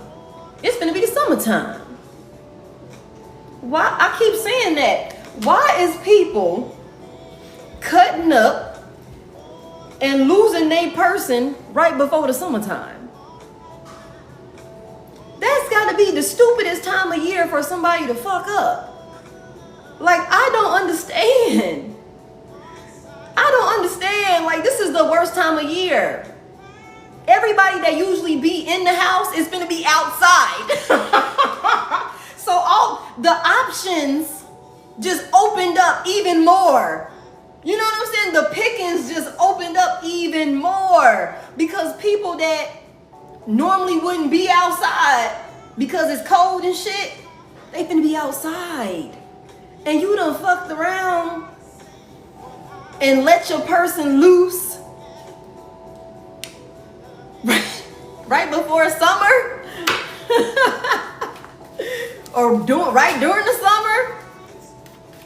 It's gonna be the summertime. Why I keep saying that? Why is people cutting up and losing their person right before the summertime? That's got to be the stupidest time of year for somebody to fuck up. Like, I don't understand. Like, this is the worst time of year. Everybody that usually be in the house is going to be outside. So all the options just opened up even more. You know what I'm saying? The pickings just opened up even more, because people that normally wouldn't be outside because it's cold and shit, they finna be outside. And you done fucked around and let your person loose right before summer or right during the summer.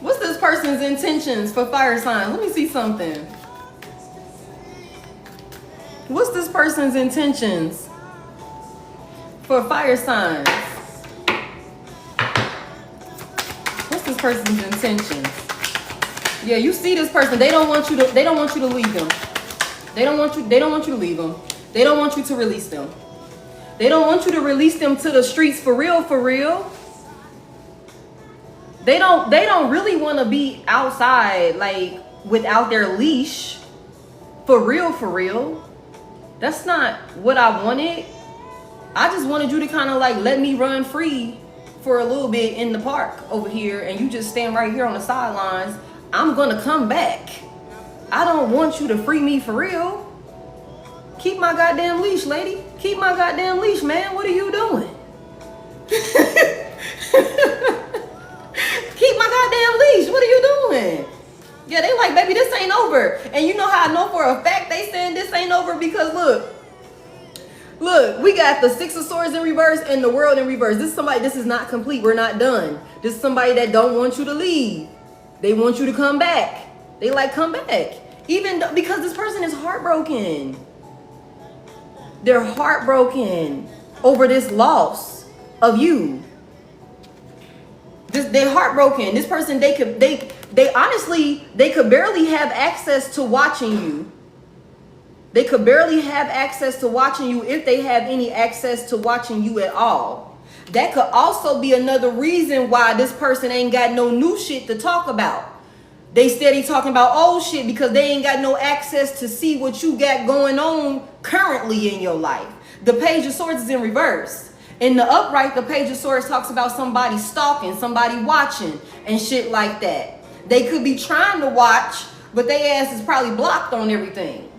What's this person's intentions for fire signs? Let me see something. What's this person's intentions for fire signs? What's this person's intentions? Yeah, you see this person. They don't want you to leave them. They don't want you to leave them. They don't want you to release them. They don't want you to release them to the streets for real, for real. They don't really want to be outside, like, without their leash. For real, for real. That's not what I wanted. I just wanted you to kind of like let me run free for a little bit in the park over here, and you just stand right here on the sidelines. I'm gonna come back. I don't want you to free me for real. Keep my goddamn leash, lady. Keep my goddamn leash, man. What are you doing? Keep my goddamn leash. What are you doing? Yeah, they like, baby, this ain't over. And you know how I know for a fact they saying this ain't over? Because look, we got the Six of Swords in reverse and the World in reverse. This is not complete. We're not done. This is somebody that don't want you to leave. They want you to come back. They like, come back. Even because this person is heartbroken. They're heartbroken over this loss of you. They're heartbroken. This person, they honestly, they could barely have access to watching you. They could barely have access to watching you, if they have any access to watching you at all. That could also be another reason why this person ain't got no new shit to talk about. They steady talking about old shit because they ain't got no access to see what you got going on currently in your life. The Page of Swords is in reverse. In the upright, the Page of Swords talks about somebody stalking, somebody watching, and shit like that. They could be trying to watch, but their ass is probably blocked on everything.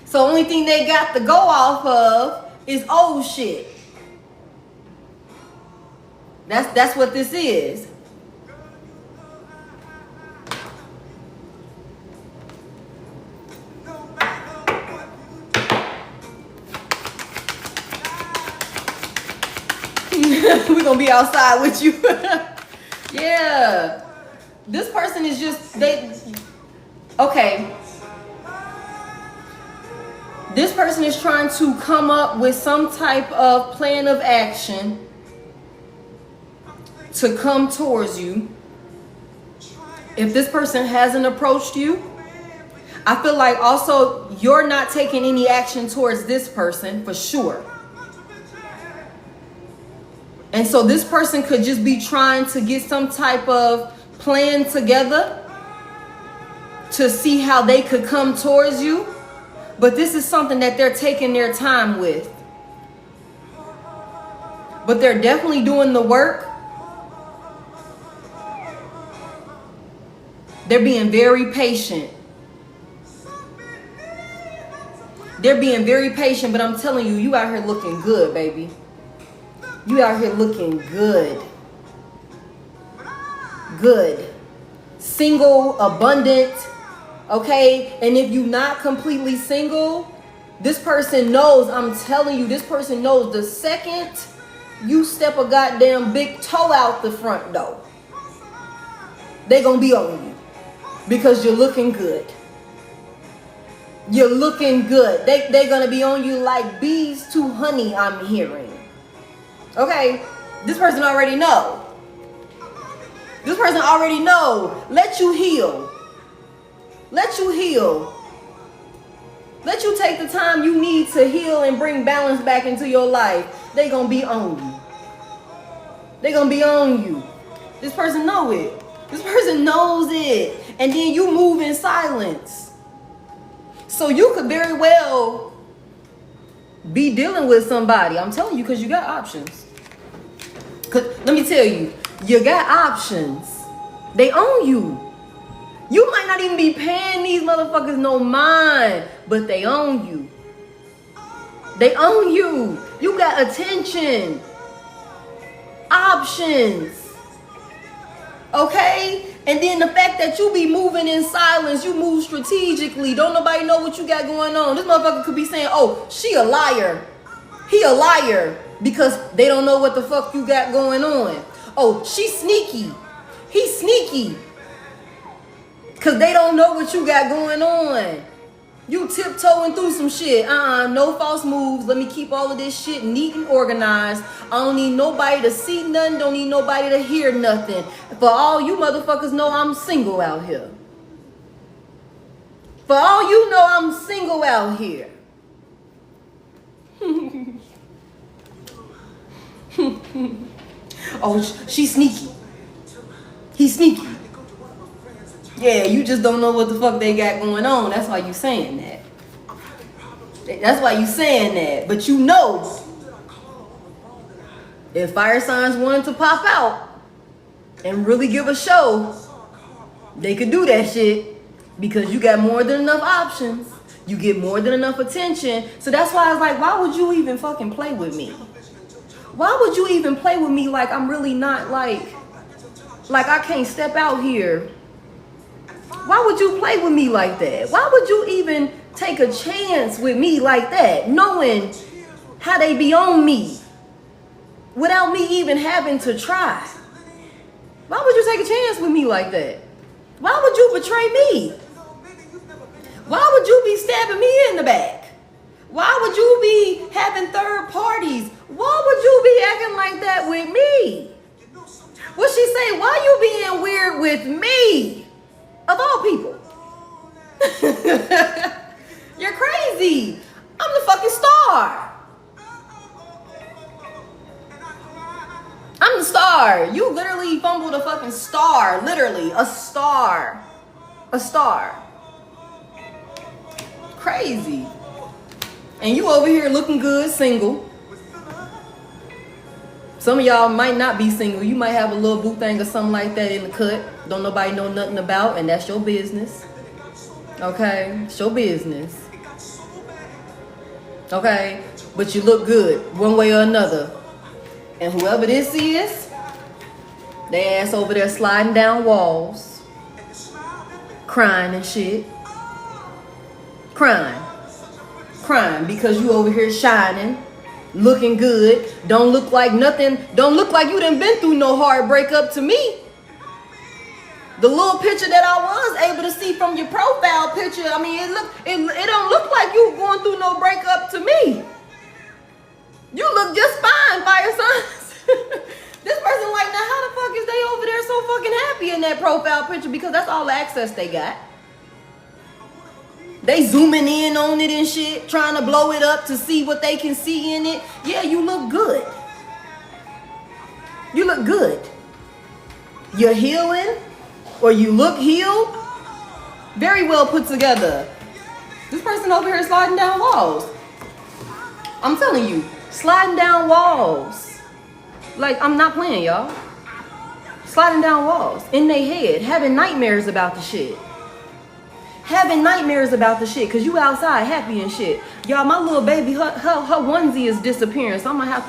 So only thing they got to go off of is old shit. That's what this is. We're gonna be outside with you. Yeah. This person is just, okay. This person is trying to come up with some type of plan of action to come towards you. If this person hasn't approached you, I feel like also you're not taking any action towards this person for sure. And so this person could just be trying to get some type of plan together to see how they could come towards you. But this is something that they're taking their time with. But they're definitely doing the work. They're being very patient. They're being very patient, but I'm telling you, you out here looking good, baby. You out here looking good. Good. Single, abundant, okay? And if you're not completely single, this person knows, I'm telling you, this person knows the second you step a goddamn big toe out the front door, they gonna be on you because you're looking good. You're looking good. They're gonna be on you like bees to honey, I'm hearing. Okay, this person already know. This person already know. Let you heal. Let you heal. Let you take the time you need to heal and bring balance back into your life. They gonna be on you. They gonna be on you. This person know it. This person knows it. And then you move in silence. So you could very well be dealing with somebody. I'm telling you, because you got options. Cause let me tell you, you got options. They own you. You might not even be paying these motherfuckers no mind, but they own you. They own you. You got attention. Options. Okay? And then the fact that you be moving in silence, you move strategically. Don't nobody know what you got going on. This motherfucker could be saying, oh, she a liar. He a liar. Because they don't know what the fuck you got going on. Oh, she sneaky. He sneaky. Because they don't know what you got going on. You tiptoeing through some shit. No false moves. Let me keep all of this shit neat and organized. I don't need nobody to see nothing. Don't need nobody to hear nothing. For all you motherfuckers know, I'm single out here. For all you know, I'm single out here. Oh, she's sneaky. He's sneaky. Yeah, you just don't know what the fuck they got going on. That's why you saying that. That's why you saying that. But you know, if fire signs wanted to pop out and really give a show, they could do that shit because you got more than enough options. You get more than enough attention. So that's why I was like, why would you even fucking play with me? Why would you even play with me like I'm really not like I can't step out here? Why would you play with me like that? Why would you even take a chance with me like that, knowing how they be on me without me even having to try? Why would you take a chance with me like that? Why would you betray me? Why would you be stabbing me in the back? Why would you be having third parties? Why would you be acting like that with me? What she say? Why you being weird with me? Of all people. You're crazy. I'm the fucking star. I'm the star. You literally fumbled a fucking star. Literally. A star. A star. Crazy. And you over here looking good, single. Some of y'all might not be single. You might have a little boo thing or something like that in the cut. Don't nobody know nothing about, and that's your business. Okay? It's your business. Okay? But you look good one way or another. And whoever this is, they ass over there sliding down walls, crying and shit. Crying because you over here shining, looking good. Don't look like nothing. Don't look like you done been through no hard breakup to me. The little picture that I was able to see from your profile picture, I mean, it don't look like you going through no breakup to me. You look just fine, fire signs. This person like, now how the fuck is they over there so fucking happy in that profile picture? Because that's all the access they got. They zooming in on it and shit, trying to blow it up to see what they can see in it. Yeah, you look good. You look good. You're healing, or you look healed. Very well put together. This person over here is sliding down walls. I'm telling you, sliding down walls. Like, I'm not playing, y'all. Sliding down walls in their head, having nightmares about the shit. Having nightmares about the shit, cause you outside happy and shit. Y'all, my little baby, her onesie is disappearing, so I'm gonna have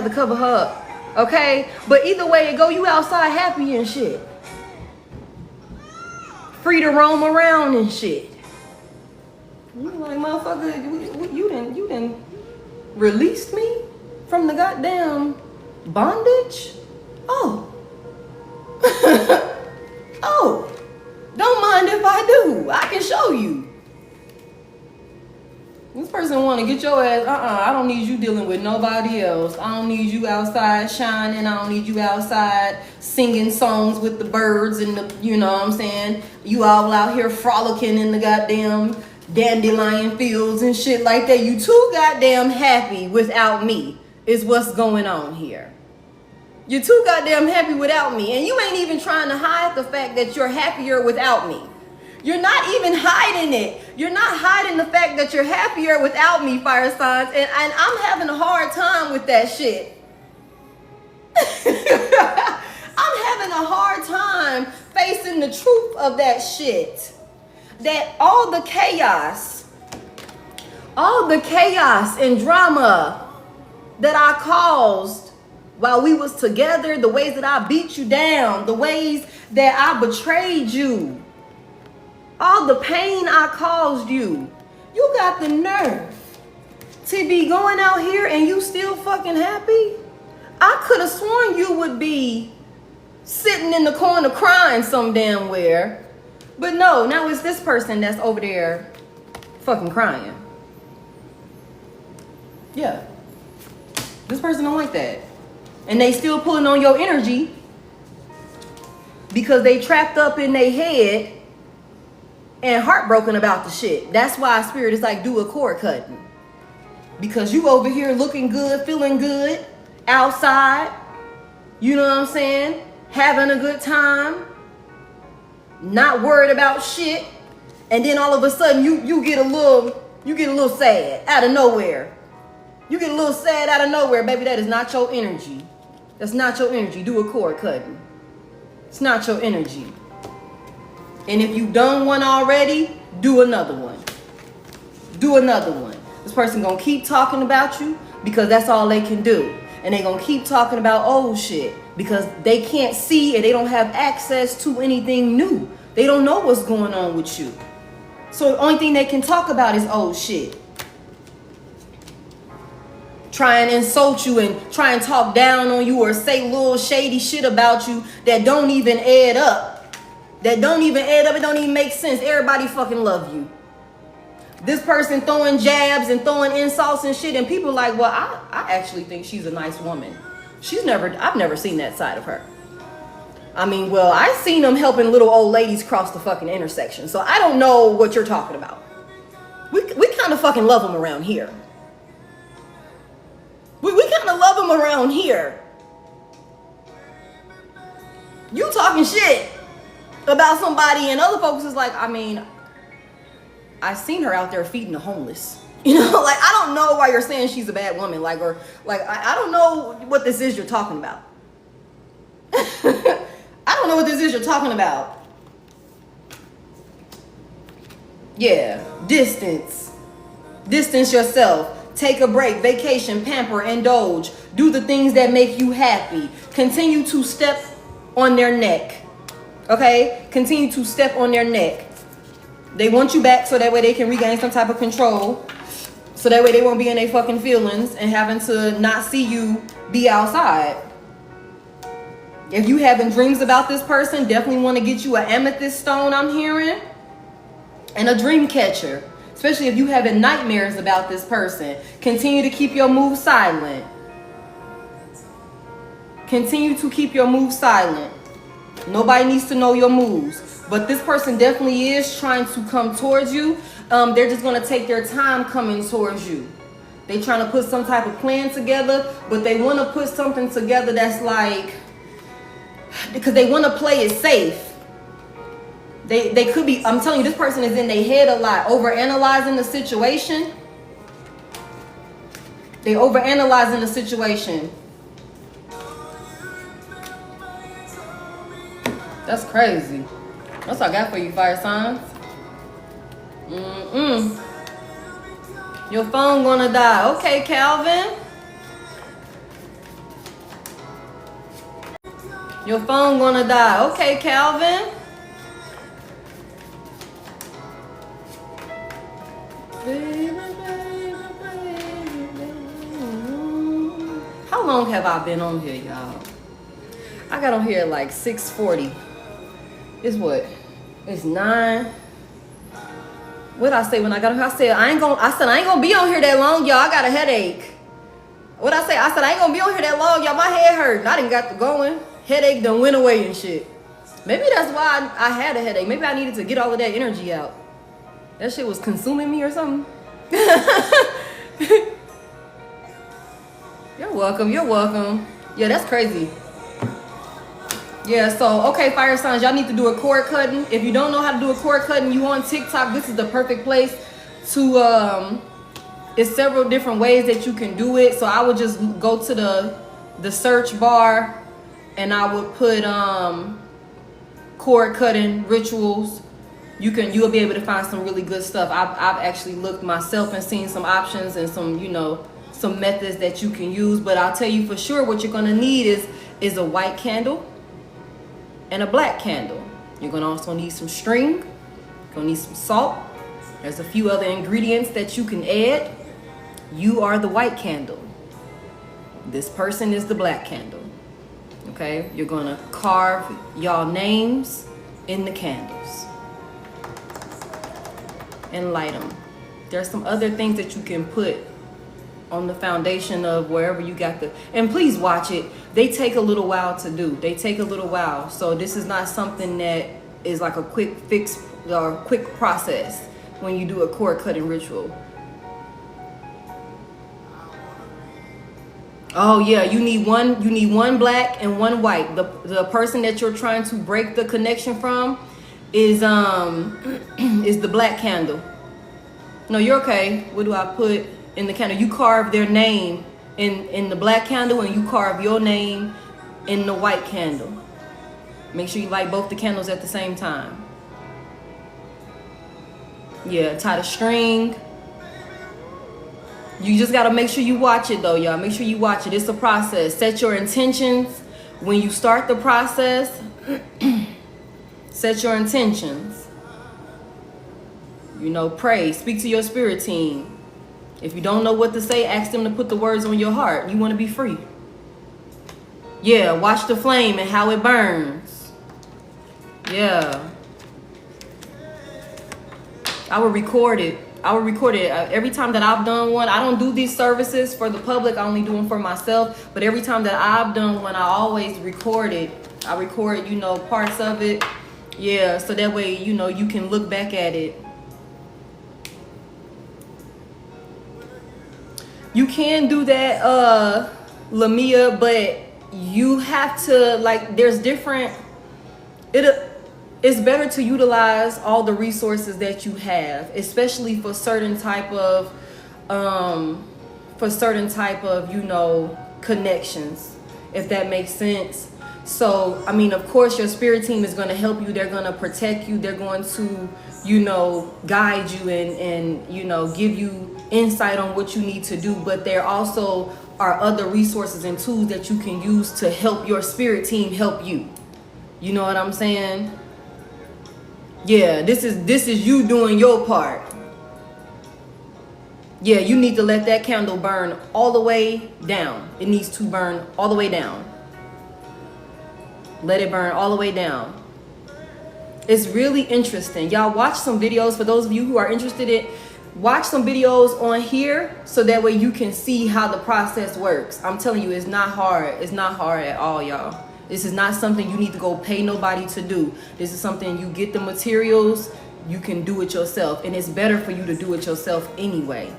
to cover her up. Okay? But either way it go, you outside happy and shit. Free to roam around and shit. You like, motherfucker, you didn't released me from the goddamn bondage? Oh. Oh. Don't mind if I do. I can show you. This person want to get your ass, I don't need you dealing with nobody else. I don't need you outside shining. I don't need you outside singing songs with the birds and the, you know what I'm saying? You all out here frolicking in the goddamn dandelion fields and shit like that. You too goddamn happy without me is what's going on here. You're too goddamn happy without me. And you ain't even trying to hide the fact that you're happier without me. You're not even hiding it. You're not hiding the fact that you're happier without me, fire signs. And I'm having a hard time with that shit. I'm having a hard time facing the truth of that shit. That all the chaos and drama that I caused while we was together, the ways that I beat you down, the ways that I betrayed you, all the pain I caused you, you got the nerve to be going out here and you still fucking happy? I could have sworn you would be sitting in the corner crying some damn where. But no, now it's this person that's over there fucking crying. Yeah. This person don't like that. And they still pulling on your energy because they trapped up in their head and heartbroken about the shit. That's why spirit is like, do a cord cutting. Because you over here looking good, feeling good, outside, you know what I'm saying? Having a good time, not worried about shit. And then all of a sudden you get a little sad out of nowhere. You get a little sad out of nowhere, baby. That is not your energy. That's not your energy. Do a cord cutting. It's not your energy. And if you've done one already, do another one. Do another one. This person gonna keep talking about you because that's all they can do. And they gonna keep talking about old shit because they can't see and they don't have access to anything new. They don't know what's going on with you. So the only thing they can talk about is old shit. Try and insult you and try and talk down on you or say little shady shit about you that don't even add up. That don't even add up. It don't even make sense. Everybody fucking love you. This person throwing jabs and throwing insults and shit, and people like, well, I actually think she's a nice woman. I've never seen that side of her. I mean, well, I seen them helping little old ladies cross the fucking intersection, so I don't know what you're talking about. We kind of fucking love them around here. We kind of love them around here. You talking shit about somebody, and other folks is like, I mean, I seen her out there feeding the homeless. You know, like, I don't know why you're saying she's a bad woman. Like, or like, I don't know what this is you're talking about. I don't know what this is you're talking about. Yeah, distance. Distance yourself. Take a break, vacation, pamper, indulge. Do the things that make you happy. Continue to step on their neck. Okay? Continue to step on their neck. They want you back so that way they can regain some type of control. So that way they won't be in their fucking feelings and having to not see you be outside. If you having dreams about this person, definitely want to get you an amethyst stone, I'm hearing. And a dream catcher. Especially if you having nightmares about this person. Continue to keep your moves silent. Continue to keep your moves silent. Nobody needs to know your moves. But this person definitely is trying to come towards you. They're just going to take their time coming towards you. They trying to put some type of plan together, but they want to put something together that's like, because they want to play it safe. They could be, I'm telling you, this person is in their head a lot, overanalyzing the situation. They overanalyzing the situation. That's crazy. That's all I got for you, fire signs. Your phone gonna die. Okay, Calvin. Your phone gonna die. Okay, Calvin. How long have I been on here, y'all? I got on here at like 6:40. It's what? It's 9. What I say when I got on here? I said I ain't gonna be on here that long, y'all. I got a headache. What I say? I said I ain't gonna be on here that long, y'all. My head hurt. I didn't got to going. Headache done went away and shit. Maybe that's why I had a headache. Maybe I needed to get all of that energy out. That shit was consuming me or something. You're welcome. You're welcome. Yeah, that's crazy. Yeah, so, okay, fire signs, y'all need to do a cord cutting. If you don't know how to do a cord cutting, you on TikTok, this is the perfect place to, it's several different ways that you can do it. So I would just go to the search bar and I would put cord cutting rituals. You'll be able to find some really good stuff. I've actually looked myself and seen some options and some, you know, some methods that you can use. But I'll tell you for sure what you're gonna need is a white candle and a black candle. You're gonna also need some string. You're gonna need some salt. There's a few other ingredients that you can add. You are the white candle. This person is the black candle. Okay, you're gonna carve y'all names in the candles and light them. There's some other things that you can put on the foundation of wherever you got the, and please watch it. They take a little while to do. They take a little while. So this is not something that is like a quick fix or quick process when you do a cord cutting ritual. Oh yeah, you need one black and one white. The person that you're trying to break the connection from is the black candle. No, you're okay. What do I put in the candle? You carve their name in the black candle and you carve your name in the white candle. Make sure you light both the candles at the same time. Yeah, tie the string. You just gotta make sure you watch it though, y'all. Make sure you watch it. It's a process. Set your intentions when you start the process. Set your intentions. You know, pray. Speak to your spirit team. If you don't know what to say, ask them to put the words on your heart. You want to be free. Yeah, watch the flame and how it burns. Yeah. I will record it. Every time that I've done one. I don't do these services for the public. I only do them for myself. But every time that I've done one, I always record it. I record, you know, parts of it. Yeah, so that way, you know, you can look back at it. You can do that, Lamia, but you have to, like, there's different, it's better to utilize all the resources that you have, especially for certain type of, you know, connections, if that makes sense. So, I mean, of course, your spirit team is going to help you. They're going to protect you. They're going to, you know, guide you and, you know, give you insight on what you need to do. But there also are other resources and tools that you can use to help your spirit team help you. You know what I'm saying? Yeah, this is you doing your part. Yeah, you need to let that candle burn all the way down. It needs to burn all the way down. Let it burn all the way down. It's really interesting. Y'all watch some videos. For those of you who are interested in, watch some videos on here so that way you can see how the process works. I'm telling you, it's not hard. It's not hard at all, y'all. This is not something you need to go pay nobody to do. This is something you get the materials, you can do it yourself. And it's better for you to do it yourself anyway.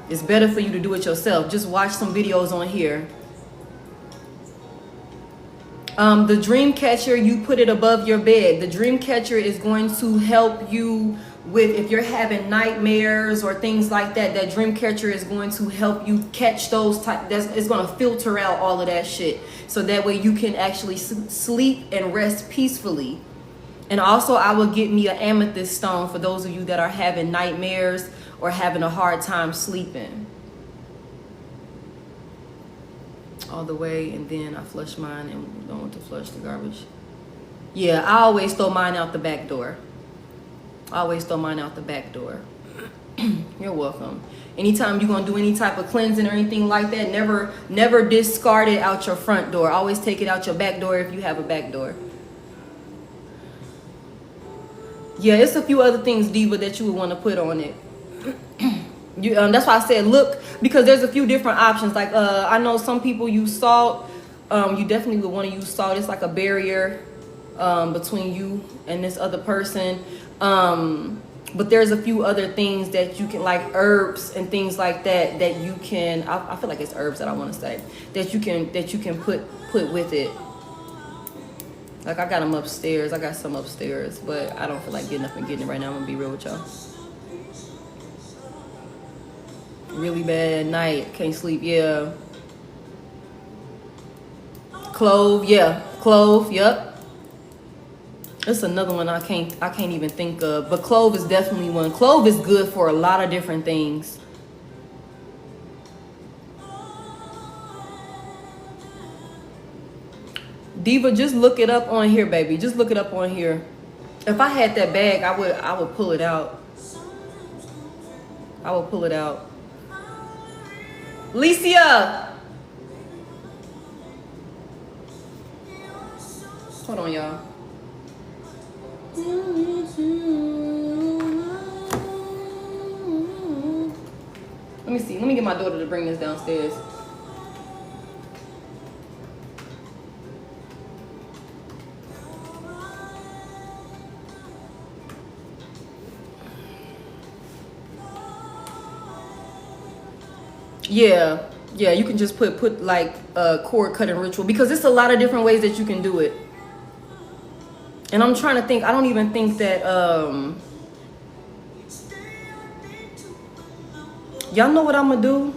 It's better for you to do it yourself. Just watch some videos on here. The dream catcher, you put it above your bed. The dream catcher is going to help you with, if you're having nightmares or things like that, that dream catcher is going to help you catch those type. It's going to filter out all of that shit, so that way you can actually sleep and rest peacefully. And also, I will get me an amethyst stone for those of you that are having nightmares or having a hard time sleeping. All the way, and then I flush mine and don't want to flush the garbage. Yeah, I always throw mine out the back door. I always throw mine out the back door. You're welcome. Anytime you're gonna do any type of cleansing or anything like that, never discard it out your front door. Always take it out your back door if you have a back door. Yeah, it's a few other things, Diva, that you would want to put on it. That's why I said look, because there's a few different options. Like I know some people use salt. You definitely would want to use salt. It's like a barrier between you and this other person. But there's a few other things that you can, like herbs and things like that, that you can, I feel like it's herbs that I want to say, that you can put with it. Like I got them upstairs. I got some upstairs, but I don't feel like getting up and getting it right now. I'm gonna be real with y'all. Really bad night, can't sleep. Yeah. Clove, yeah. Clove, yep. That's another one I can't even think of. But clove is definitely one. Clove is good for a lot of different things. Diva, just look it up on here, baby. Just look it up on here. If I had that bag, I would pull it out. I will pull it out. Licia! Hold on, y'all. Let me see. Let me get my daughter to bring this downstairs. Yeah, you can just put like a cord cutting ritual, because it's a lot of different ways that you can do it. And I'm trying to think, I don't even think that y'all know what I'm gonna do?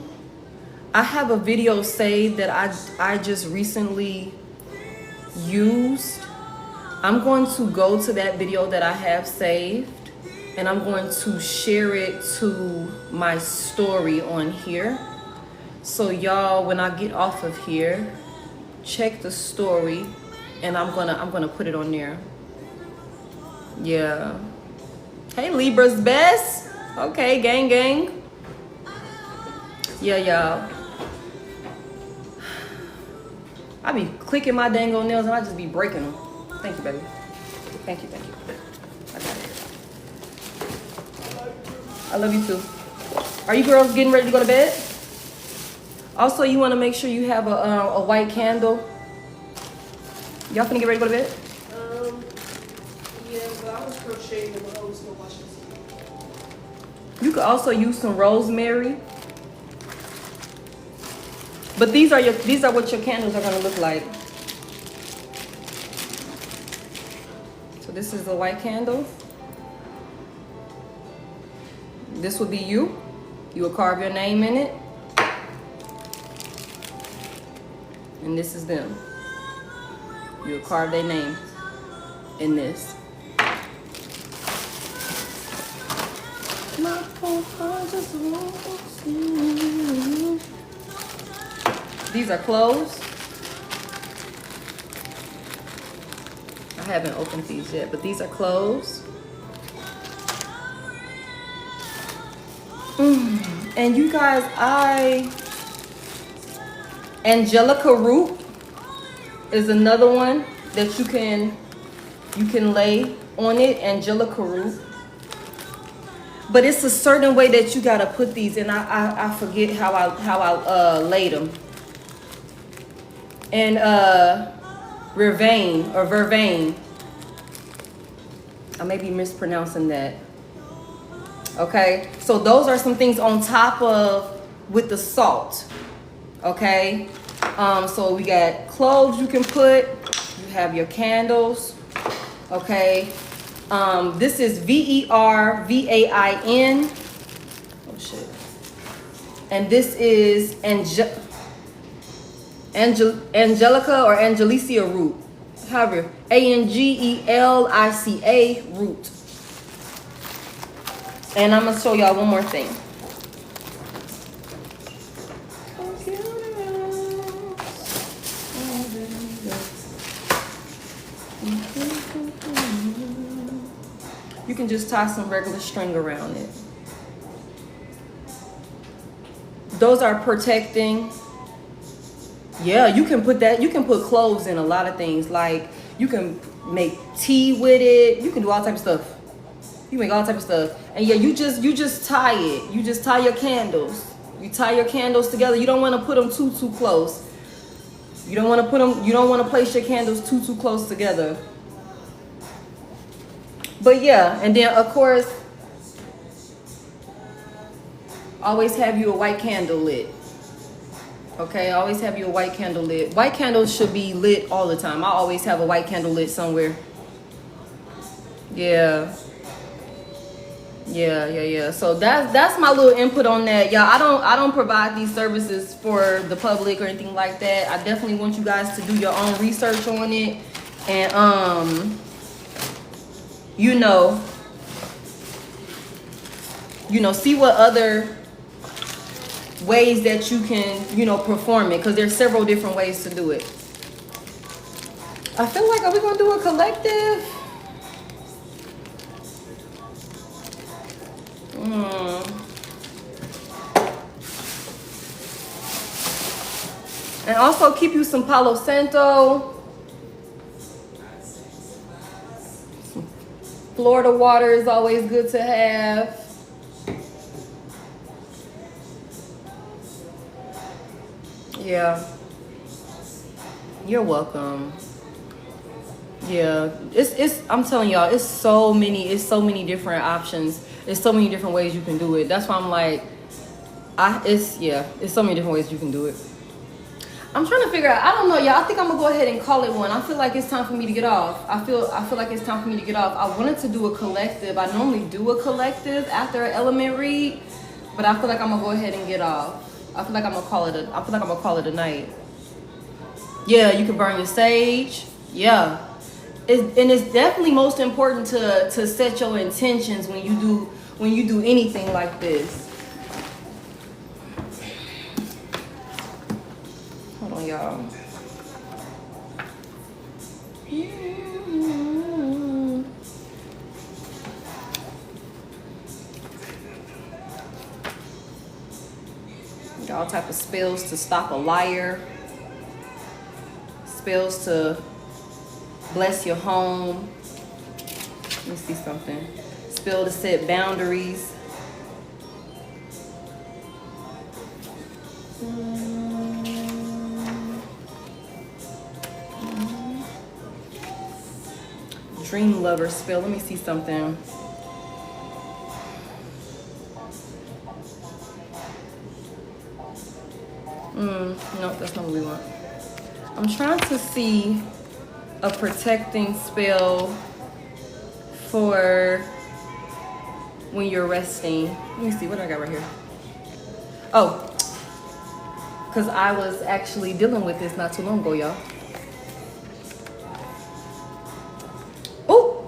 I have a video saved that I just recently used. I'm going to go to that video that I have saved, and I'm going to share it to my story on here. So y'all, when I get off of here, check the story, and I'm gonna put it on there. Yeah. Hey, Libra's best. Okay, gang. Yeah, y'all. I be clicking my dang on nails and I just be breaking them. Thank you, baby. Thank you. I got it. I love you too. Are you girls getting ready to go to bed? Also, you want to make sure you have a white candle. Y'all finna get ready to go to bed? Yeah, but I was crocheting and I was gonna watch this. You could also use some rosemary. But these are what your candles are gonna look like. So this is a white candle. This will be you. You will carve your name in it. And this is them. You will carve their name in this. These are closed. I haven't opened these yet, but these are closed. And you guys, Angelica root is another one that you can lay on it. Angelica root. But it's a certain way that you gotta put these, and I forget how I laid them. And vervain. I may be mispronouncing that. Okay, so those are some things on top of with the salt. Okay, so we got cloves you can put. You have your candles. Okay, this is VERVAIN. Oh shit. And this is Angelica or Angelica root. However, ANGELICA root. And I'm gonna show y'all one more thing. You can just tie some regular string around it. Those are protecting. Yeah, you can put that. You can put cloves in a lot of things. Like you can make tea with it. You can do all type of stuff. You make all type of stuff. And yeah, you just tie it. You just tie your candles. You tie your candles together. You don't want to put them too close. You don't want to put them. You don't want to place your candles too close together. But yeah, and then of course, always have you a white candle lit. Okay, always have you a white candle lit. White candles should be lit all the time. I always have a white candle lit somewhere. Yeah. So that's my little input on that, y'all. I don't provide these services for the public or anything like that. I definitely want you guys to do your own research on it, and see what other ways that you can perform it, because there's several different ways to do it. I feel like, are we gonna do a collective? And also keep you some Palo Santo. Florida water is always good to have. Yeah. You're welcome. Yeah. It's I'm telling y'all, it's so many different options. It's so many different ways you can do it. That's why I'm like, it's so many different ways you can do it. I'm trying to figure out, I don't know, y'all. I think I'm gonna go ahead and call it one. I feel like it's time for me to get off. I feel like it's time for me to get off. I wanted to do a collective. I normally do a collective after an element read, but I feel like I'm gonna go ahead and get off. I feel like I'm gonna call it a night. Yeah, you can burn your sage. Yeah. And it's definitely most important to set your intentions when you do anything like this. Hold on, y'all. All type of spells to stop a liar. Spells to bless your home. Let me see something. Spell to set boundaries. Dream lover spell. Let me see something. No, that's not what we want. I'm trying to see a protecting spell for when you're resting. Let me see, what do I got right here? Oh, because I was actually dealing with this not too long ago, y'all. Oh!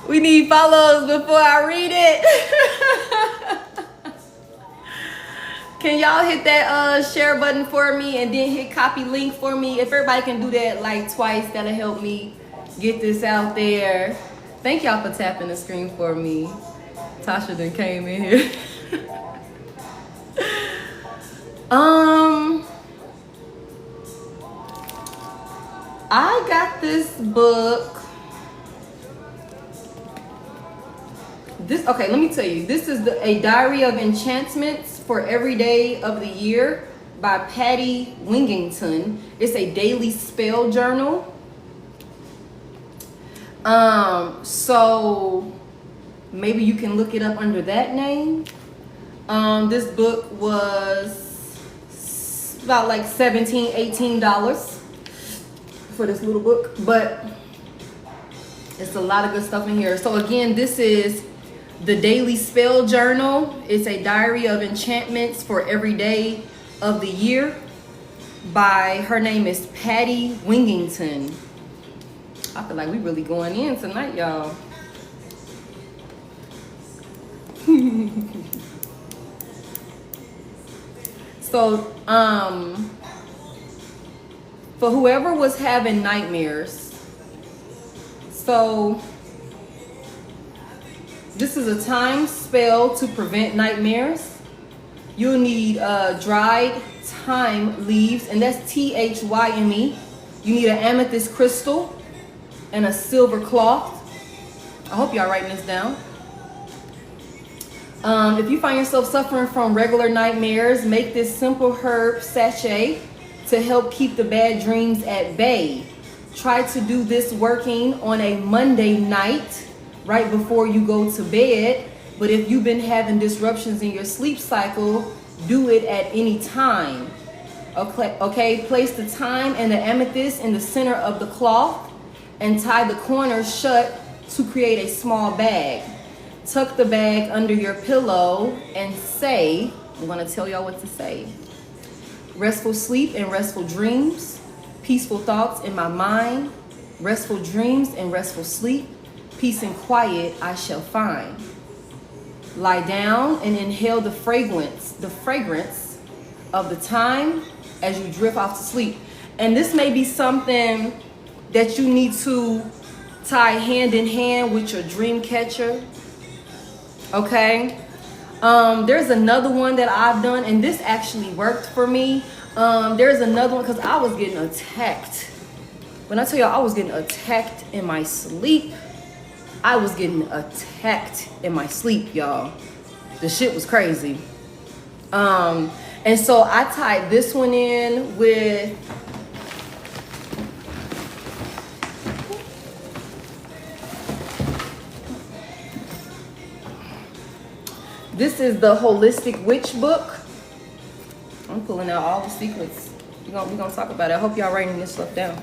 We need follows before I read it. Can y'all hit that share button for me and then hit copy link for me? If everybody can do that like twice, that'll help me get this out there. Thank y'all for tapping the screen for me. Tasha then came in here. I got this book. Okay, let me tell you. This is a Diary of Enchantments for Every Day of the Year by Patty Wingington. It's a daily spell journal. So maybe you can look it up under that name. This book was about like $17, $18 for this little book, but it's a lot of good stuff in here. So again, this is the Daily Spell Journal. It's a diary of enchantments for every day of the year by, her name is Patty Wingington. I feel like we really going in tonight, y'all. So, for whoever was having nightmares, so this is a time spell to prevent nightmares. You'll need dried thyme leaves, and that's THYME. You need an amethyst crystal and a silver cloth. I hope y'all writing this down. If you find yourself suffering from regular nightmares, make this simple herb sachet to help keep the bad dreams at bay. Try to do this working on a Monday night right before you go to bed. But if you've been having disruptions in your sleep cycle, do it at any time. Okay, place the thyme and the amethyst in the center of the cloth and tie the corners shut to create a small bag. Tuck the bag under your pillow and say, I'm going to tell y'all what to say. Restful sleep and restful dreams, peaceful thoughts in my mind, restful dreams and restful sleep, peace and quiet I shall find. Lie down and inhale the fragrance of the thyme as you drift off to sleep. And this may be something that you need to tie hand in hand with your dream catcher. Okay, there's another one that I've done, and this actually worked for me. There's another one because I was getting attacked. When I tell y'all I was getting attacked in my sleep, I was getting attacked in my sleep, y'all. The shit was crazy. And so I tied this one in with this is the Holistic Witch book. I'm pulling out all the secrets. We're gonna talk about it. I hope y'all writing this stuff down.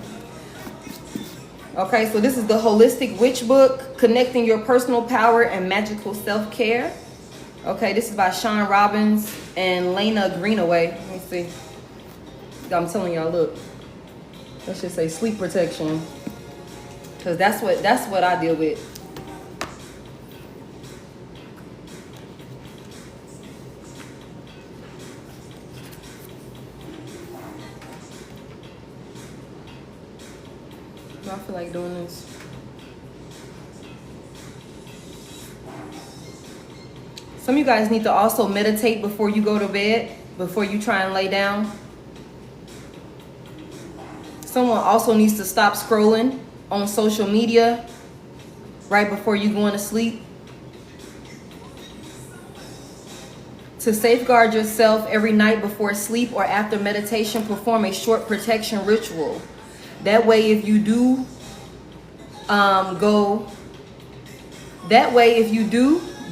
Okay, so this is the Holistic Witch book, Connecting Your Personal Power and Magical Self-Care. Okay, this is by Sean Robbins and Lena Greenaway. Let me see. I'm telling y'all, look. Let's just say sleep protection. Because that's what I deal with. I feel like doing this. Some of you guys need to also meditate before you go to bed, before you try and lay down. Someone also needs to stop scrolling on social media right before you go to sleep. To safeguard yourself every night before sleep or after meditation, perform a short protection ritual. That way, if you do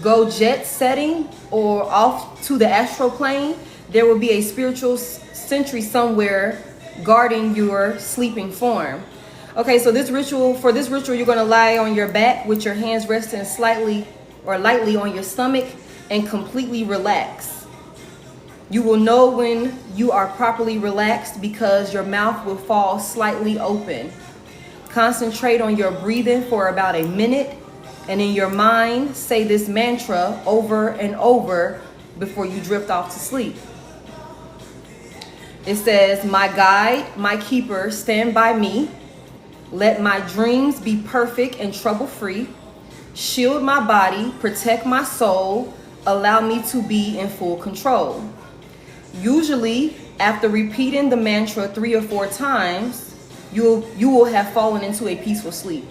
go jet setting or off to the astral plane, there will be a spiritual sentry somewhere guarding your sleeping form. Okay, so for this ritual, you're going to lie on your back with your hands resting slightly or lightly on your stomach and completely relax. You will know when you are properly relaxed because your mouth will fall slightly open. Concentrate on your breathing for about a minute, and in your mind, say this mantra over and over before you drift off to sleep. It says, my guide, my keeper, stand by me. Let my dreams be perfect and trouble-free. Shield my body, protect my soul, allow me to be in full control. Usually, after repeating the mantra 3 or 4 times, you will have fallen into a peaceful sleep.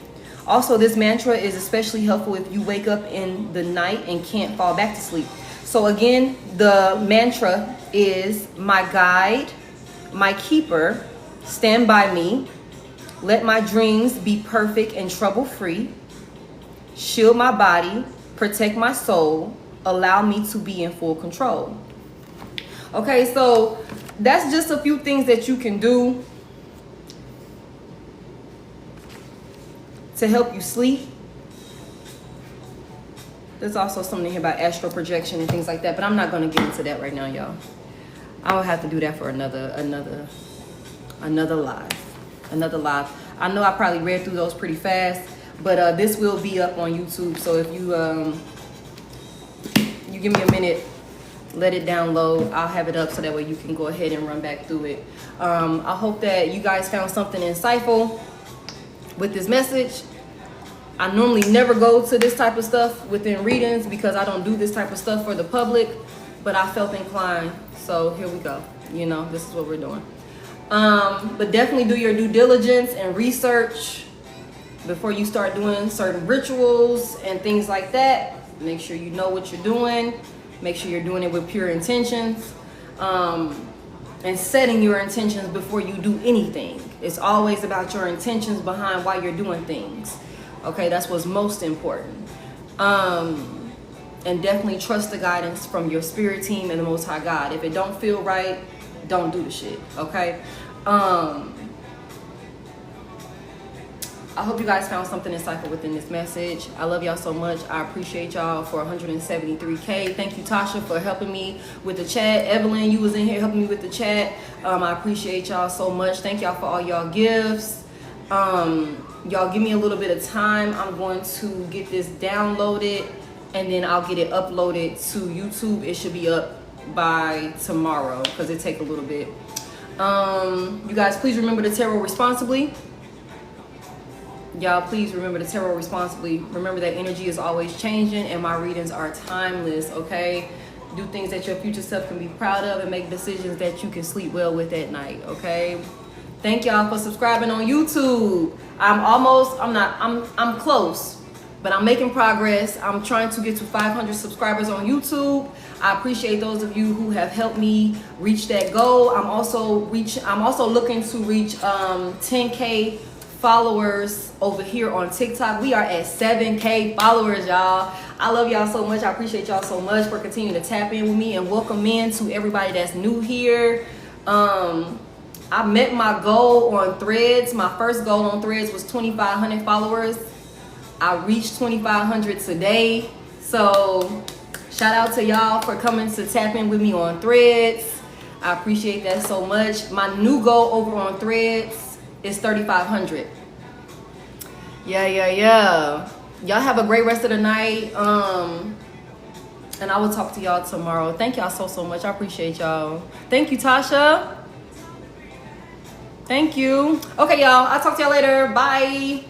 Also, this mantra is especially helpful if you wake up in the night and can't fall back to sleep. So again, the mantra is, my guide, my keeper, stand by me. Let my dreams be perfect and trouble-free. Shield my body, protect my soul, allow me to be in full control. Okay, so that's just a few things that you can do to help you sleep. There's also something here about astral projection and things like that, but I'm not going to get into that right now, y'all. I will have to do that for another live. I know I probably read through those pretty fast, but this will be up on YouTube. So if you give me a minute, let it download. I'll have it up so that way you can go ahead and run back through it. I hope that you guys found something insightful with this message. I normally never go to this type of stuff within readings because I don't do this type of stuff for the public, but I felt inclined. So here we go. You know, this is what we're doing. But definitely do your due diligence and research before you start doing certain rituals and things like that. Make sure you know what you're doing. Make sure you're doing it with pure intentions. And setting your intentions before you do anything. It's always about your intentions behind why you're doing things. Okay, that's what's most important. And definitely trust the guidance from your spirit team and the Most High God. If it don't feel right, don't do the shit, okay? I hope you guys found something insightful within this message. I love y'all so much. I appreciate y'all for 173K. Thank you, Tasha, for helping me with the chat. Evelyn, you was in here helping me with the chat. I appreciate y'all so much. Thank y'all for all y'all gifts. Y'all give me a little bit of time. I'm going to get this downloaded and then I'll get it uploaded to YouTube. It should be up by tomorrow because it take a little bit. You guys, please remember to tarot responsibly. Y'all, please remember to tarot responsibly. Remember that energy is always changing and my readings are timeless, okay? Do things that your future self can be proud of and make decisions that you can sleep well with at night, okay? Thank y'all for subscribing on YouTube. I'm close, but I'm making progress. I'm trying to get to 500 subscribers on YouTube. I appreciate those of you who have helped me reach that goal. I'm also looking to reach 10K followers over here on TikTok. We are at 7K followers, y'all. I love y'all so much. I appreciate y'all so much for continuing to tap in with me and welcome in to everybody that's new here. I met my goal on Threads. My first goal on Threads was 2,500 followers. I reached 2,500 today. So shout out to y'all for coming to tap in with me on Threads. I appreciate that so much. My new goal over on Threads is 3,500. Yeah. Y'all have a great rest of the night. And I will talk to y'all tomorrow. Thank y'all so much. I appreciate y'all. Thank you, Tasha. Thank you. Okay, y'all. I'll talk to y'all later. Bye.